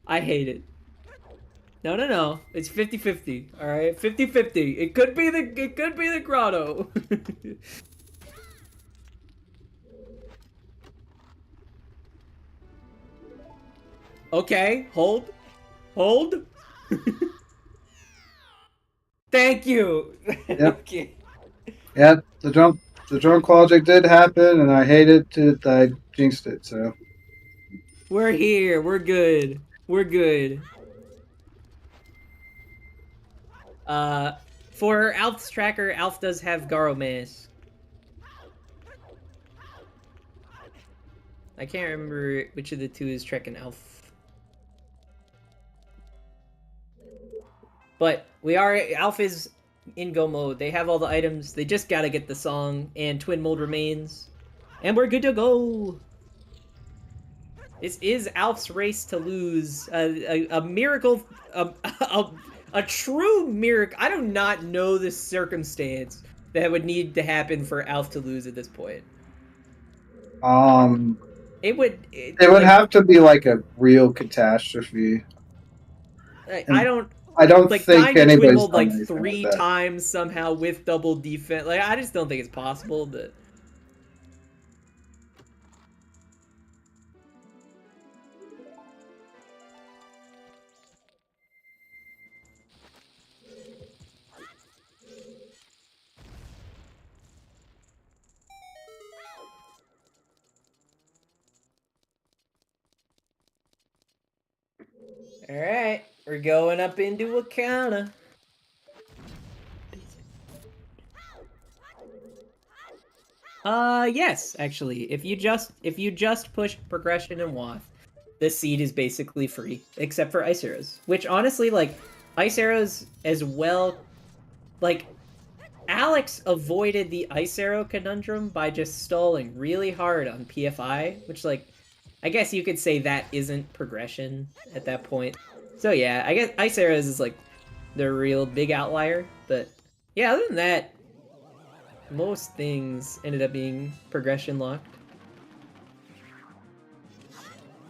it. No. It's 50-50. Alright, 50-50. It could be the grotto. Okay, hold. Thank you. Yep. Okay. Yeah, the drunk logic did happen, and I hated it. I jinxed it. So We're here. We're good. We're good. For Alf's tracker, Alf does have Garo Maze. I can't remember which of the two is trekking Alf. But Alf is in go mode. They have all the items. They just gotta get the song, and Twin Mold remains. And we're good to go! This is Alf's race to lose. A miracle... A true miracle. I do not know the circumstance that would need to happen for Alf to lose at this point. It would like, have to be like a real catastrophe. I don't like think anybody's Twin like 3 times somehow with double defense. Like I just don't think it's possible, but alright, we're going up into a counter. Yes, actually. If you just push progression and Wath, the seed is basically free, except for ice arrows. Which honestly, like, ice arrows as well, like, Alex avoided the ice arrow conundrum by just stalling really hard on PFI, which, like, I guess you could say that isn't progression at that point. So yeah, I guess ice arrows is, like, the real big outlier, but yeah, other than that, most things ended up being progression locked.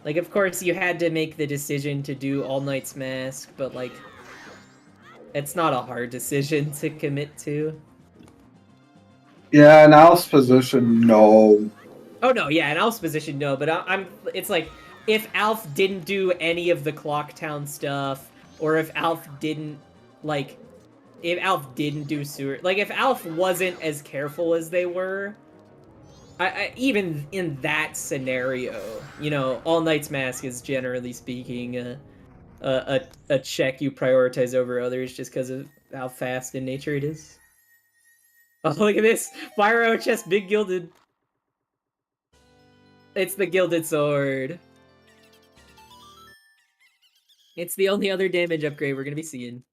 Like, of course, you had to make the decision to do All Knight's Mask, but, like, it's not a hard decision to commit to. Yeah, in Alf's position, no. Oh, no, yeah, in Alf's position, no, but it's like, if Alf didn't do any of the Clocktown stuff, or if Alf didn't, like, if Alf didn't do sewer, like, if Alf wasn't as careful as they were, even in that scenario, you know, All Knight's Mask is generally speaking a check you prioritize over others just because of how fast in nature it is. Oh, look at this! Fire arrow chest, big gilded. It's the gilded sword. It's the only other damage upgrade we're gonna be seeing.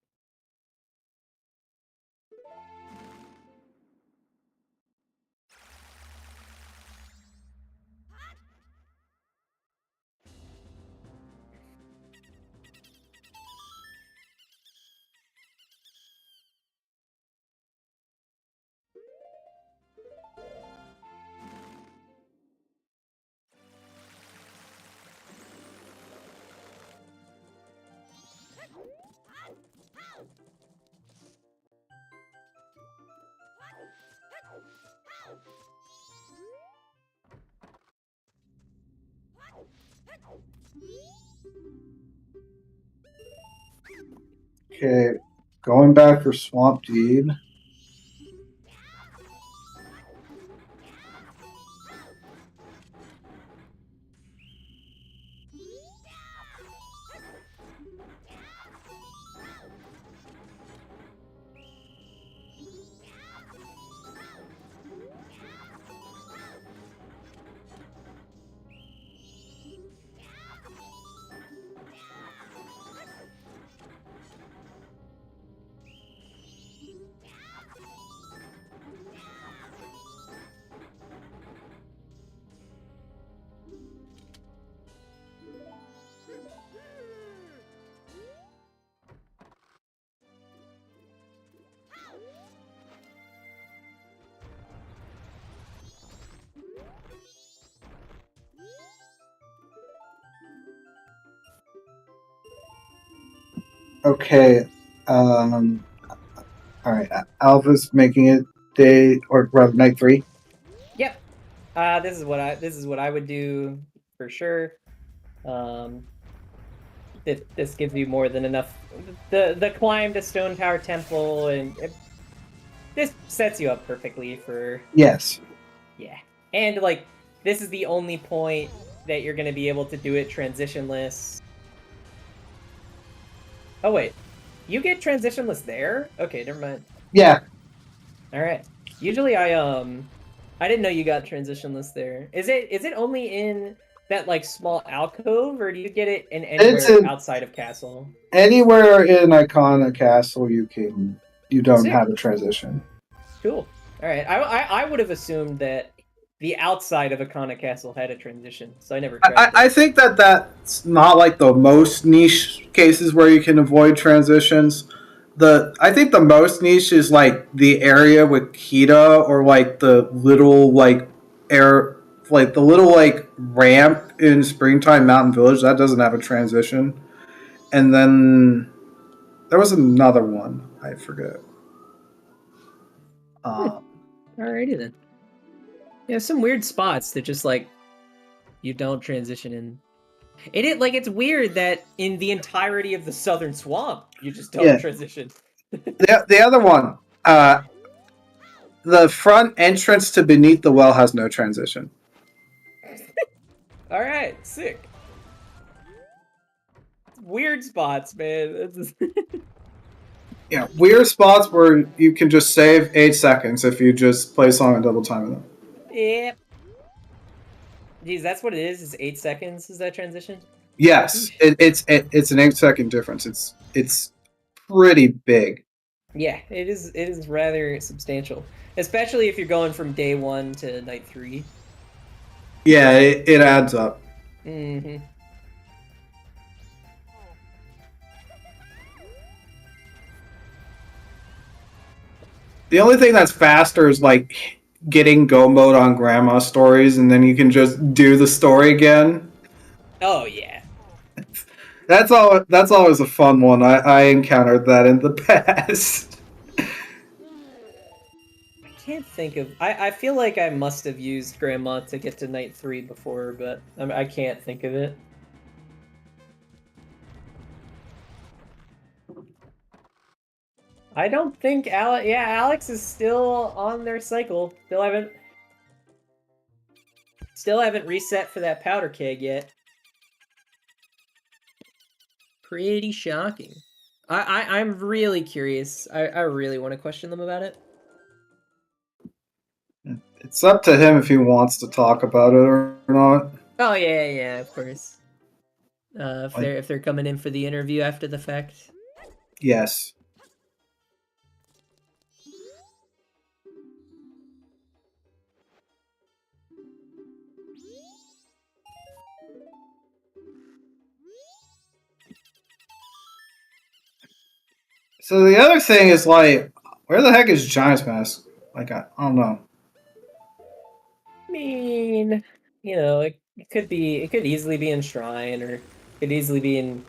Okay, going back for Swamp Deed. Okay. All right. Alpha's making it day or rather night 3. Yep. This is what I would do for sure. This gives you more than enough. The climb to Stone Tower Temple, and this sets you up perfectly for. Yes. Yeah, and like this is the only point that you're gonna be able to do it transitionless. Oh wait, you get transitionless there? Okay, never mind. Yeah. All right. Usually I didn't know you got transitionless there. Is it only in that like small alcove, or do you get it in anywhere outside of castle? Anywhere in Icona Castle you don't Sick. have a transition. Cool. All right. I would have assumed that the outside of Icona Castle had a transition, so I never tried. I think that's not like the most niche cases where you can avoid transitions. I think the most niche is like the area with Kita, or like the little like the little like ramp in Springtime Mountain Village that doesn't have a transition. And then there was another one, I forget. Alrighty then. Yeah, some weird spots that just like you don't transition in. It's weird that in the entirety of the Southern Swamp you just don't transition. The other one, the front entrance to Beneath the Well has no transition. All right, sick. Weird spots, man. Yeah, weird spots where you can just save 8 seconds if you just play a song and double time them. Yeah. Geez, that's what it is. Is 8 seconds? Is that transition? Yes, it's an 8-second difference. It's pretty big. Yeah, it is. It is rather substantial, especially if you're going from day 1 to night 3. Yeah, it adds up. Mm-hmm. The only thing that's faster is like getting go mode on grandma stories, and then you can just do the story again. Oh yeah. That's always a fun one. I encountered that in the past. I can't think of. I feel like I must have used grandma to get to night 3 before, but I can't think of it. I don't think Alex. Yeah, Alex is still on their cycle. Still haven't reset for that powder keg yet. Pretty shocking. I'm really curious. I really want to question them about it. It's up to him if he wants to talk about it or not. Oh yeah, of course. If they're coming in for the interview after the fact. Yes. So the other thing is like, where the heck is Giant's Mask? Like I don't know. I mean, it could easily be in Shrine, or it could easily be in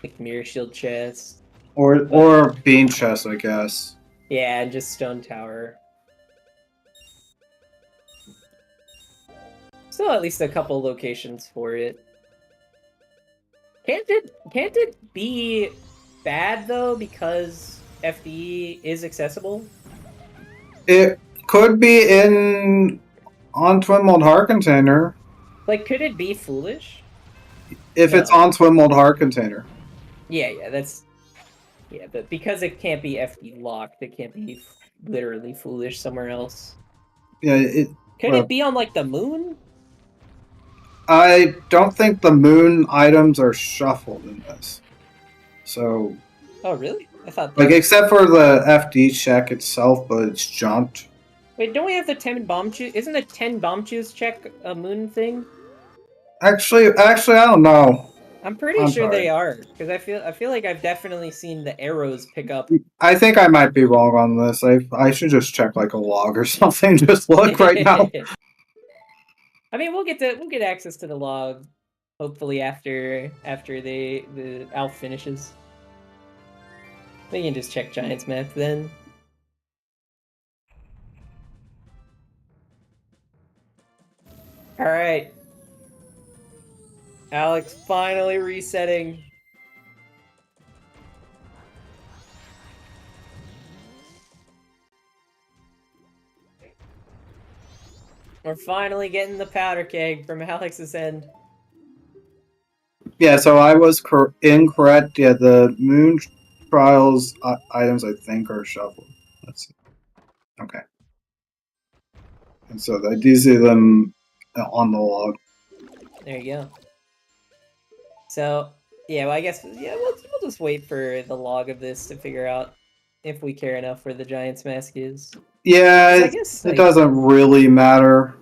like Mirror Shield chest. Or Bean Chest, I guess. Yeah, and just Stone Tower. Still at least a couple locations for it. Can't it be bad though because FD is accessible? It could be on Twin Mold Heart Container. Like, could it be foolish? If No. it's on Twin Mold Heart Container. Yeah, but because it can't be FD locked, it can't be literally foolish somewhere else. Yeah, Could it be on like the moon? I don't think the moon items are shuffled in this. So. Oh really? I thought like except for the FD check itself, but it's jumped. Wait, don't we have the 10 bomb choose? Isn't the 10 bomb choose check a moon thing? Actually, I don't know. I'm pretty sure they are because I feel like I've definitely seen the arrows pick up. I think I might be wrong on this. I should just check like a log or something. Just look right now. I mean, we'll get access to the log, hopefully after the Alf finishes. We can just check Giants map then. All right, Alex finally resetting. We're finally getting the powder keg from Alex's end. Yeah, so I was incorrect. Yeah, the moon trials items I think are shuffled. Let's see. Okay. And so I do see them on the log. There you go. So yeah, well, I guess we'll just wait for the log of this to figure out if we care enough where the Giants mask is. Yeah, I guess it doesn't really matter.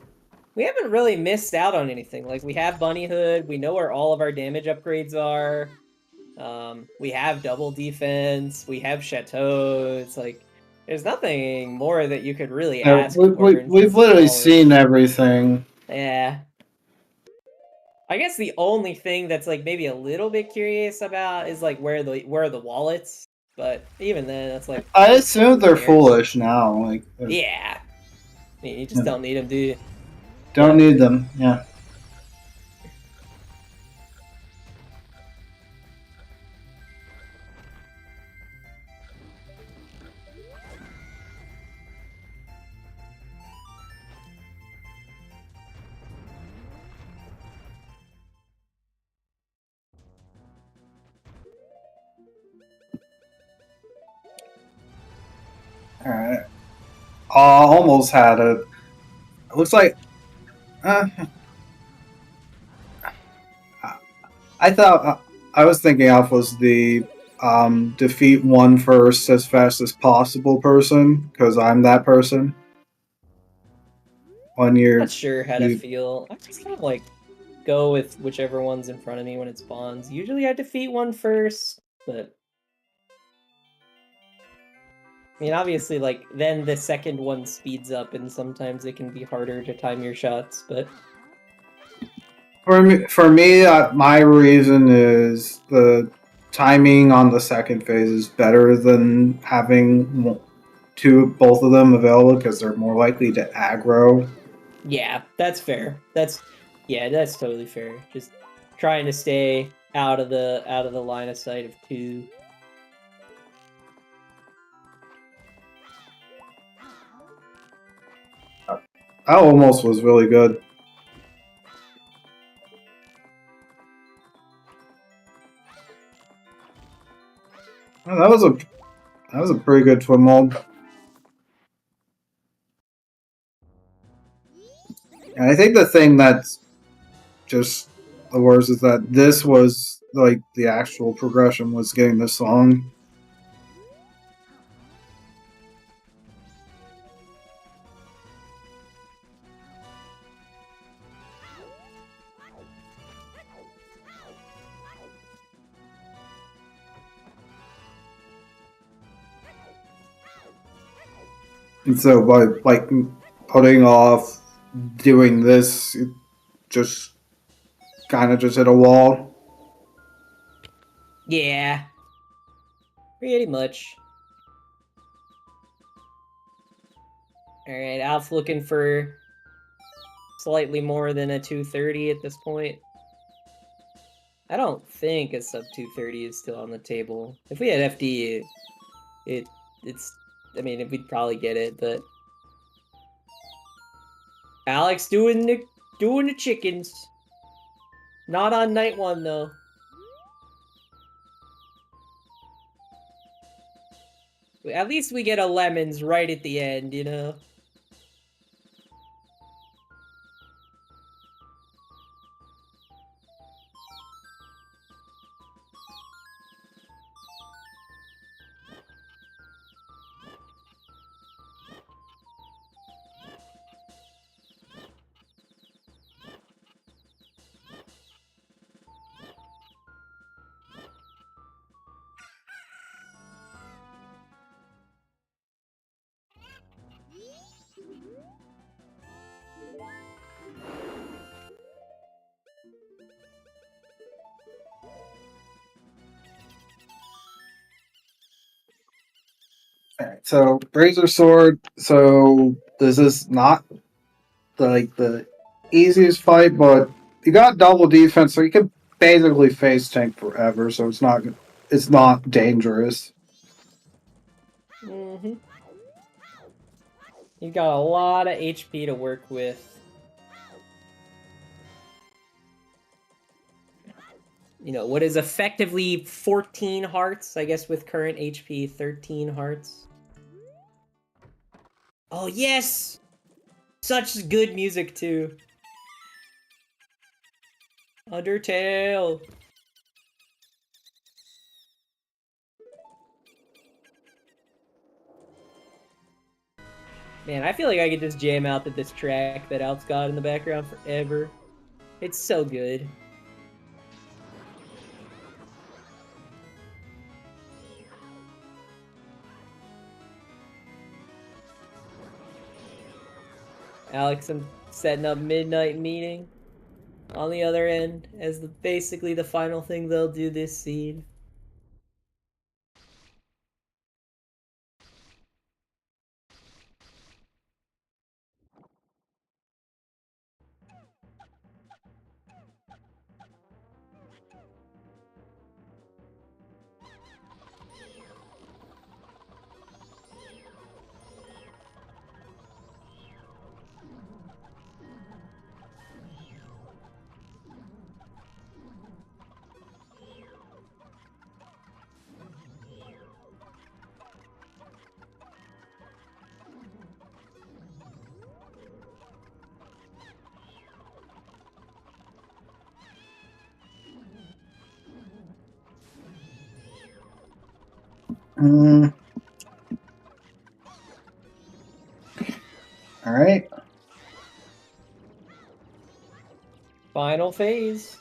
We haven't really missed out on anything. Like, we have Bunny Hood, we know where all of our damage upgrades are. We have double defense, we have Chateau. It's like there's nothing more that you could really ask for. We've literally seen everything. Yeah. I guess the only thing that's like maybe a little bit curious about is like where are the wallets, but even then that's like I assume they're foolish now. Like yeah, I mean, you just don't need them, do you? Don't need them. Yeah. All right. Almost had it. It looks like. I thought I was thinking Alf was the defeat one first as fast as possible person because I'm that person. When you're not sure how to feel. I just kind of like go with whichever one's in front of me when it spawns. Usually I defeat one first, but I mean, obviously, like, then the second one speeds up, and sometimes it can be harder to time your shots, but... For me, my reason is the timing on the second phase is better than having both of them available because they're more likely to aggro. Yeah, that's fair. That's totally fair. Just trying to stay out of the line of sight of two. That almost was really good. Oh, that was a pretty good twin mold. And I think the thing that's just the worst is that this was like the actual progression was getting this song. And so by like putting off doing this, it just kind of just hit a wall. Yeah, pretty much. All right, Alf looking for slightly more than a 230 at this point. I don't think a sub 230 is still on the table. If we had FD, it's. I mean, we'd probably get it, but Alex doing the chickens. Not on night 1 though. At least we get a lemons right at the end, you know? Alright, so Razor Sword. So this is not the easiest fight, but you got double defense, so you can basically face tank forever. So it's not dangerous. Mm-hmm. You've got a lot of HP to work with. You know, what is effectively 14 hearts, I guess, with current HP, 13 hearts. Oh, yes! Such good music, too. Undertale. Man, I feel like I could just jam out to this track that Alf's got in the background forever. It's so good. Alex, I'm setting up midnight meeting on the other end as basically the final thing they'll do this seed. All right. Final phase.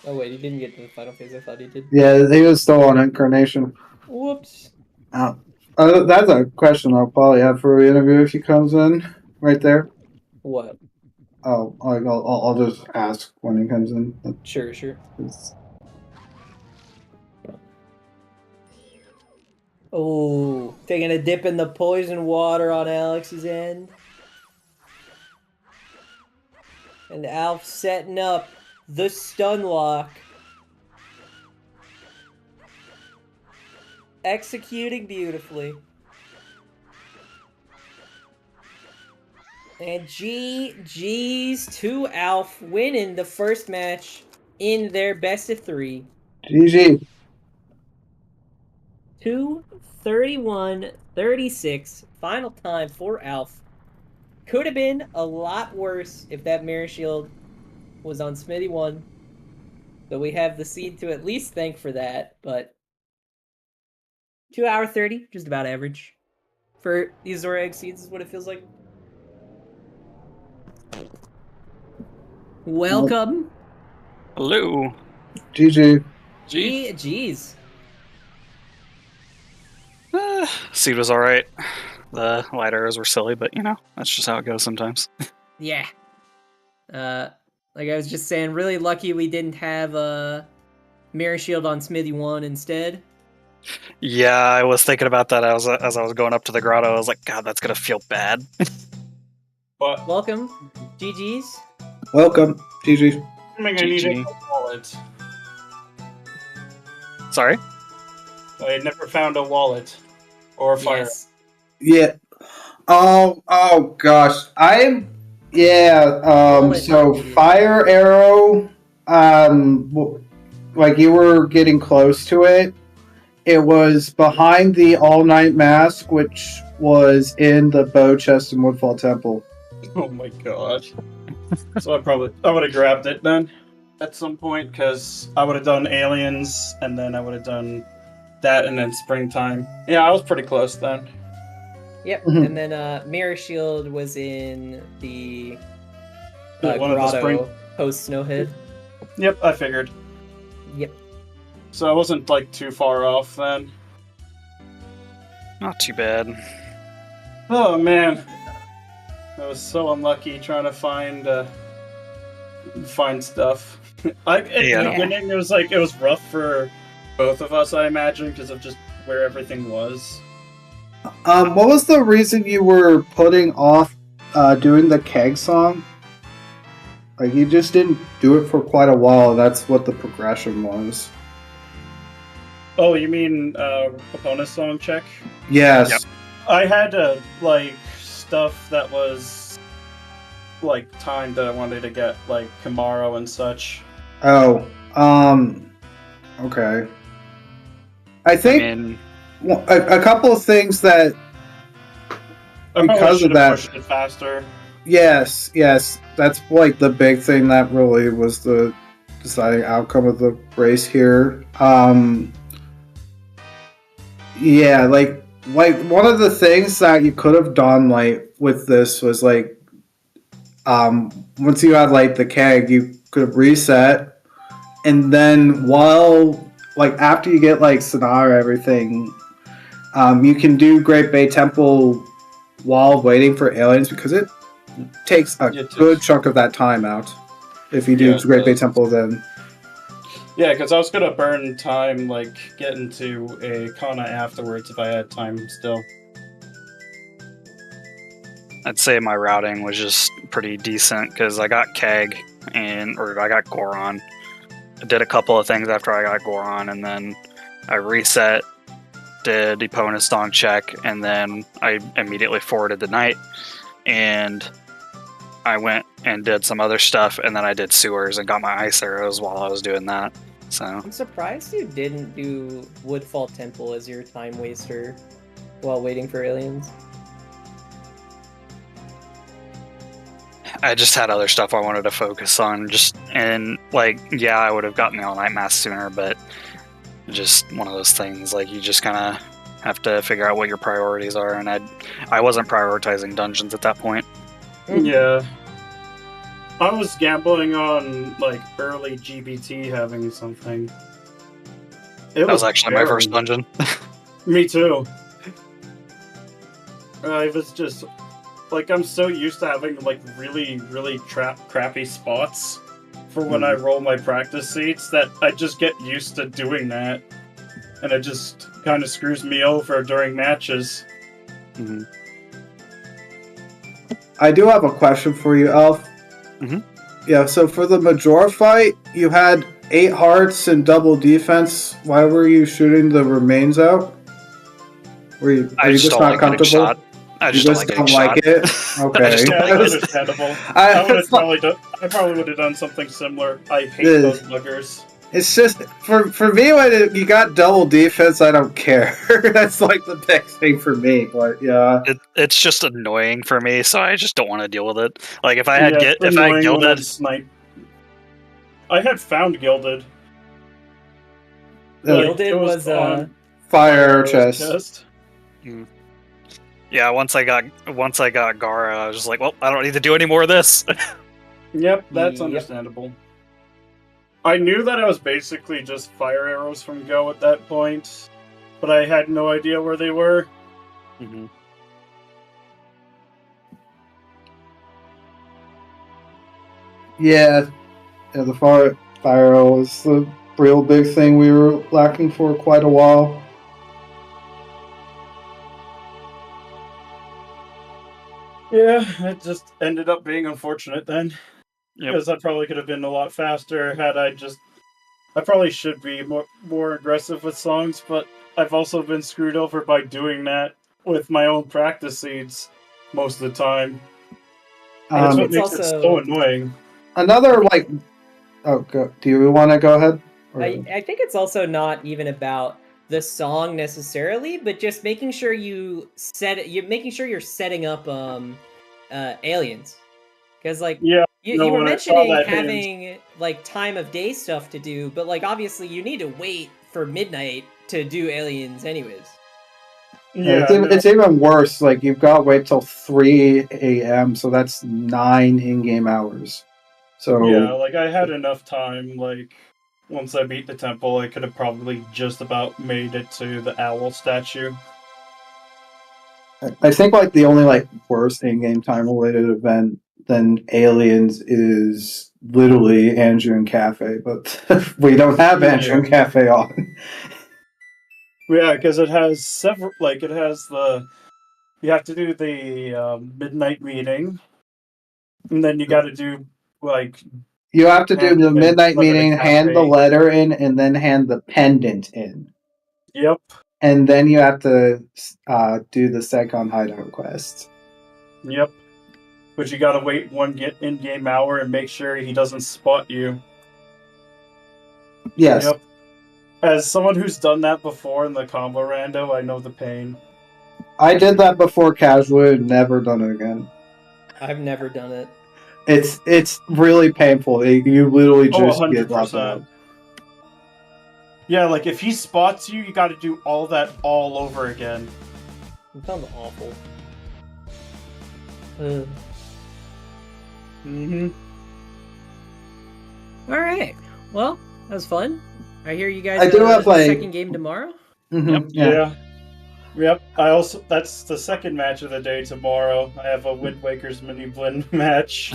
Oh wait, he didn't get to the final phase. I thought he did. Yeah, he was still on Incarnation. Whoops. That's a question I'll probably have for the interview if he comes in right there. What? Oh, I'll just ask when he comes in. Sure, sure. Oh, taking a dip in the poison water on Alex's end. And Alf setting up the stun lock. Executing beautifully. And GG's to Alf winning the first match in their best of 3. GG. 2:31:36. Final time for Alf. Could have been a lot worse if that Mirror Shield was on Smitty 1. So we have the seed to at least thank for that, but 2 hour 30, just about average. For these Zora Egg seeds is what it feels like. Welcome. Hello. GG. Jeez. Seed was alright. the light arrows were silly, but that's just how it goes sometimes. Yeah. Like I was just saying, really lucky we didn't have a mirror shield on Smithy 1 instead. Yeah, I was thinking about that as I was going up to the grotto. I was like, God, that's gonna feel bad. But welcome, GG's. Welcome, GG's. I need a wallet. Sorry? I never found a wallet or a fire. Yes. Yeah. Oh gosh. So fire arrow, like you were getting close to it. It was behind the all-night mask, which was in the bow chest in Woodfall Temple. Oh my gosh. So I would have grabbed it then at some point, because I would have done aliens and then I would have done that and then springtime. Yeah, I was pretty close then. Yep, and then Mirror Shield was in the grotto post Snowhead. Yep, I figured. Yep. So I wasn't like too far off then. Not too bad. Oh man, I was so unlucky trying to find stuff. It was rough for both of us, I imagine, because of just where everything was. What was the reason you were putting off doing the keg song? Like, you just didn't do it for quite a while. That's what the progression was. Oh, you mean opponent song check? Yes. Yep. I had stuff that was timed that I wanted to get, like Kamaro and such. Oh, okay. I think a couple of things that because of that pushed it faster. Yes, that's like the big thing that really was the deciding outcome of the race here. Yeah, like one of the things that you could have done with this was once you had the keg, you could have reset, and then after you get Sonara everything, you can do Great Bay Temple while waiting for aliens, because it takes a good chunk of that time out if you do Great Bay Temple then. Yeah, because I was going to burn time, getting to a Kana afterwards if I had time still. I'd say my routing was just pretty decent, because I got Keg, or I got Goron. I did a couple of things after I got Goron, and then I reset, did opponent song check, and then I immediately forwarded the night, and I went and did some other stuff, and then I did sewers and got my ice arrows while I was doing that. So I'm surprised you didn't do Woodfall Temple as your time waster while waiting for aliens. I just had other stuff I wanted to focus on, I would have gotten the all-night mask sooner, but just one of those things, you just kind of have to figure out what your priorities are, and I wasn't prioritizing dungeons at that point. Yeah. I was gambling on, early GBT having something. That was actually my first dungeon. Me too. It was just... I'm so used to having, really, really crappy spots for when I roll my practice seats that I just get used to doing that. And it just kind of screws me over during matches. Mm-hmm. I do have a question for you, Elf. Mm-hmm. Yeah, so for the Majora fight, you had 8 hearts and double defense. Why were you shooting the remains out? Were you just not comfortable? I just don't like it. Okay. Understandable. I probably would have done something similar. I hate those buggers. It's just for me, when you got double defense, I don't care. That's the big thing for me. But yeah, it's just annoying for me, so I just don't want to deal with it. If I had gilded, I had found gilded. Gilded was fire chest. Yeah, once I got Gara, I was just like, well, I don't need to do any more of this. Yep, that's understandable. I knew that I was basically just fire arrows from Go at that point, but I had no idea where they were. Mm-hmm. Yeah, the fire arrow was the real big thing we were lacking for quite a while. Yeah, it just ended up being unfortunate then. Yep. Because I probably could have been a lot faster had I just... I probably should be more aggressive with songs, but I've also been screwed over by doing that with my own practice seeds most of the time. That's what makes it so annoying. Another, like... Oh, do you want to go ahead? I think it's also not even about the song necessarily, but just making sure you're setting up aliens. Because, like, yeah, you were mentioning having, like, time of day stuff to do, but, like, obviously you need to wait for midnight to do aliens anyways. Yeah, it's even worse. Like, you've got to wait till 3 a.m., so that's 9 in-game hours. So yeah, like, I had enough time. Like, once I beat the temple, I could have probably just about made it to the owl statue. I think, like, the only, like, worst in-game time-related event than aliens is literally Andrew and Cafe, but we don't have Andrew and Cafe on. Yeah, because it has several. Like, it has the... You have to do the midnight meeting, and then you got to do, like... You have to do the midnight meeting, hand the letter in, and then hand the pendant in. Yep. And then you have to do the second hideout quest. Yep. But you gotta wait one in-game hour and make sure he doesn't spot you. Yes. Yep. As someone who's done that before in the combo rando, I know the pain. I did that before casually, never done it again. I've never done it. It's really painful. You literally just get left out. Yeah, like, if he spots you, you gotta do all that all over again. It sounds awful. Alright. Well, that was fun. I hear you guys have the second game tomorrow? Mm-hmm. Yep. Yep. That's the second match of the day tomorrow. I have a Wind Waker's mini blend match.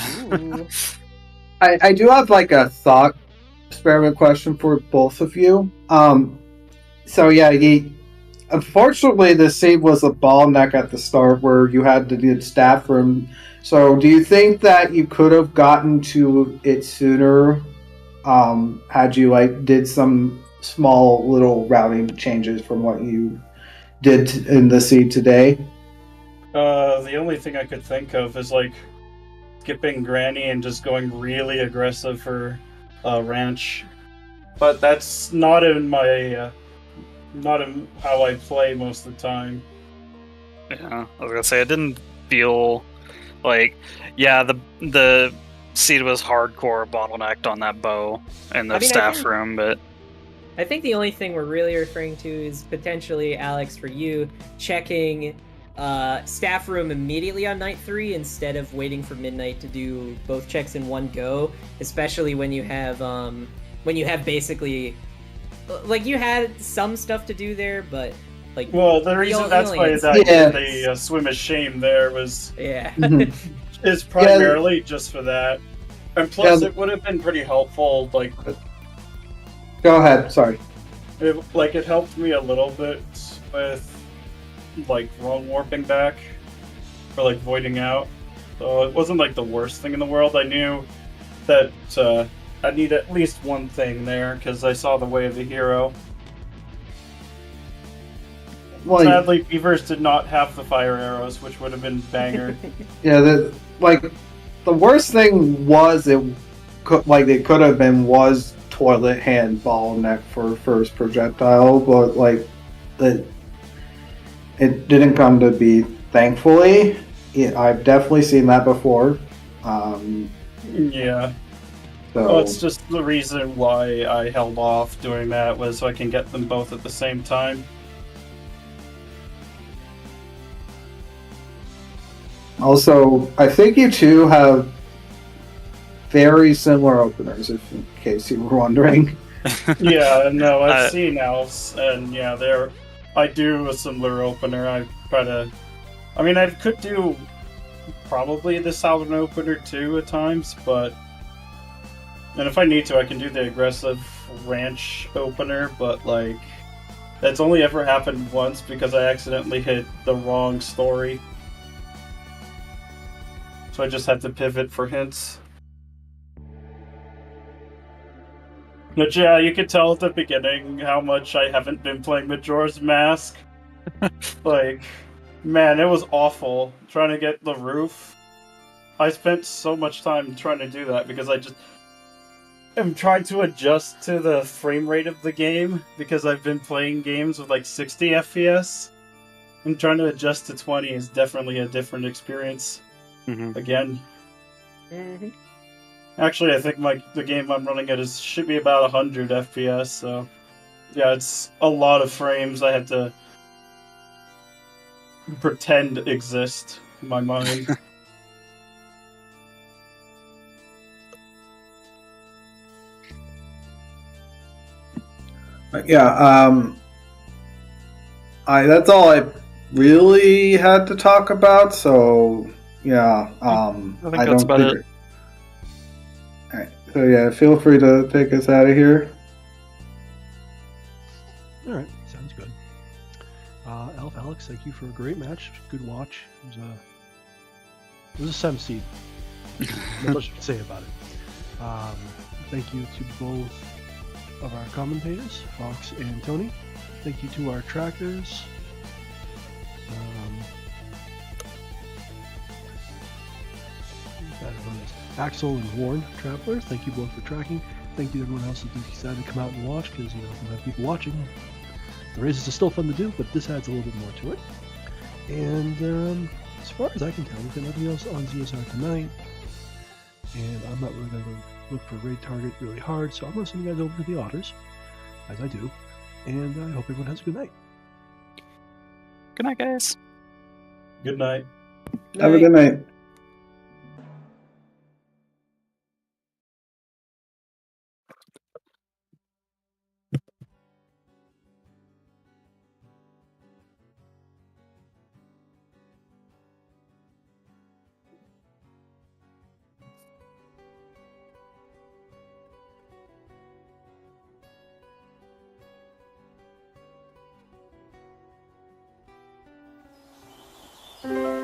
I do have, like, a thought experiment question for both of you. So yeah, unfortunately the seed was a bottleneck at the start where you had to do staff room. So do you think that you could have gotten to it sooner had you, like, did some small little routing changes from what you did in the seed today? The only thing I could think of is, like, skipping Granny and just going really aggressive for Ranch. But that's not in my not in how I play most of the time. Yeah, I was gonna say, it didn't feel like... Yeah, the seed was hardcore bottlenecked on that bow in the staff room, but... I think the only thing we're really referring to is potentially, Alex, for you, checking staff room immediately on night 3 instead of waiting for midnight to do both checks in one go, especially when you have basically, like, you had some stuff to do there, but, like... Well, the reason that's why the swim of shame there was... Yeah. is primarily just for that. And plus, it would have been pretty helpful, like... Go ahead, sorry. It helped me a little bit with, like, wrong warping back, or, like, voiding out. So it wasn't, like, the worst thing in the world. I knew that I need at least one thing there, because I saw the way of the hero. Well, sadly, Beavers did not have the fire arrows, which would have been banger. Yeah, the worst thing was it could have been was toilet hand bottleneck for first projectile, but, like, it didn't come to be, thankfully. I've definitely seen that before. Yeah. So it's just the reason why I held off doing that was so I can get them both at the same time. Also, I think you two have very similar openers, in case you were wondering. Yeah, no, I've seen Elves, and yeah, I do a similar opener. I could do probably the Southern opener too at times, but And if I need to, I can do the aggressive ranch opener, but like, that's only ever happened once because I accidentally hit the wrong story. So I just had to pivot for hints. But yeah, you could tell at the beginning how much I haven't been playing Majora's Mask. Like, man, it was awful trying to get the roof. I spent so much time trying to do that because I just am trying to adjust to the frame rate of the game because I've been playing games with like 60 FPS. And trying to adjust to 20 is definitely a different experience. Again. Actually, I think the game I'm running at should be about 100 FPS, so yeah, it's a lot of frames I had to pretend exist in my mind. Yeah, that's all I really had to talk about. So yeah, I think that's about it. All right. So yeah, feel free to take us out of here. All right, sounds good. Elf, Alex, thank you for a great match. Good watch. It was a sem seed. Not much to say about it. Thank you to both of our commentators, Fox and Tony. Thank you to our trackers. Axel and Warren Traveler, thank you both for tracking. Thank you to everyone else who decided to come out and watch, because you have people watching. The races are still fun to do, but this adds a little bit more to it. And as far as I can tell, we've got nothing else on ZSR tonight. And I'm not really going to look for a raid target really hard, so I'm going to send you guys over to the otters, as I do. And I hope everyone has a good night. Good night, guys. Good night. Have a good night. Thank you.